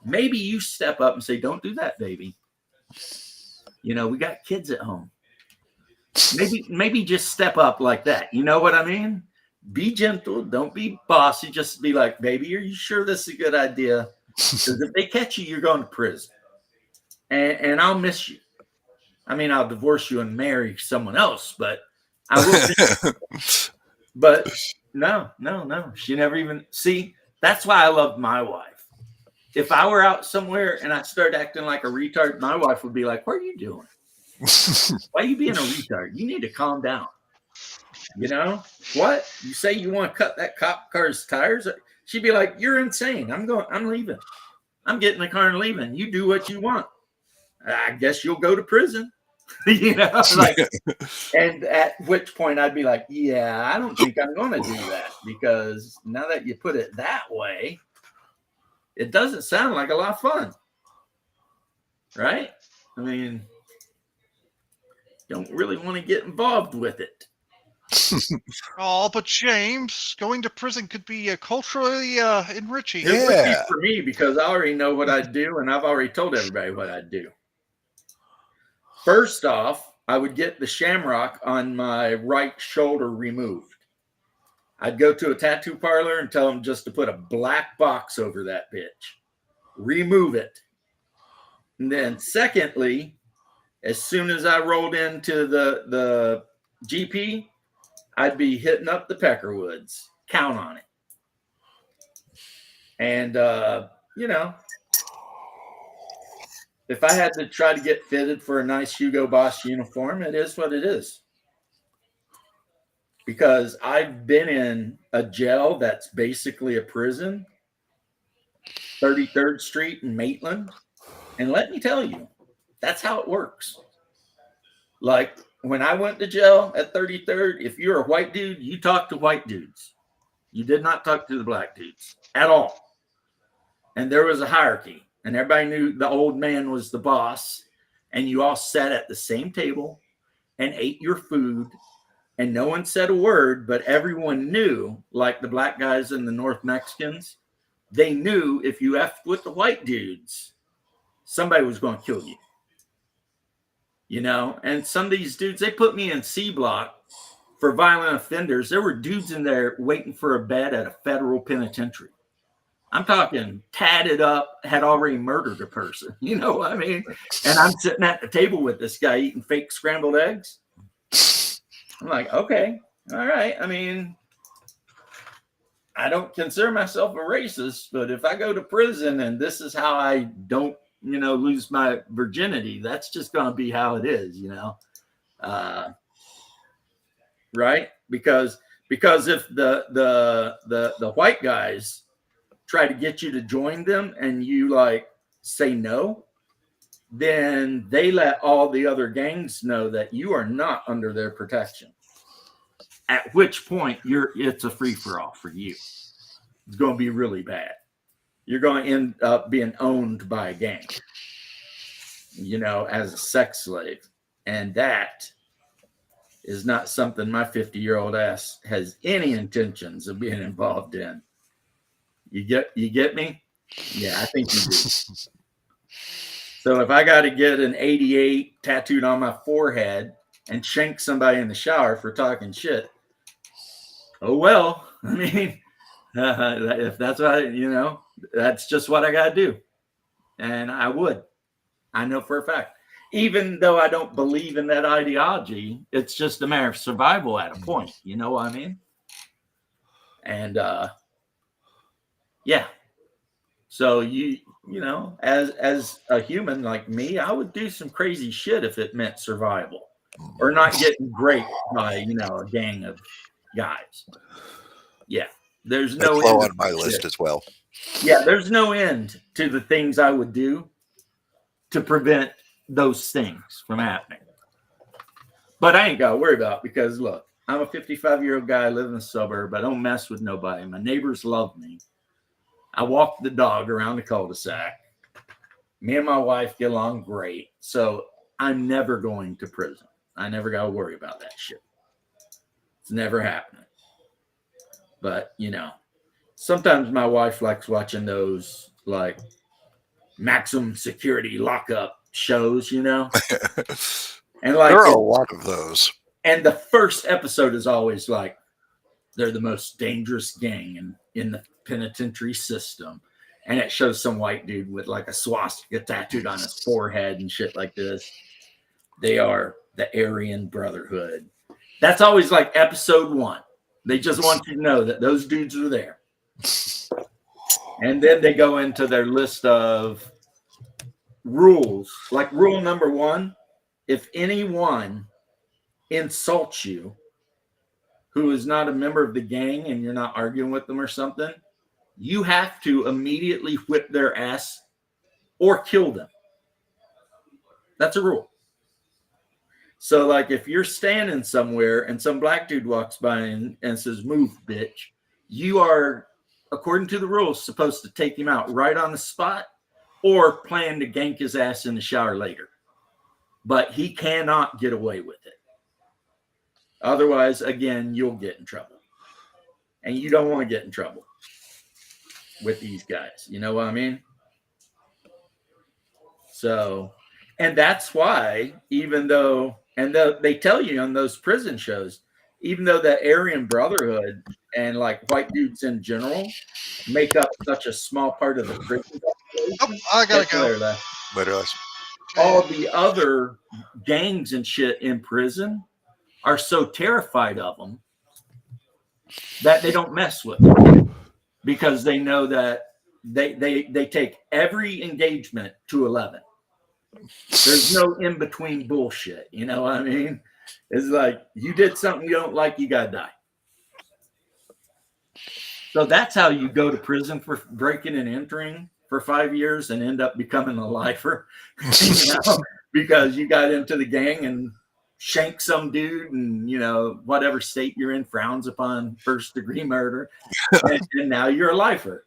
maybe you step up and say, don't do that, baby. We got kids at home. Maybe just step up like that. You know what I mean? Be gentle. Don't be bossy. Just be like, baby, are you sure this is a good idea? Because if they catch you, you're going to prison. And I'll miss you. I mean, I'll divorce you and marry someone else, but I will miss you. But no. She never even, see, that's why I love my wife. If I were out somewhere and I started acting like a retard, my wife would be like, what are you doing? Why are you being a retard? You need to calm down. What? You say you want to cut that cop car's tires? She'd be like, you're insane. I'm leaving. I'm getting the car and leaving. You do what you want. I guess you'll go to prison. And at which point I'd be like, yeah, I don't think I'm going to do that, because now that you put it that way, it doesn't sound like a lot of fun, right? I mean, don't really want to get involved with it. Oh, but James, going to prison could be culturally enriching. It would be for me, because I already know what I'd do, and I've already told everybody what I'd do. First off, I would get the shamrock on my right shoulder removed. I'd go to a tattoo parlor and tell them just to put a black box over that bitch. Remove it. And then secondly, as soon as I rolled into the GP, I'd be hitting up the Peckerwoods. Count on it. And, if I had to try to get fitted for a nice Hugo Boss uniform, it is what it is. Because I've been in a jail that's basically a prison, 33rd Street in Maitland. And let me tell you, that's how it works. Like when I went to jail at 33rd, if you're a white dude, you talk to white dudes. You did not talk to the black dudes at all. And there was a hierarchy. And everybody knew the old man was the boss, and you all sat at the same table and ate your food, and no one said a word, but everyone knew, like the black guys and the North Mexicans, they knew if you effed with the white dudes, somebody was going to kill you. And some of these dudes, they put me in C block for violent offenders. There were dudes in there waiting for a bed at a federal penitentiary. I'm talking tatted up, had already murdered a person. You know what I mean? And I'm sitting at the table with this guy eating fake scrambled eggs. I'm like, okay, all right. I mean, I don't consider myself a racist, but if I go to prison and this is how I don't, lose my virginity, that's just going to be how it is, right? Because if the white guys try to get you to join them and you like say no, then they let all the other gangs know that you are not under their protection. At which point it's a free for all for you. It's going to be really bad. You're going to end up being owned by a gang, as a sex slave. And that is not something my 50-year-old ass has any intentions of being involved in. You get me? Yeah, I think you do. So if I got to get an 88 tattooed on my forehead and shank somebody in the shower for talking shit, oh well. I mean, if that's what that's just what I got to do. And I would. I know for a fact. Even though I don't believe in that ideology, it's just a matter of survival at a point. You know what I mean? And yeah. So as a human like me, I would do some crazy shit if it meant survival or not getting raped by, a gang of guys. Yeah. There's no low end on my list as well. Yeah, there's no end to the things I would do to prevent those things from happening. But I ain't got to worry about it because, look, I'm a 55-year-old guy, live in a suburb. I don't mess with nobody. My neighbors love me. I walk the dog around the cul-de-sac. Me and my wife get along great. So I'm never going to prison. I never got to worry about that shit. It's never happening. But, sometimes my wife likes watching those, like, maximum security lockup shows, And like there are a lot of those. And the first episode is always like they're the most dangerous gang in the penitentiary system. And it shows some white dude with like a swastika tattooed on his forehead and shit like this. They are the Aryan Brotherhood. That's always like episode 1. They just want you to know that those dudes are there. And then they go into their list of rules. Like rule number 1, if anyone insults you who is not a member of the gang and you're not arguing with them or something, you have to immediately whip their ass or kill them. That's a rule. So like if you're standing somewhere and some black dude walks by and says, "Move, bitch," you are, according to the rules, supposed to take him out right on the spot or plan to gank his ass in the shower later. But he cannot get away with it. Otherwise, again, you'll get in trouble. And you don't want to get in trouble with these guys. You know what I mean? So, and that's why, even though, they tell you on those prison shows, even though the Aryan Brotherhood and like white dudes in general make up such a small part of the prison population, I gotta go. Later, all the other gangs and shit in prison are so terrified of them that they don't mess with them because they know that they take every engagement to 11. There's no in between bullshit. You know what I mean? It's like you did something you don't like, you gotta die. So that's how you go to prison for breaking and entering for 5 years and end up becoming a lifer, because you got into the gang and shanked some dude, and whatever state you're in frowns upon first-degree murder, and now you're a lifer.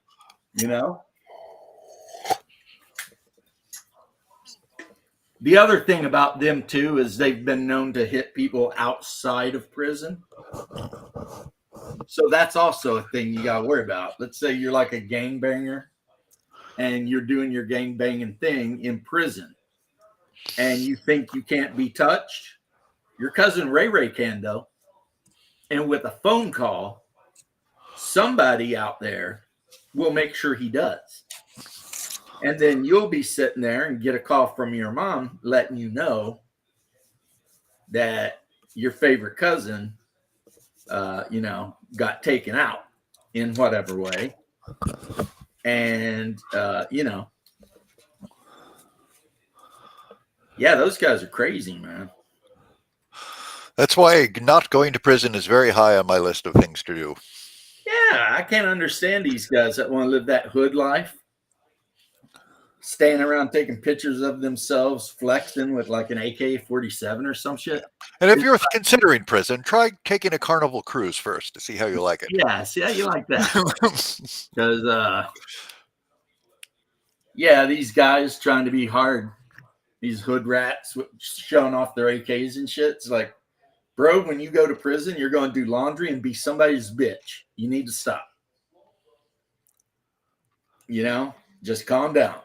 The other thing about them too is they've been known to hit people outside of prison. So that's also a thing you got to worry about. Let's say you're like a gangbanger and you're doing your gangbanging thing in prison and you think you can't be touched. Your cousin Ray Ray can, though. And with a phone call, somebody out there we'll make sure he does. And then you'll be sitting there and get a call from your mom letting you know that your favorite cousin, got taken out in whatever way. And, yeah, those guys are crazy, man. That's why not going to prison is very high on my list of things to do. Yeah, I can't understand these guys that want to live that hood life. Staying around taking pictures of themselves flexing with like an AK-47 or some shit. And if you're considering prison, try taking a Carnival cruise first to see how you like it. Yeah, see how you like that. Because, yeah, these guys trying to be hard, these hood rats showing off their AKs and shit. It's like, bro, when you go to prison, you're going to do laundry and be somebody's bitch. You need to stop. Just calm down.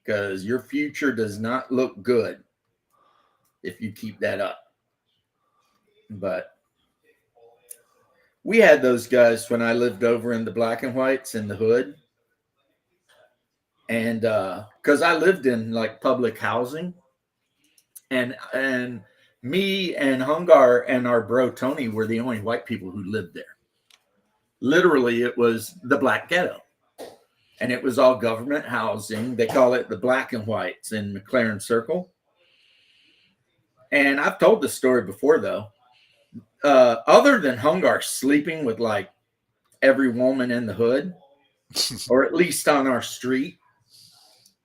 Because your future does not look good if you keep that up. But we had those guys when I lived over in the black and whites in the hood. And because I lived in like public housing. And me and Hungar and our bro Tony were the only white people who lived there. Literally, it was the black ghetto. And it was all government housing. They call it the black and whites in McLaren Circle. And I've told this story before, though. Other than Hungar sleeping with like every woman in the hood, or at least on our street.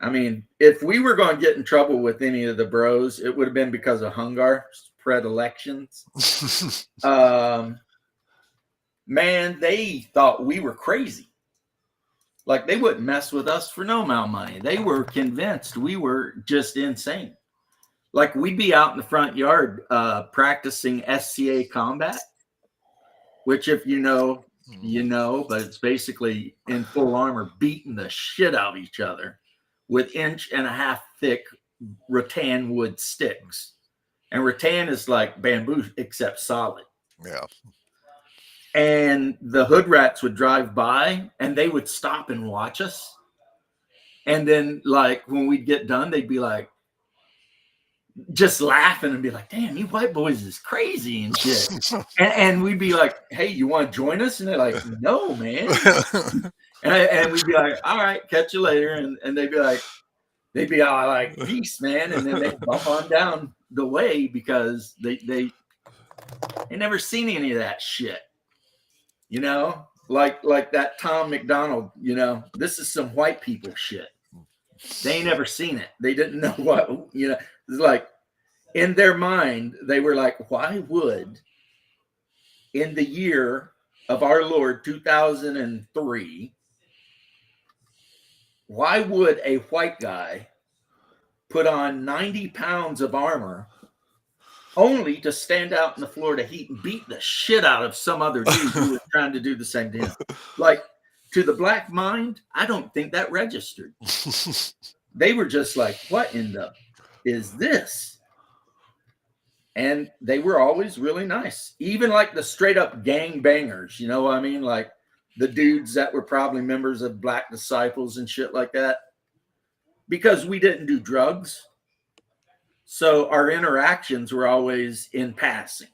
I mean, if we were going to get in trouble with any of the bros, it would have been because of Hungar's predilections. Man, they thought we were crazy. Like, they wouldn't mess with us for no amount of money. They were convinced we were just insane. Like, we'd be out in the front yard practicing SCA combat, which if you know, but it's basically in full armor beating the shit out of each other with 1.5 inch thick rattan wood sticks. And rattan is like bamboo except solid. Yeah. And the hood rats would drive by and they would stop and watch us. And then, like, when we'd get done, they'd be like, just laughing and be like, damn, you white boys is crazy and shit. and we'd be like, hey, you want to join us? And they're like, no, man. and we'd be like, all right, catch you later. And they'd be all like, peace, man. And then they'd bump on down the way because they never seen any of that shit. Like that Tom McDonald, this is some white people shit. They ain't never seen it. They didn't know what, it's like in their mind, they were like, why would in the year of our Lord 2003, why would a white guy put on 90 pounds of armor only to stand out in the Florida heat and beat the shit out of some other dude who was trying to do the same thing? Like, to the black mind, I don't think that registered. They were just like, what in the is this? And they were always really nice. Even like the straight up gang bangers, you know what I mean? Like the dudes that were probably members of Black Disciples and shit like that. Because we didn't do drugs. So our interactions were always in passing,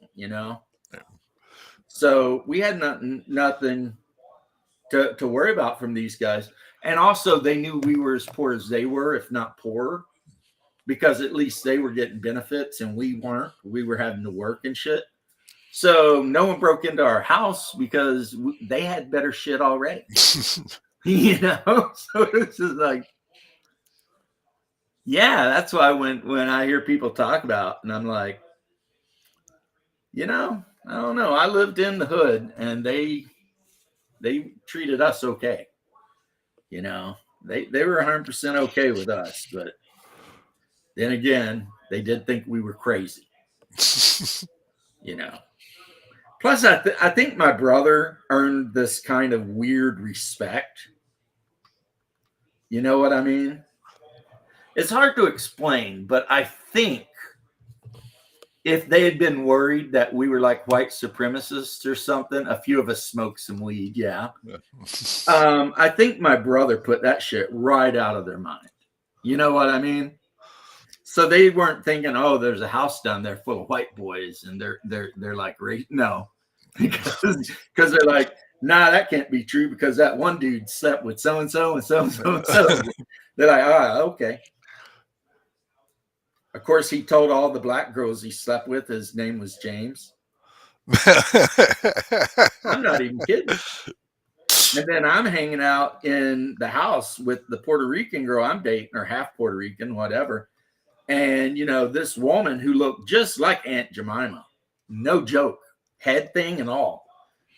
So we had nothing to worry about from these guys. And also they knew we were as poor as they were, if not poorer, because at least they were getting benefits and we weren't. We were having to work and shit. So no one broke into our house because they had better shit already. So it's just like, yeah, that's why when I hear people talk about, and I'm like, I don't know. I lived in the hood and they treated us okay. They were 100% okay with us, but then again, they did think we were crazy. Plus, I think my brother earned this kind of weird respect. You know what I mean? It's hard to explain, but I think if they had been worried that we were like white supremacists or something, a few of us smoked some weed. Yeah. I think my brother put that shit right out of their mind. You know what I mean? So they weren't thinking, oh, there's a house down there full of white boys, and they're like, no, because they're like, nah, that can't be true because that one dude slept with so and so and so and so and so. They're like, okay. Of course, he told all the black girls he slept with his name was James. I'm not even kidding. And then I'm hanging out in the house with the Puerto Rican girl I'm dating, or half Puerto Rican, whatever. And, this woman who looked just like Aunt Jemima, no joke, head thing and all,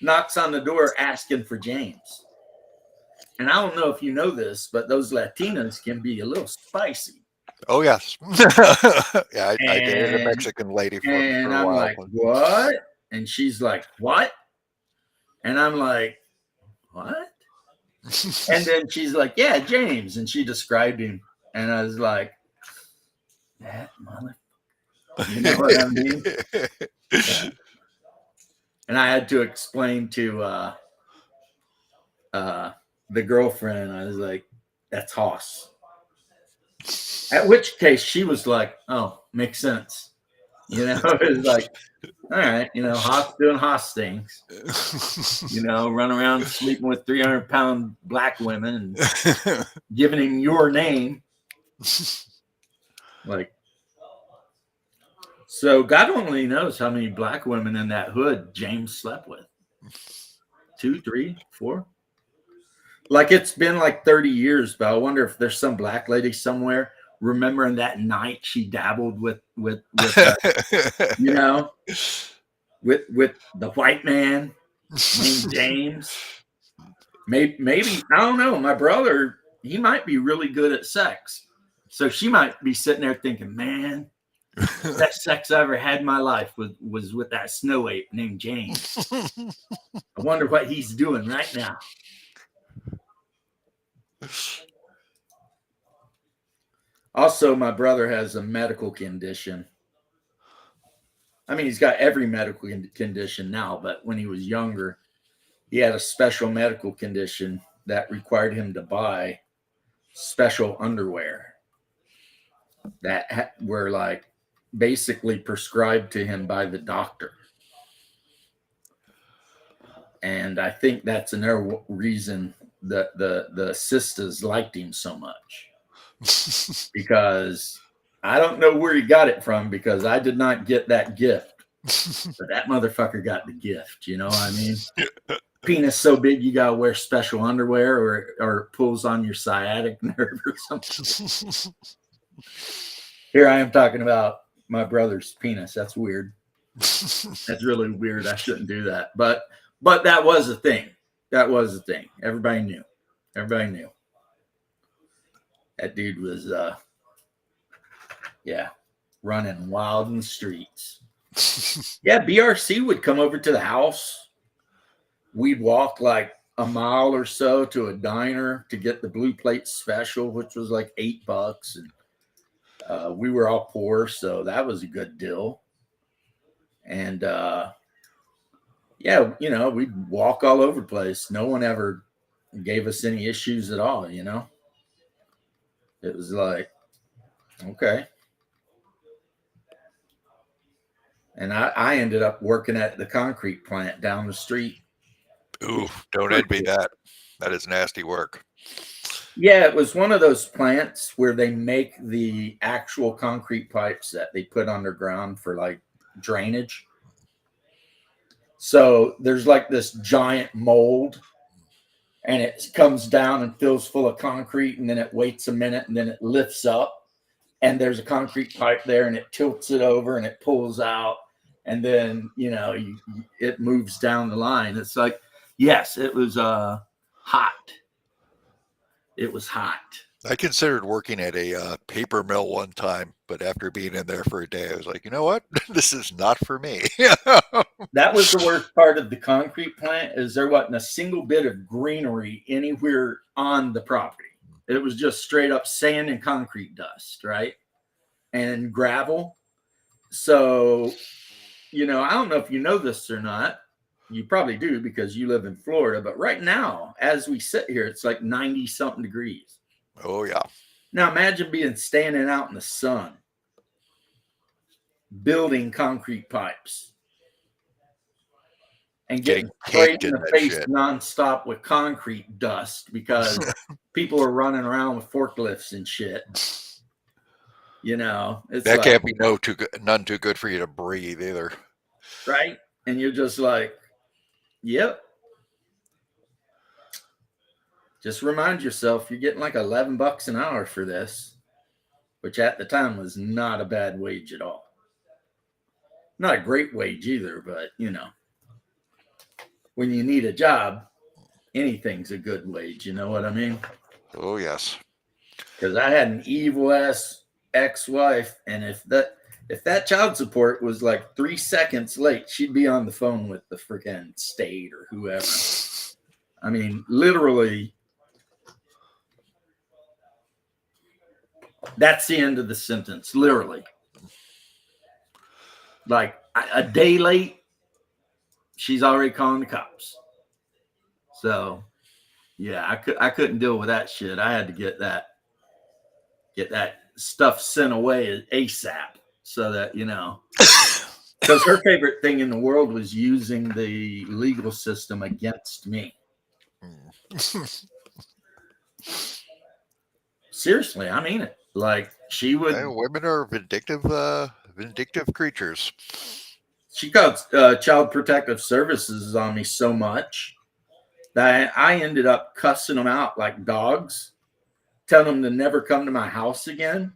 knocks on the door asking for James. And I don't know if you know this, but those Latinas can be a little spicy. Oh, yes. Yeah, I dated a Mexican lady for a I'm while. like, what? And she's like, what? And I'm like, what? And then she's like, yeah, James. And she described him. And I was like, that mother. You know what I mean? Yeah. And I had to explain to the girlfriend, I was like, that's Hoss. At which case she was like, oh, makes sense. It was like, all right, Hoss doing Hoss things. Run around sleeping with 300-pound black women and giving him your name. Like, so God only knows how many black women in that hood James slept with. 2, 3, 4. Like, it's been like 30 years, but I wonder if there's some black lady somewhere remembering that night she dabbled with with the white man named James. Maybe I don't know. My brother, he might be really good at sex, so she might be sitting there thinking, man, best sex I ever had in my life was with that snow ape named James. I wonder what he's doing right now. Also, my brother has a medical condition. I mean, he's got every medical condition now, but when he was younger, he had a special medical condition that required him to buy special underwear that were like basically prescribed to him by the doctor. And I think that's another reason that the sisters liked him so much. Because I don't know where he got it from, because I did not get that gift. But that motherfucker got the gift, you know what I mean? Penis so big you gotta wear special underwear, or it pulls on your sciatic nerve or something. Here I am talking about my brother's penis. That's weird. That's really weird. I shouldn't do that. But that was a thing. That was a thing. Everybody knew. Everybody knew. That dude was running wild in the streets. Yeah, BRC would come over to the house. We'd walk like a mile or so to a diner to get the blue plate special, which was like $8. And we were all poor, so that was a good deal. And we'd walk all over the place. No one ever gave us any issues at all, you know? It was like, okay. And I ended up working at the concrete plant down the street. Ooh, don't envy that. That is nasty work. Yeah, it was one of those plants where they make the actual concrete pipes that they put underground for like drainage. So there's like this giant mold, and it comes down and fills full of concrete, and then it waits a minute, and then it lifts up, and there's a concrete pipe there, and it tilts it over, and it pulls out, and then it moves down the line. It's like, yes, it was hot. It was hot. I considered working at a paper mill one time, but after being in there for a day, I was like, you know what? This is not for me. That was the worst part of the concrete plant, is there wasn't a single bit of greenery anywhere on the property. It was just straight up sand and concrete dust, right? And gravel. So, I don't know if you know this or not. You probably do because you live in Florida. But right now, as we sit here, it's like 90 something degrees. Oh yeah. Now imagine being standing out in the sun, building concrete pipes, and getting sprayed caked in in the that face shit. nonstop with concrete dust because people are running around with forklifts and shit. It's That like, can't be none too good for you to breathe either. right? And you're just like, yep. Just remind yourself you're getting like $11 an hour for this, which at the time was not a bad wage at all. Not a great wage either, but when you need a job, anything's a good wage. You know what I mean? Oh yes. Because I had an evil ass ex-wife, and if that child support was like 3 seconds late, she'd be on the phone with the freaking state or whoever. I mean, literally, that's the end of the sentence. Literally, like a day late, she's already calling the cops. So, yeah, I couldn't deal with that shit. I had to get that stuff sent away ASAP, so that because her favorite thing in the world was using the legal system against me. Seriously, I mean it. Like she would. Women are vindictive creatures. She called Child Protective Services on me so much that I ended up cussing them out like dogs, telling them to never come to my house again.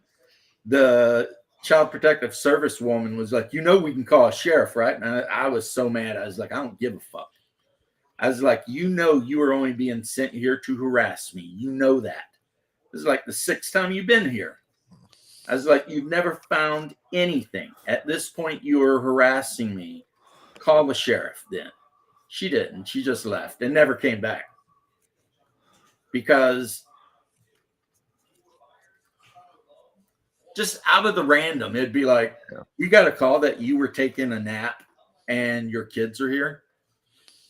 The Child Protective Service woman was like, we can call a sheriff, right? And I was so mad. I was like, I don't give a fuck. I was like, you are only being sent here to harass me. You know that. This is like the 6th time you've been here. I was like, you've never found anything. At this point, you are harassing me. Call the sheriff then. She didn't. She just left and never came back. Because just out of the random, it'd be like, you got a call that you were taking a nap and your kids are here.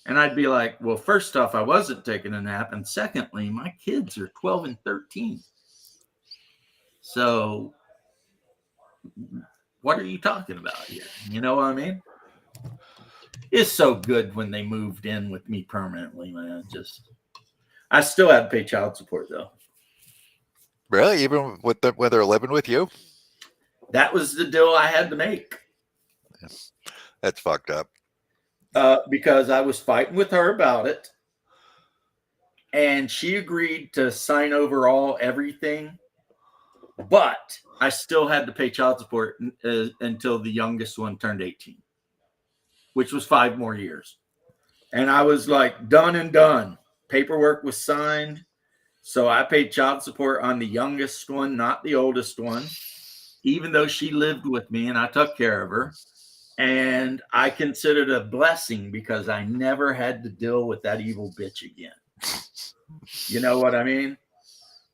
And I'd be like, well, first off, I wasn't taking a nap. And secondly, my kids are 12 and 13. So what are you talking about here? You know what I mean? It's so good when they moved in with me permanently, man. I still had to pay child support though. Really? Even when they're living with you? That was the deal I had to make. That's fucked up. Because I was fighting with her about it. And she agreed to sign over everything. But I still had to pay child support until the youngest one turned 18, which was 5 more years. And I was like, done and done. Paperwork was signed. So I paid child support on the youngest one, not the oldest one, even though she lived with me and I took care of her. And I considered it a blessing because I never had to deal with that evil bitch again. You know what I mean?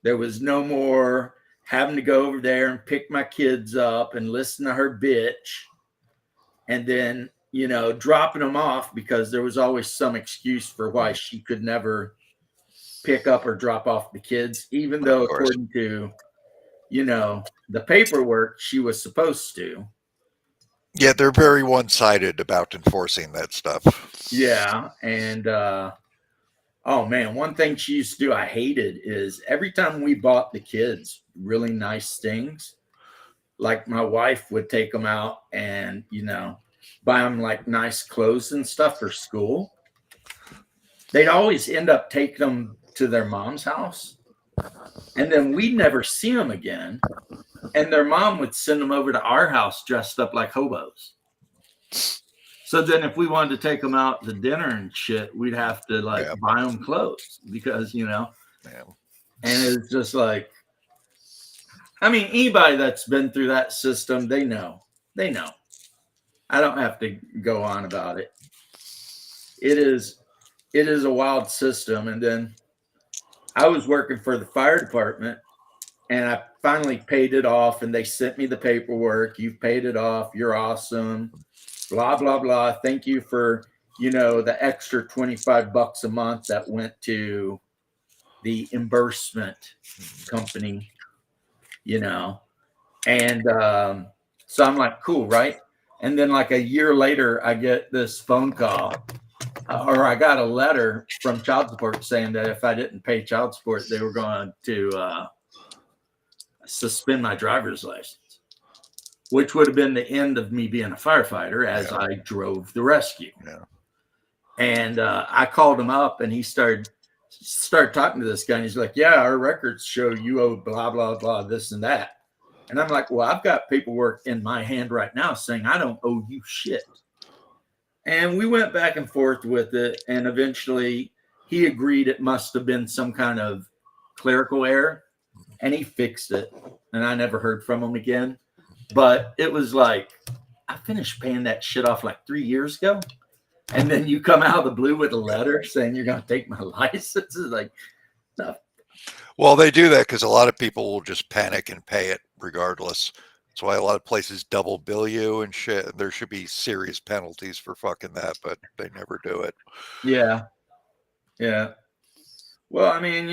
There was no more having to go over there and pick my kids up and listen to her bitch. And then, dropping them off because there was always some excuse for why she could never pick up or drop off the kids, even though according to, the paperwork, she was supposed to. Yeah, they're very one-sided about enforcing that stuff. Yeah, and oh man, one thing she used to do I hated is every time we bought the kids really nice things, like my wife would take them out and buy them like nice clothes and stuff for school. They'd always end up taking them to their mom's house, and then we'd never see them again. And their mom would send them over to our house dressed up like hobos. So then if we wanted to take them out to dinner and shit, we'd have to buy them clothes because, and it's just like, I mean, anybody that's been through that system, they know. I don't have to go on about it. It is a wild system. And then I was working for the fire department and finally paid it off, and they sent me the paperwork. You've paid it off. You're awesome. Blah, blah, blah. Thank you for, the extra $25 a month that went to the reimbursement company, And so I'm like, cool, right? And then like a year later, I get this phone call, or I got a letter from child support saying that if I didn't pay child support, they were going to suspend my driver's license, which would have been the end of me being a firefighter as I drove the rescue. Yeah. And I called him up, and he started talking to this guy, and he's like, yeah, our records show you owe blah, blah, blah, this and that. And I'm like, well, I've got paperwork in my hand right now saying I don't owe you shit. And we went back and forth with it, and eventually he agreed it must have been some kind of clerical error, and he fixed it, and I never heard from him again. But it was like, I finished paying that shit off like 3 years ago, and then you come out of the blue with a letter saying you're going to take my license. It's like, no. Well, they do that because a lot of people will just panic and pay it regardless. That's why a lot of places double bill you and shit. There should be serious penalties for fucking that, but they never do it. Yeah. Yeah. Well, I mean,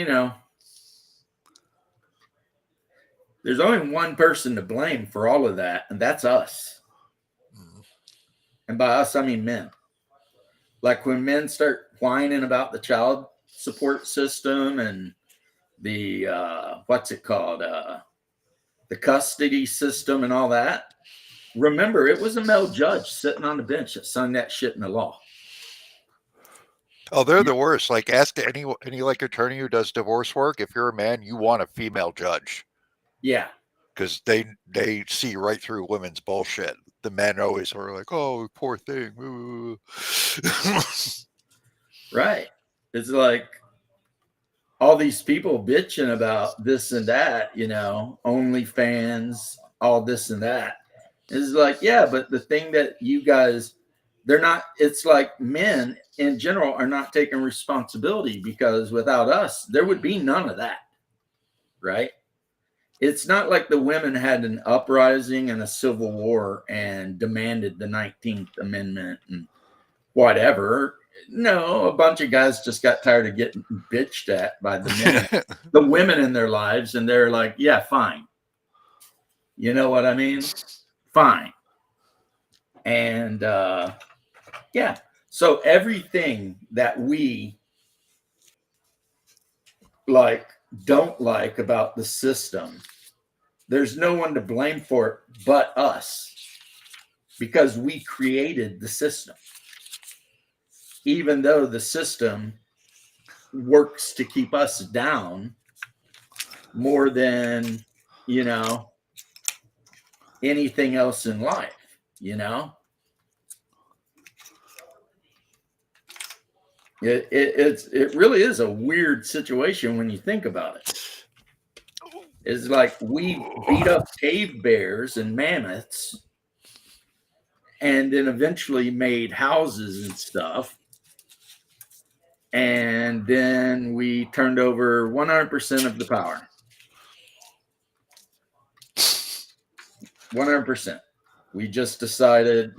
there's only one person to blame for all of that, and that's us. And by us, I mean men. Like when men start whining about the child support system and the what's it called, the custody system and all that. Remember, it was a male judge sitting on the bench that signed that shit in the law. Oh, they're the worst. Like, ask any like attorney who does divorce work. If you're a man, you want a female judge. Yeah, because they see right through women's bullshit. The men always are like, "Oh, poor thing." right. It's like all these people bitching about this and that, OnlyFans, all this and that. It's like, yeah, but the thing that you guys, they're not, it's like men in general are not taking responsibility, because without us, there would be none of that, right? It's not like the women had an uprising and a civil war and demanded the 19th Amendment and whatever. No, a bunch of guys just got tired of getting bitched at by the men, the women in their lives, and they're like, yeah, fine. You know what I mean? Fine. And yeah, so everything that we don't like about the system, there's no one to blame for it but us, because we created the system. Even though the system works to keep us down more than, anything else in life, It really is a weird situation when you think about it. It's like we beat up cave bears and mammoths, and then eventually made houses and stuff. And then we turned over 100% of the power. 100%. We just decided,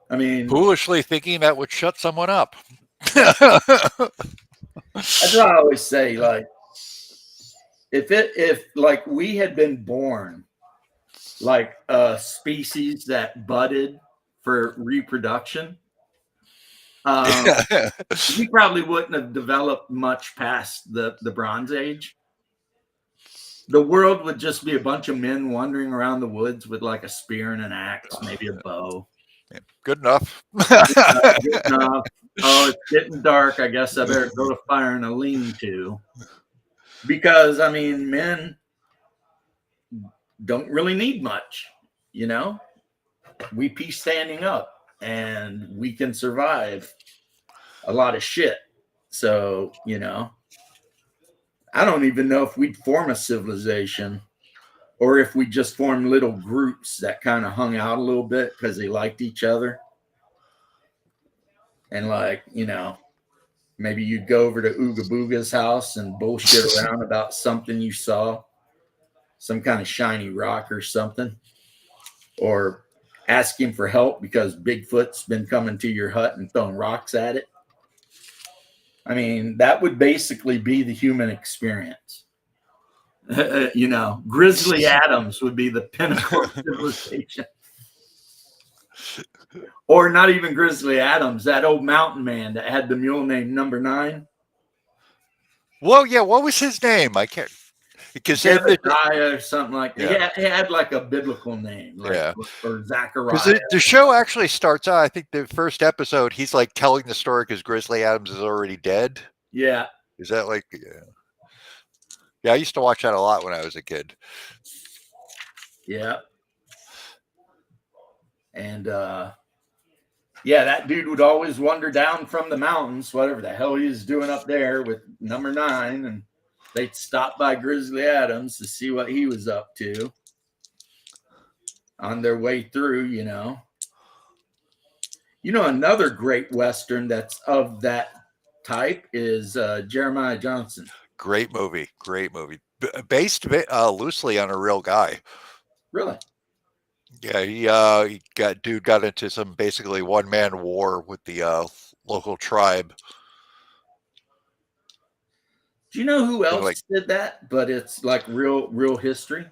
I mean, foolishly thinking that would shut someone up. that's what I always say. Like, if like we had been born like a species that budded for reproduction, we probably wouldn't have developed much past the Bronze Age. The world would just be a bunch of men wandering around the woods with like a spear and an axe, maybe a bow. Yeah, good enough. Good enough. Oh, it's getting dark. I guess I better go to fire in a lean-to. Because, I mean, men don't really need much, We pee standing up, and we can survive a lot of shit. So, I don't even know if we'd form a civilization, or if we just formed little groups that kind of hung out a little bit because they liked each other. And Maybe you'd go over to Ooga Booga's house and bullshit around about something you saw, some kind of shiny rock or something, or ask him for help because Bigfoot's been coming to your hut and throwing rocks at it. I mean, that would basically be the human experience. You know, Grizzly Adams would be the pinnacle of civilization. Or not even Grizzly Adams, that old mountain man that had the mule named Number 9. Well, yeah, what was his name? I can't, because Zebediah or something like that. Yeah. He had like a biblical name, like, Yeah. or because Zachariah. the show actually starts out, I think the first episode, he's like telling the story because Grizzly Adams is already dead. Yeah. Is that like, yeah, I used to watch that a lot when I was a kid. Yeah. And yeah, that dude would always wander down from the mountains, whatever the hell he was doing up there with Number 9, and they'd stop by Grizzly Adams to see what he was up to on their way through, you know. You know, another great Western that's of that type is Jeremiah Johnson. Great movie. Based loosely on a real guy. Really? Yeah, he got into some basically one-man war with the local tribe. Do you know who else like- did that? But it's like real history.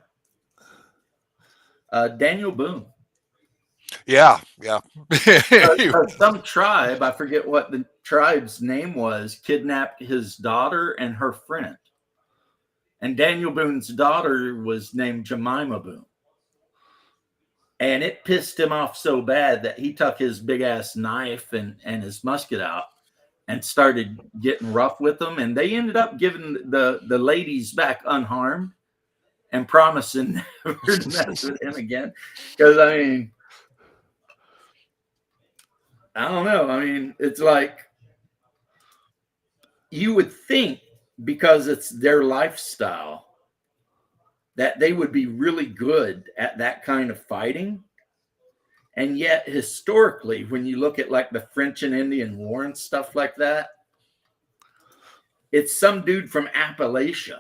Daniel Boone. Yeah. Some tribe, I forget what the tribe's name was, kidnapped his daughter and her friend. And Daniel Boone's daughter was named Jemima Boone. And it pissed him off so bad that he took his big ass knife and his musket out and started getting rough with them. And they ended up giving the ladies back unharmed and promising never to mess with him again. Because, I mean, I don't know. I mean, it's like you would think because it's their lifestyle that they would be really good at that kind of fighting. And yet, historically, when you look at like the French and Indian War and stuff like that, it's some dude from Appalachia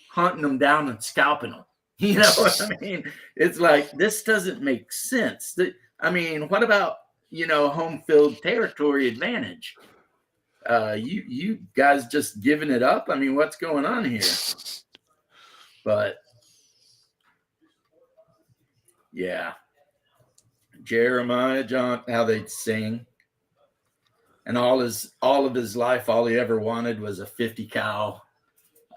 hunting them down and scalping them. You know what I mean? It's like, this doesn't make sense. I mean, what about, you know, home field territory advantage? You guys just giving it up? I mean, what's going on here? But yeah, Jeremiah John, how they'd sing, and all of his life, all he ever wanted was a 50 cal.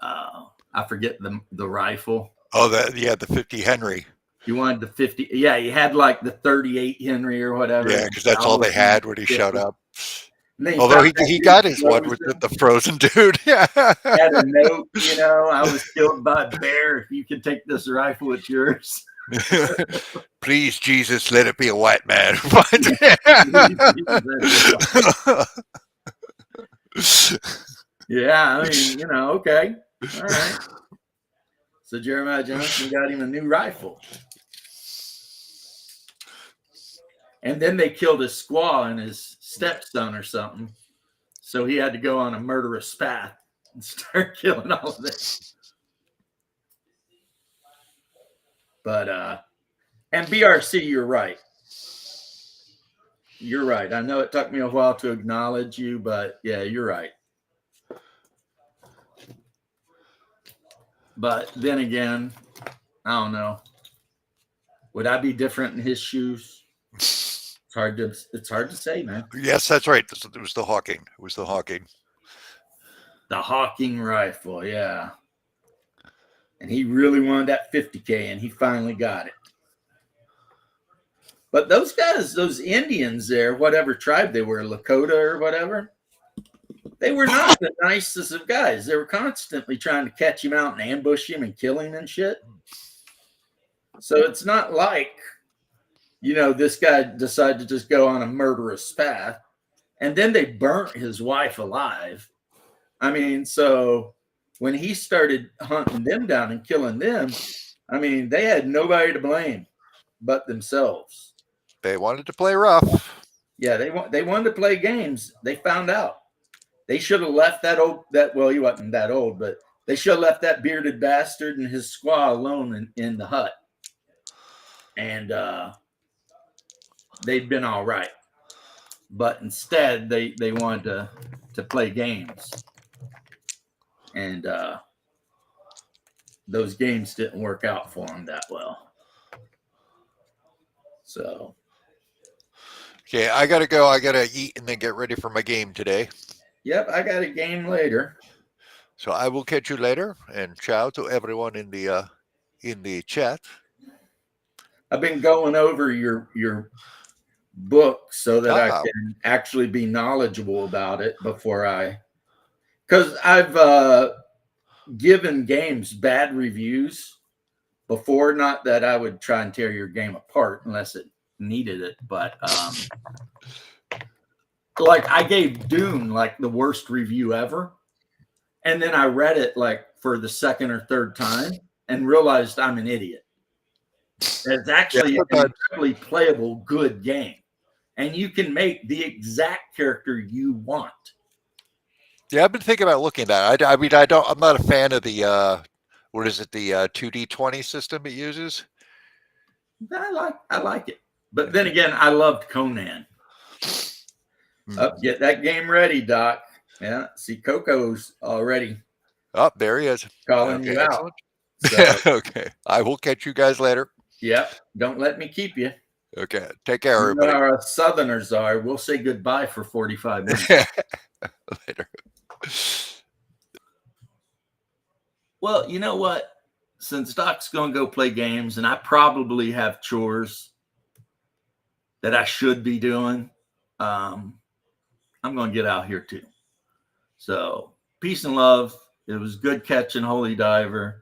I forget the rifle. Oh, the 50 Henry. He wanted the 50. Yeah, he had like the 38 Henry or whatever. Yeah, because that's all they had when he showed up. Although he got his one with the frozen dude. Yeah. Had a note, you know, I was killed by a bear. If you can take this rifle, it's yours. Please, Jesus, let it be a white man. Yeah, I mean, you know, okay. All right. So Jeremiah Johnson got him a new rifle. And then they killed his squaw and his stepson or something. So he had to go on a murderous path and start killing all of this. But, and BRC, you're right. You're right. I know it took me a while to acknowledge you, but yeah, you're right. But then again, I don't know. Would I be different in his shoes? It's hard to say, man. Yes, that's right. It was the Hawking. The Hawking rifle, yeah. And he really wanted that 50K, and he finally got it. But those guys, those Indians there, whatever tribe they were, Lakota or whatever, they were not the nicest of guys. They were constantly trying to catch him out and ambush him and kill him and shit. So it's not like, you know, this guy decided to just go on a murderous path. And then they burnt his wife alive. I mean, so when he started hunting them down and killing them, I mean, they had nobody to blame but themselves. They wanted to play rough. Yeah, they wanted to play games. They found out. They should have left that well, he wasn't that old, but they should have left that bearded bastard and his squaw alone in the hut. And they'd been all right. But instead they wanted to play games. And those games didn't work out for them that well. So Okay, I gotta go. I gotta eat and then get ready for my game today. yep, I got a game later. So I will catch you later. And ciao to everyone in the chat. I've been going over your book so that I Ah. can actually be knowledgeable about it before because I've given games bad reviews before. Not that I would try and tear your game apart unless it needed it, but like I gave Dune like the worst review ever, and then I read it like for the second or third time and realized I'm an idiot. It's actually an incredibly playable, good game, and you can make the exact character you want. Yeah, I've been thinking about looking at that. I mean, I'm not a fan of the what is it, the 2D20 system it uses. I like it, but then again, I loved Conan. Get that game ready, Doc. Yeah, see, Coco's already. Oh, there he is. Calling you out. So, okay, I will catch you guys later. Yep. Don't let me keep you. Okay, take care, You know everybody. how us Southerners are. We'll say goodbye for 45 minutes. Later. Well, you know what? Since Doc's going to go play games, and I probably have chores that I should be doing, I'm going to get out here too. So, peace and love. It was good catching Holy Diver.